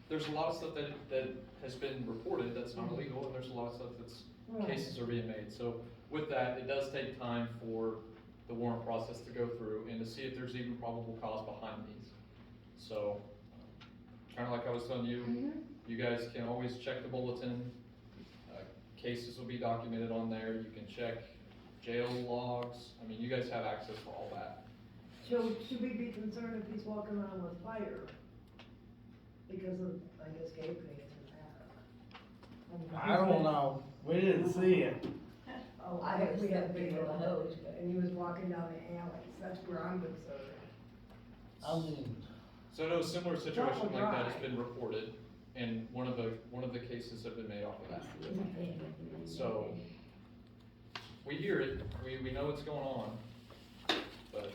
there's a lot of stuff that has been reported that's not illegal, and there's a lot of stuff that's, cases are being made. So with that, it does take time for the warrant process to go through and to see if there's even probable cause behind these. So, kind of like I was telling you, you guys can always check the bulletin. Cases will be documented on there. You can check jail logs. I mean, you guys have access to all that. So should we be concerned if he's walking around with fire? Because of, I guess, gay pains and that. I don't know, we didn't see it. Oh, I I guess we have have big video old of hose, those, but- and he was walking down the alleys, that's where I'm concerned. I mean, So I know a similar situation Trouble like that has dry. been reported, and one of the cases have been made off of that. So, we hear it, we know what's going on, but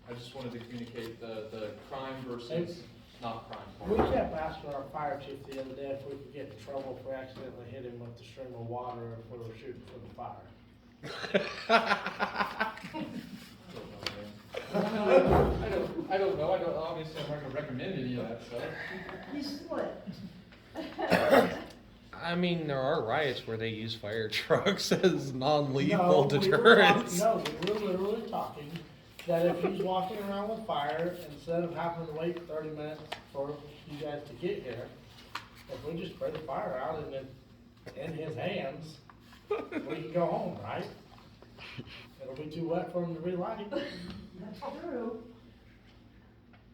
I just wanted to communicate the crime versus not crime we part. kept asking our fire chief the other day if we could get in trouble if we accidentally hit him with the stream of water or if we were shooting from the fire. I don't know, obviously I'm not gonna recommend any of that stuff. You slipped. I mean, there are riots where they use fire trucks as non-lethal No, we were deterrents. talking- No, we were literally talking that if he's walking around with fire, instead of having to wait 30 minutes for you guys to get here, if we just spray the fire out and then in his hands, we can go home, right? It'll be too wet for him to relight. That's true.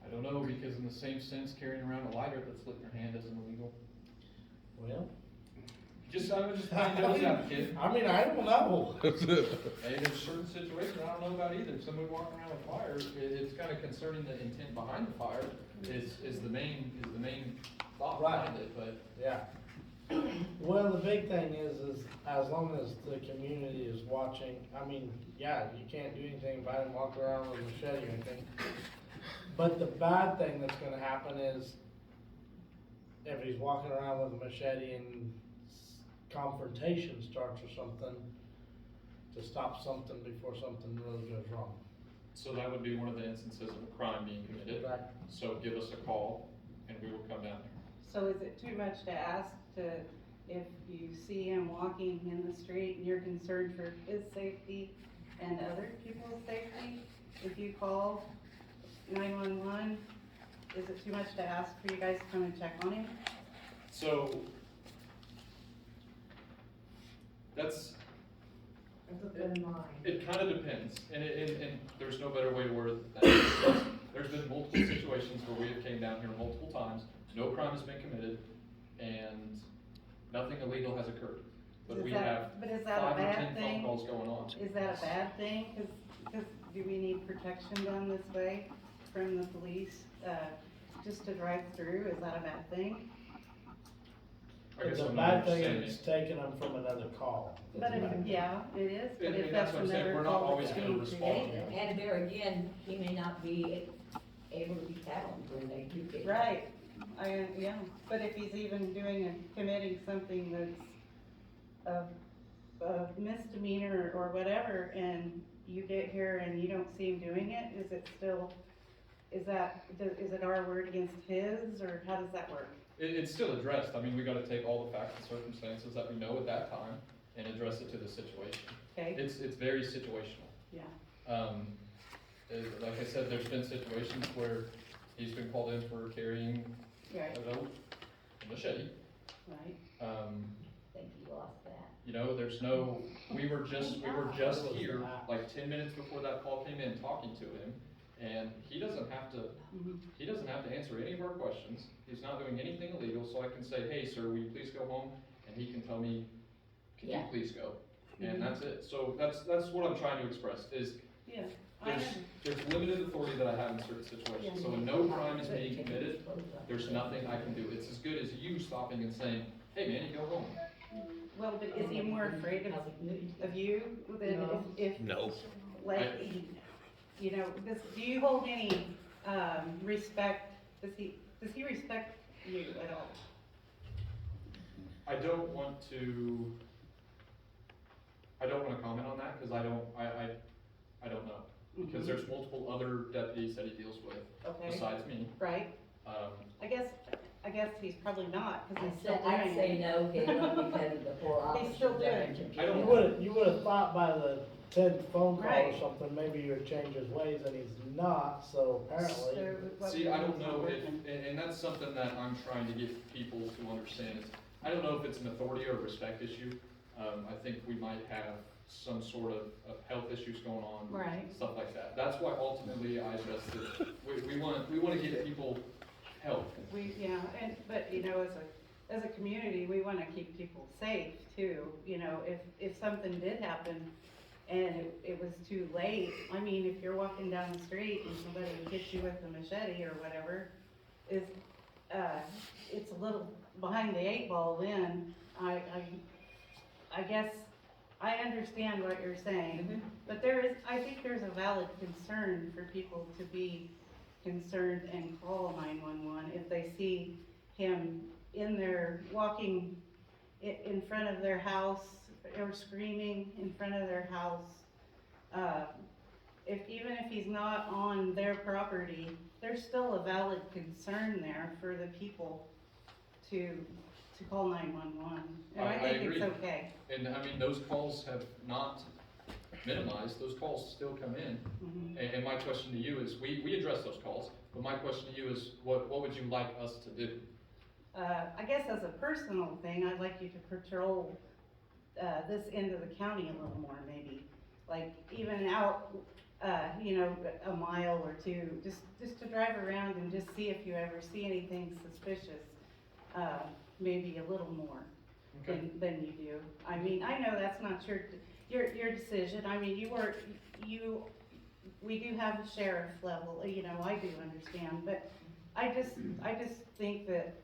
I don't know, because in the same sense, carrying around a lighter that's lit in your hand isn't illegal. Well. I was just playing devil's advocate. I mean, I don't know. Hey, there's certain situations I don't know about either. Somebody walking around with fire, it's kind of concerning the intent behind the fire is the main thought Right. behind it, but. Yeah. Well, the big thing is as long as the community is watching, I mean, yeah, you can't do anything about him walking around with a machete or anything. But the bad thing that's gonna happen is if he's walking around with a machete and confrontation starts or something, to stop something before something really goes wrong. So that would be one of the instances of a crime being committed. Right. So give us a call and we will come down there. So is it too much to ask to, if you see him walking in the street and you're concerned for his safety and other people's safety, if you call 911, is it too much to ask for you guys to come and check on him? So that's, it kind of depends, and there's no better way to word it than that. There's been multiple situations where we have came down here multiple times, no crime has been committed, and nothing illegal has occurred. But we have 5 or 10 phone calls going on. Is that a bad thing? Cause do we need protection done this way from the police, just to drive through? Is that a bad thing? It's a bad thing if it's taking them from another call. But if, yeah, it is, but And if that's that's what I'm saying, another we're not call always that's gonna being respond. created. And there again, he may not be able to be found when they do get. Right, yeah, but if he's even committing something that's a misdemeanor or whatever, and you get here and you don't see him doing it, is it still, is it our word against his, or how does that work? It's still addressed. I mean, we gotta take all the facts and circumstances that we know at that time and address it to the situation. Okay. It's very situational. Yeah. Like I said, there's been situations where he's been called in for carrying Right. a machete. Right. I think he lost that. You know, we were just here, like 10 minutes before that call came in, talking to him, and he doesn't have to answer any of our questions. He's not doing anything illegal, so I can say, hey, sir, will you please go home? And he can tell me, can you please go? And that's it. So that's what I'm trying to express, is Yeah. there's limited authority that I have in certain situations. So when no crime is being committed, there's nothing I can do. It's as good as you stopping and saying, hey, man, you go home. Well, but is he more afraid of you than if? No. Like, you know, do you hold any, respect, does he respect you at all? I don't want to comment on that, because I don't know. Because there's multiple other deputies that he deals with, besides me. Right. I guess he's probably not, because he's still doing I'd say no, Caleb, because of the poor officers. He's still doing it. You would've thought by the 10th phone call or Right. something, maybe he would change his ways, and he's not, so apparently. See, I don't know if, and that's something that I'm trying to get people to understand, is I don't know if it's an authority or a respect issue. I think we might have some sort of health issues going on. Right. Stuff like that. That's why ultimately I addressed it. We wanna get people help. But you know, as a community, we wanna keep people safe too. You know, if something did happen and it was too late, I mean, if you're walking down the street and somebody hits you with a machete or whatever, it's a little behind the 8 ball then. I guess I understand what you're saying, but I think there's a valid concern for people to be concerned and call 911 if they see him in there walking in front of their house or screaming in front of their house. Even if he's not on their property, there's still a valid concern there for the people to call 911. And I think agree. it's okay. And I mean, those calls have not minimized, those calls still come in. And my question to you is, we address those calls, but my question to you is, what would you like us to do? I guess as a personal thing, I'd like you to patrol this end of the county a little more, maybe. Like even out, you know, a mile or two, just to drive around and just see if you ever see anything suspicious. Maybe a little more than you do. I mean, I know that's not your decision. I mean, we do have a sheriff level, you know, I do understand, but I just think that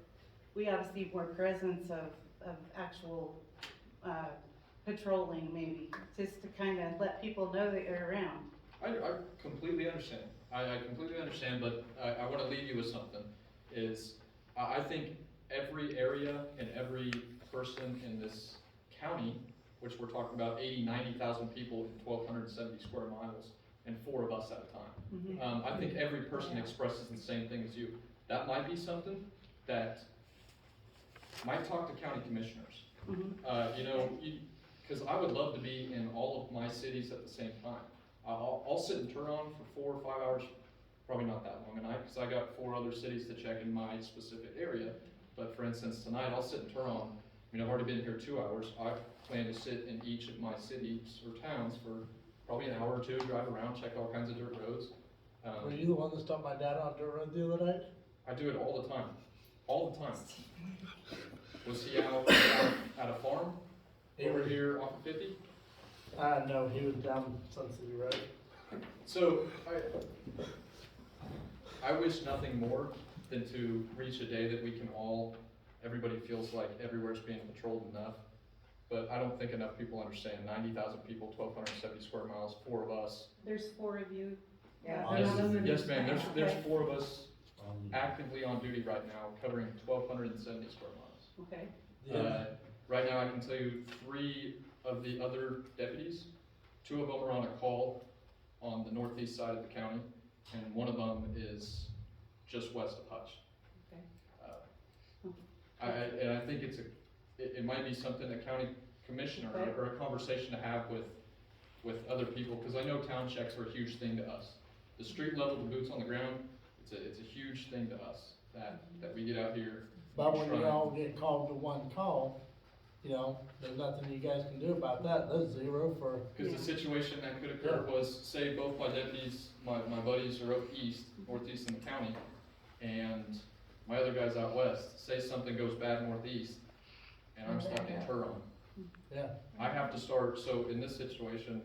we ought to see more presence of actual, patrolling maybe, just to kinda let people know that you're around. I completely understand. I completely understand, but I wanna leave you with something, is I think every area and every person in this county, which we're talking about 90,000 people in 1,270 square miles, and 4 of us at a time. I think every person expresses the same thing as you. That might be something that might talk to county commissioners. You know, because I would love to be in all of my cities at the same time. I'll sit in Turon for 4 or 5 hours, probably not that long a night, because I got 4 other cities to check in my specific area. But for instance, tonight I'll sit in Turon. I mean, I've already been here 2 hours. I plan to sit in each of my cities or towns for probably an hour or 2, drive around, check all kinds of dirt roads. Were you the one that stopped my dad on dirt road the other night? I do it all the time. All the time. Was he out at a farm over here off of 50? No, he was down Sun City Road. So I wish nothing more than to reach a day that we can all, everybody feels like everywhere's being patrolled enough. But I don't think enough people understand. 90,000 people, 1,270 square miles, 4 of us. There's 4 of you. Yes, ma'am. There's 4 of us actively on duty right now, covering 1,270 square miles. Okay. Right now, I can tell you 3 of the other deputies, 2 of them are on a call on the northeast side of the county, and 1 of them is just west of Hutch. Okay. And I think it might be something a county commissioner or a conversation to have with other people, because I know town checks are a huge thing to us. The street level, the boots on the ground, it's a huge thing to us that we get out here. But when you all get called to one call, you know, there's nothing you guys can do about that. That's 0 for. Because the situation that could occur was, say both my deputies, my buddies are up east, northeast in the county, and my other guy's out west. Say something goes bad northeast, and I'm stuck in Turon. Yeah. I have to start, so in this situation,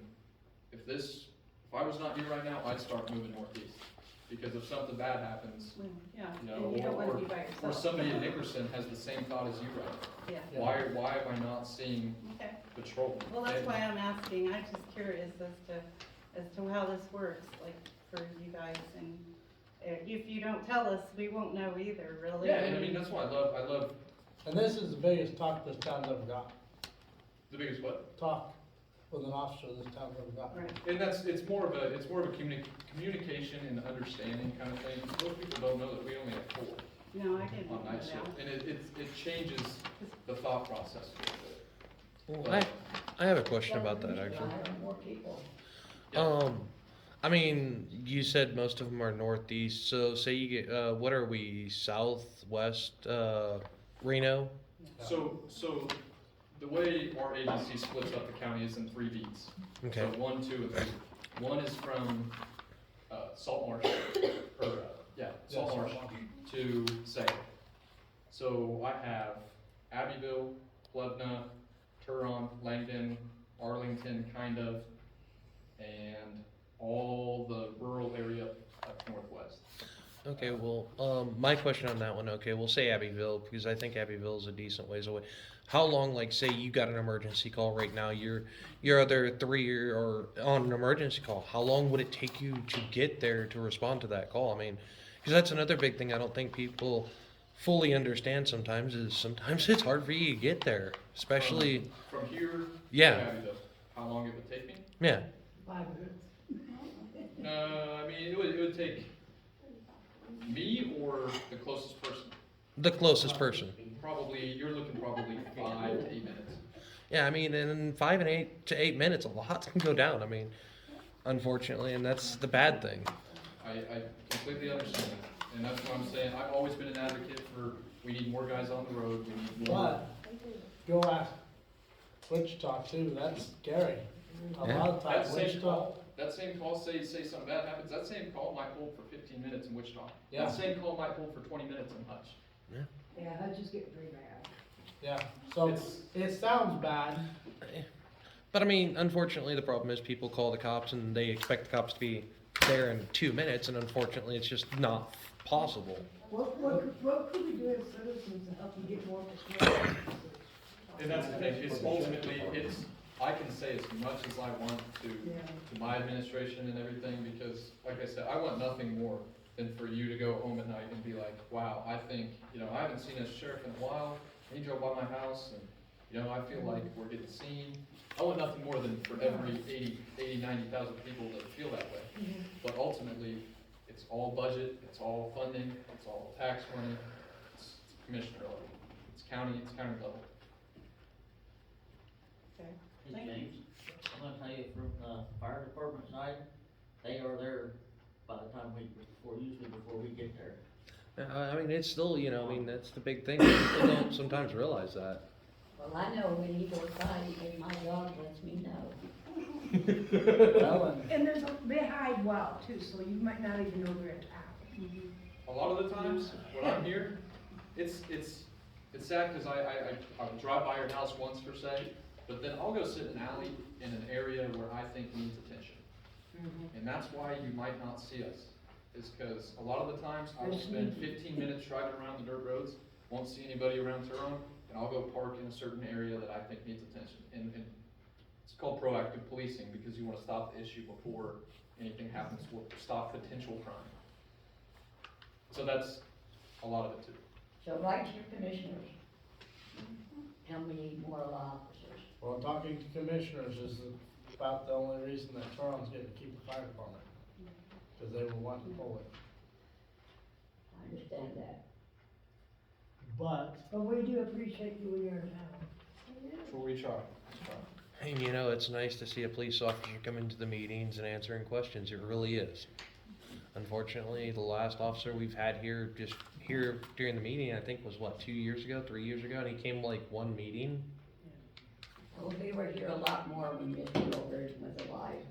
if I was not here right now, I'd start moving northeast. Because if something bad happens, Yeah, you and you don't wanna be by or yourself. somebody in Nickerson has the same thought as you right now. Yeah. Why am I not seeing Okay. patrol? Well, that's why I'm asking. I'm just curious as to how this works, like, for you guys, and if you don't tell us, we won't know either, really. Yeah, and I mean, that's why I love. And this is the biggest talk this town's ever got. The biggest what? Talk with an officer this town's ever got. Right. And it's more of a communication and understanding kind of thing. Most people don't know that we only have 4 No, I didn't on know night that. shift, and it changes the thought process a little bit. Well, I have a question about that actually. More people. I mean, you said most of them are northeast, so say you get, what are we, southwest, Reno? So the way our agency splits up the county is in 3 beats. Okay. So 1, 2, and 3. 1 is from Salt Marsh, Salt Marsh to Sagan. So I have Abbeville, Plevna, Turon, Langdon, Arlington, kind of, and all the rural area up northwest. Okay, well, my question on that one, okay, we'll say Abbeville, because I think Abbeville is a decent ways away. How long, like, say you got an emergency call right now, your other 3 are on an emergency call, how long would it take you to get there to respond to that call? I mean, because that's another big thing I don't think people fully understand sometimes, is sometimes it's hard for you to get there, especially. From here Yeah. to Abbeville, how long it would take me? Yeah. 5 minutes. I mean, it would take me or the closest person. The closest person. You're looking probably 5 to 8 minutes. Yeah, I mean, in 5 and 8 to 8 minutes, a lot can go down. I mean, unfortunately, and that's the bad thing. I completely understand that, and that's what I'm saying. I've always been an advocate for, we need more guys on the road, we need more. But, go ask Wichita too, that's scary. A lot of times Wichita. That same call, say something bad happens, that same call might hold for 15 minutes in Wichita. Yeah. That same call might hold for 20 minutes in Hutch. Yeah, that just get pretty bad. Yeah, so it sounds bad. But I mean, unfortunately, the problem is people call the cops and they expect the cops to be there in 2 minutes, and unfortunately, it's just not possible. What could we do as citizens to help you get more patrol officers? And that's the thing, it's ultimately, I can say as much as I want to my administration and everything, because, like I said, I want nothing more than for you to go home at night and be like, wow, I think, I haven't seen a sheriff in a while, he drove by my house, and, I feel like we're getting seen. I want nothing more than for every 90,000 people to feel that way. But ultimately, it's all budget, it's all funding, it's all tax money, it's commissioner level, it's county level. Okay, Hey, thank you. James, I'm gonna tell you from the fire department side, they are there by the time usually before we get there. I mean, it's still, that's the big thing. People don't sometimes realize that. Well, I know when he goes by, and my dog lets me know. Well, And they hide well too, so you might not even know they're in town. A lot of the times, when I'm here, it's sad, cause I would drive by your house once per se, but then I'll go sit in an alley in an area where I think needs attention. And that's why you might not see us, is cause a lot of the times I will spend 15 minutes driving around the dirt roads, won't see anybody around Turon, and I'll go park in a certain area that I think needs attention. And it's called proactive policing, because you wanna stop the issue before anything happens, or stop potential crime. So that's a lot of it too. So write to your commissioners. Tell me we need more law officers. Well, talking to commissioners is about the only reason that Turon's getting to keep the fire department, cause they were wanting to pull it. I understand that. But we do appreciate you when you're in town. That's what we try. And it's nice to see a police officer come into the meetings and answering questions. It really is. Unfortunately, the last officer we've had here, just here during the meeting, I think was 2 years ago, 3 years ago, and he came like one meeting. Well, we were here a lot more when Mr. Overton was alive.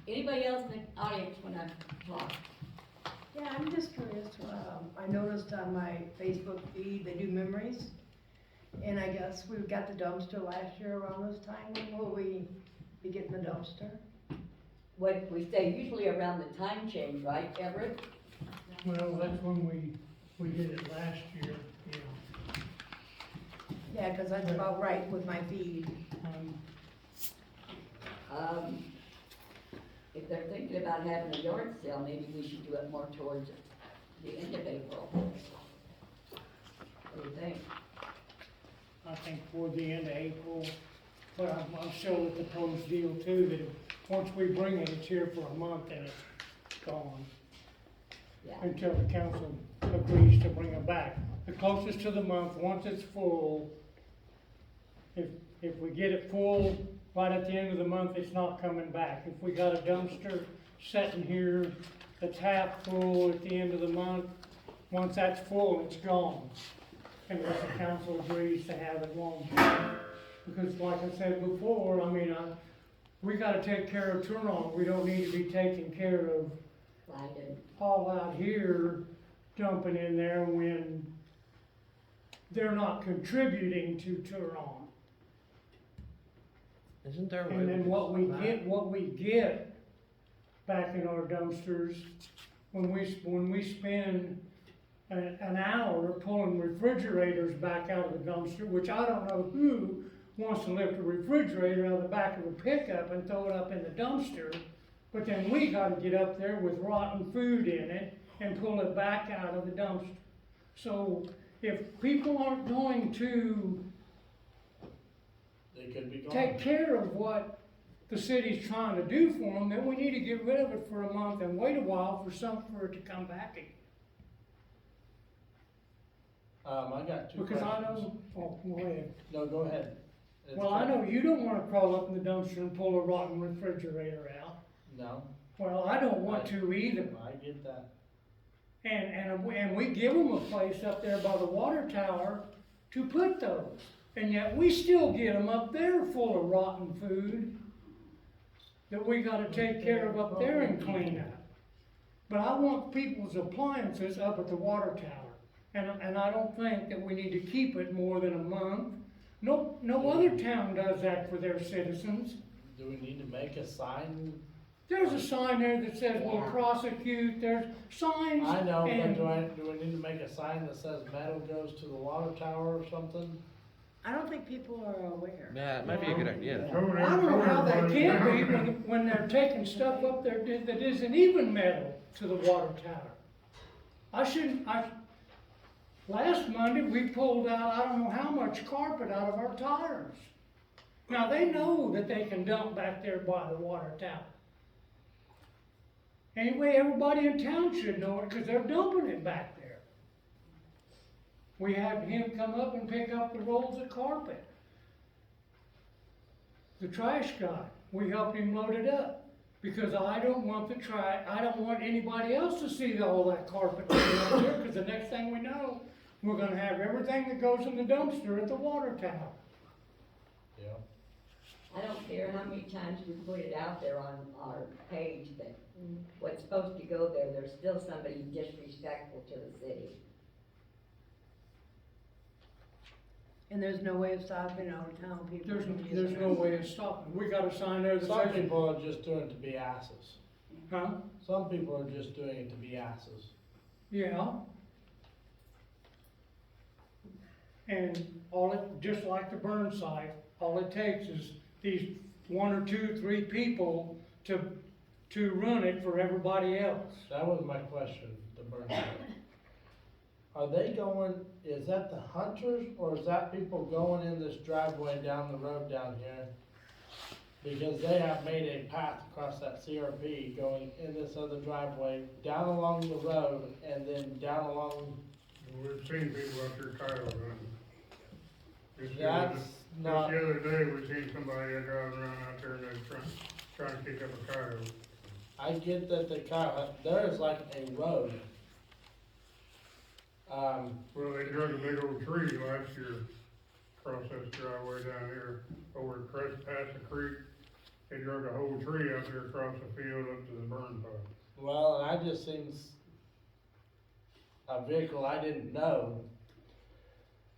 Anybody else in the audience wanna talk? Yeah, I'm just curious, I noticed on my Facebook feed, they do memories. And I guess we got the dumpster last year around this time. When will we be getting the dumpster? What we say usually around the time change, right, Everett? Well, that's when we did it last year, Yeah, cause that's about right with my feed. If they're thinking about having a yard sale, maybe we should do it more towards the end of April. What do you think? I think toward the end of April, but I'm still with the proposed deal too, that once we bring it, it's here for a month and it's gone. Yeah. Until the council agrees to bring it back. The closest to the month, once it's full, if we get it full right at the end of the month, it's not coming back. If we got a dumpster sitting here that's half full at the end of the month, once that's full, it's gone. Unless the council agrees to have it long. Because like I said before, we gotta take care of Turon. We don't need to be taking care of all out here dumping in there when they're not contributing to Turon. Isn't there a way And then we what we get back in our dumpsters, when we spend an hour pulling refrigerators back out of the dumpster, which I don't know who wants to lift a refrigerator out of the back of a pickup and throw it up in the dumpster, but then we gotta get up there with rotten food in it and pull it back out of the dumpster. So if people aren't going to they could be gone. take care of what the city's trying to do for them, then we need to get rid of it for a month and wait a while for it to come back again. I got two Because I questions. know, go ahead. No, go ahead. It's Well, I fine. know you don't wanna crawl up in the dumpster and pull a rotten refrigerator out. No, Well, I don't want to either. I get that. And we give them a place up there by the water tower to put those. And yet we still get them up there full of rotten food that we gotta take care of up there and clean up. But I want people's appliances up at the water tower. And I don't think that we need to keep it more than a month. No other town does that for their citizens. Do we need to make a sign There's a sign there that says we'll Yeah. prosecute, there's signs. I know, but and- do we need to make a sign that says metal goes to the water tower or something? I don't think people are aware. Yeah, it might be a good idea. I don't know how that can be when they're taking stuff up there that isn't even metal to the water tower. Last Monday, we pulled out, I don't know how much carpet out of our tires. Now, they know that they can dump back there by the water tower. Anyway, everybody in town should know it, cause they're dumping it back there. We had him come up and pick up the rolls of carpet. The trash guy, we helped him load it up, because I don't want I don't want anybody else to see all that carpet laying up there, cause the next thing we know, we're gonna have everything that goes in the dumpster at the water tower. Yeah. I don't care how many times we put it out there on our page that what's supposed to go there, there's still somebody disrespectful to the city. And there's no way of stopping out of town people. There's no way of stopping. We got a sign there that Some says, people are just doing it to be asses. huh? Some people are just doing it to be asses. Yeah. And just like the burn site, all it takes is these 1 or 2, 3 people to run it for everybody else. That was my question, the burn site. Are they going, is that the hunters, or is that people going in this driveway down the road down here? Because they have made a path across that CRP going in this other driveway, down along the road, and then down along. We've seen people out there coyote hunting. That's not. Just the other day, we seen somebody that driving around out there and they're trying to kick up a coyote. I get that the coyote, there is like a road. Well, they drug a big old tree last year across this driveway down here, over crest past the creek. They drug a whole tree up there across the field up to the burn pile. Well, and I just seen a vehicle I didn't know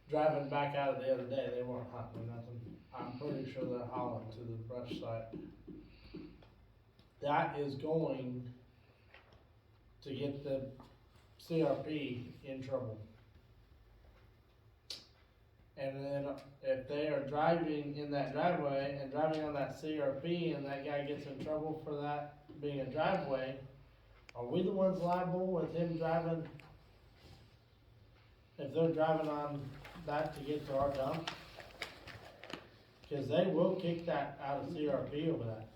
driving back out of the other day. They weren't hunting or nothing. I'm pretty sure they're hauling to the brush site. That is going to get the CRP in trouble. And then if they are driving in that driveway and driving on that CRP and that guy gets in trouble for that being a driveway, are we the ones liable with him driving? If they're driving on that to get to our dump? Cause they will kick that out of CRP over that.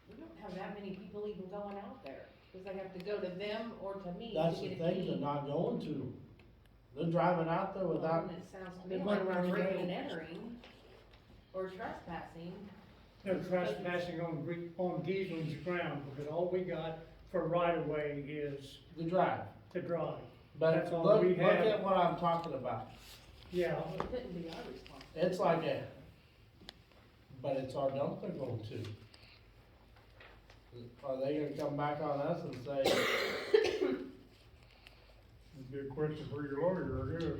We don't have that many people even going out there, cause they have to go to them or to me to That's the get a thing, key. they're not going to. They're driving out there without, And it sounds to me They're like going they're around the breaking and road. entering, or trespassing. They're trespassing on Gieslin's ground, because all we got for right of way is the drive. the drive. But That's all look, we look have. at what I'm talking about. Yeah, It couldn't be our responsibility. It's like but it's our dump they're going to. Are they gonna come back on us and say, Be a question for your lawyer, I guess.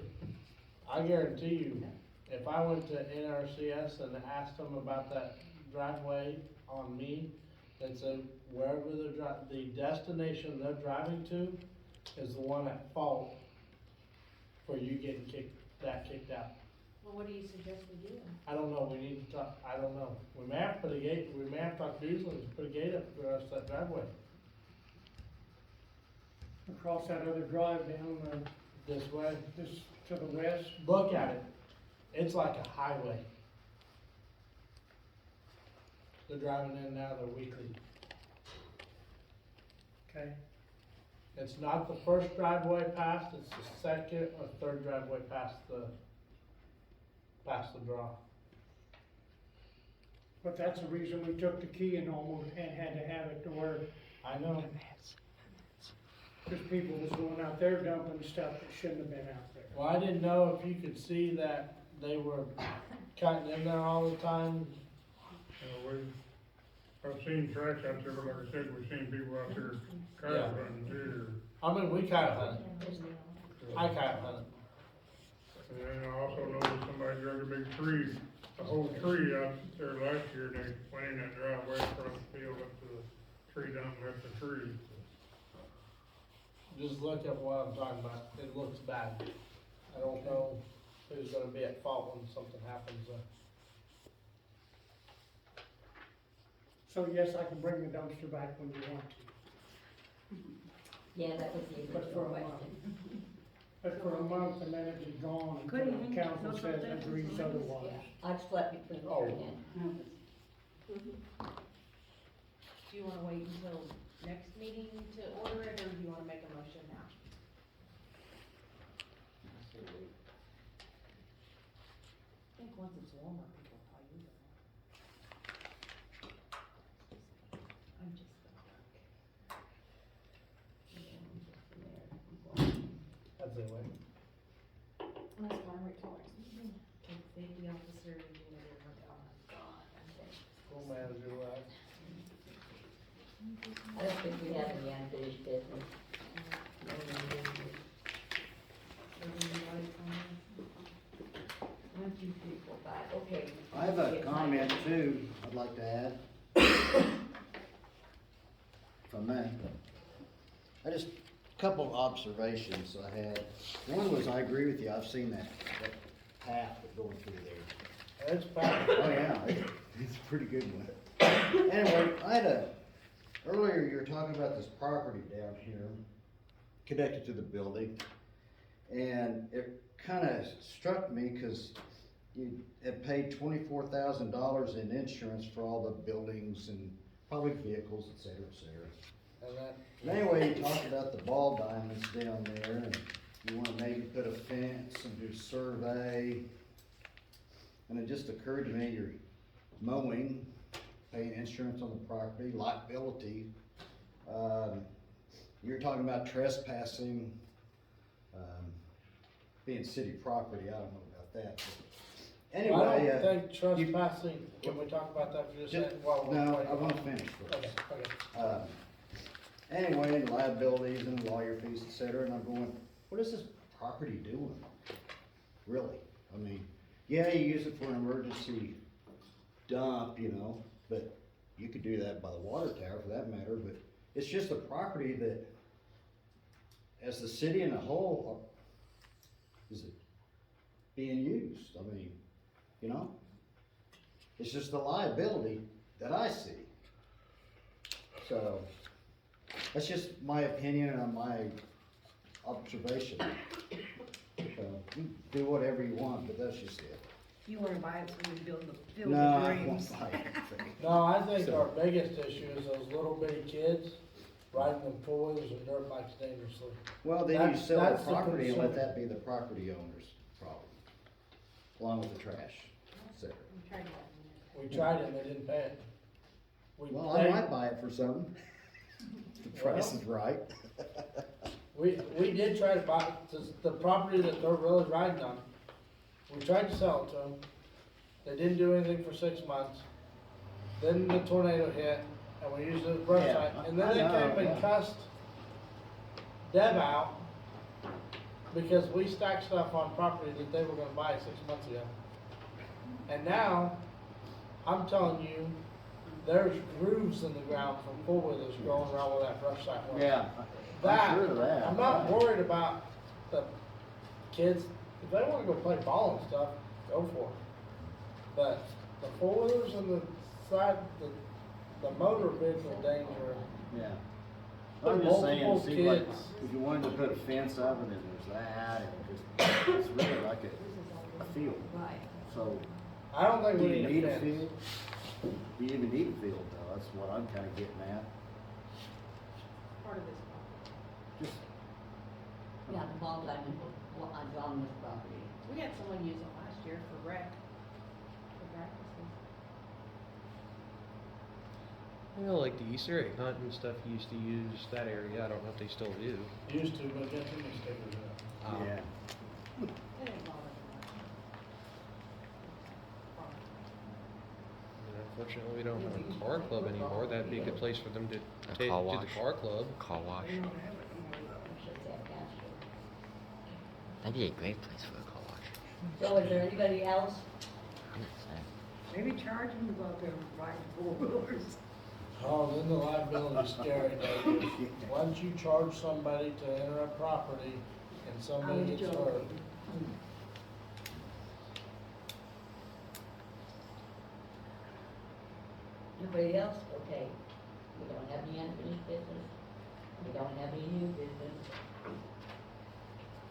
I guarantee you, if I went to NRCS and asked them about that driveway on me, they'd say wherever the destination they're driving to is the one at fault for you getting kicked out. Well, what do you suggest we do? I don't know, we need to talk, I don't know. We may have to put a gate, we may have to talk to Beasley to put a gate up for the rest of that driveway. across that other drive down, This way, this to the west. look at it. It's like a highway. They're driving in and out of there weekly. Okay. It's not the first driveway past, it's the second or third driveway past the draw. But that's the reason we took the key and almost, and had to have it to where, I know. cause people was going out there dumping stuff that shouldn't have been out there. Well, I didn't know if you could see that they were cutting in there all the time. I've seen tracks out there, but like I said, we've seen people out there coyote hunting too. I mean, we coyote hunt. I coyote hunt. And then I also noticed somebody drug a big tree a whole tree out there last year, they went in that driveway across the field up to the tree dump, left the tree. Just look at what I'm talking about, it looks bad. I don't know who's gonna be at fault when something happens, So yes, I can bring the dumpster back when you want to. Yeah, that was the But for original a month. question. But for a month and then it is gone Couldn't until even the council no says something? agrees otherwise. Yeah, I've slept between Oh. there and then. Do you wanna wait until next meeting to order it, or do you wanna make a motion now? I think once it's warmer, people probably use it more. I'm just. I'd say wait. Unless Margaret told us. Safety officer, whatever, God, I'm dead. School manager left. I don't think we have any unfinished business. One, two, three, four, five, okay. I have a comment too, I'd like to add. If I may. I just, a couple of observations I had. One was, I agree with you, I've seen that path that going through there. It's bad. Oh, yeah, it's a pretty good one. Anyway, earlier you were talking about this property down here, connected to the building. And it kinda struck me, cause you had paid $24,000 in insurance for all the buildings and public vehicles, et cetera, et cetera. And that. And anyway, you talked about the ball diamonds down there, and you wanna maybe put a fence and do survey. And it just occurred to me, you're mowing, paying insurance on the property, liability. You're talking about trespassing, being city property, I don't know about that. But anyway. I don't think trespassing, can we talk about that for just a second? while we're No, waiting I wanna on- finish first. Okay, okay. Anyway, liabilities and lawyer fees, et cetera, and I'm going, what is this property doing? Really? I mean, yeah, you use it for an emergency dump, you know, but you could do that by the water tower for that matter, but it's just a property that, as the city in a whole, is it being used? I mean, you know? It's just the liability that I see. So, that's just my opinion and my observation. So, you can do whatever you want, but that's just it. You wanna buy it so we build the No, I dreams. won't buy anything. No, I think So- our biggest issue is those little bitty kids riding them four-wheelers and dirt bikes dangerously. Well, then you That's- sell that's the the property and let concern. that be the property owner's problem, along with the trash, et cetera. We tried it and they didn't pay it. Well, I might buy it for something. The price is right. We did try to buy, the property that they're really riding on, we tried to sell it to them. They didn't do anything for 6 months. Then the tornado hit, and we used it as brush Yeah, site, and then I they know, came and yeah. cussed Deb out because we stacked stuff on property that they were gonna buy 6 months ago. And now, I'm telling you, there's grooves in the ground from four-wheelers going around with that brush site. work. Yeah, That, I'm sure of that. I'm not worried about the kids, if they wanna go play ball and stuff, go for it. But the four-wheelers and the side, the motor vehicle danger, Yeah. But I'm just saying, multiple see, like, kids. if you wanted to put a fence up and then there's that, and just, it's really like a field. Right. So, I don't think do we you need need a a fence. field? Do you even need a field though? That's what I'm kinda getting at. Part of this problem. Just, Yeah, the ball diamond on this property. We had someone use it last year for practices. You know, like the Easter egg hunt and stuff used to use that area. I don't know if they still do. Used to, but get too many stickers in it. yeah. It ain't long Unfortunately, we don't have a car club anymore. That'd be a good place for them to take car to wash. the car club. Car wash. We don't have it anymore, though. It's just that gas station. That'd be a great place for a car wash. So is there anybody else? I'm just saying. Maybe charge them to go out there and ride four-wheelers. Oh, then the liability's scary, David. Once you charge somebody to enter a property and I somebody was gets joking. hurt. Nobody else? Okay. We don't have any unfinished business. We don't have any new business.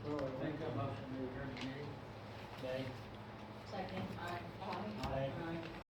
Make a motion to adjourn the meeting. Nay. Second. Aye.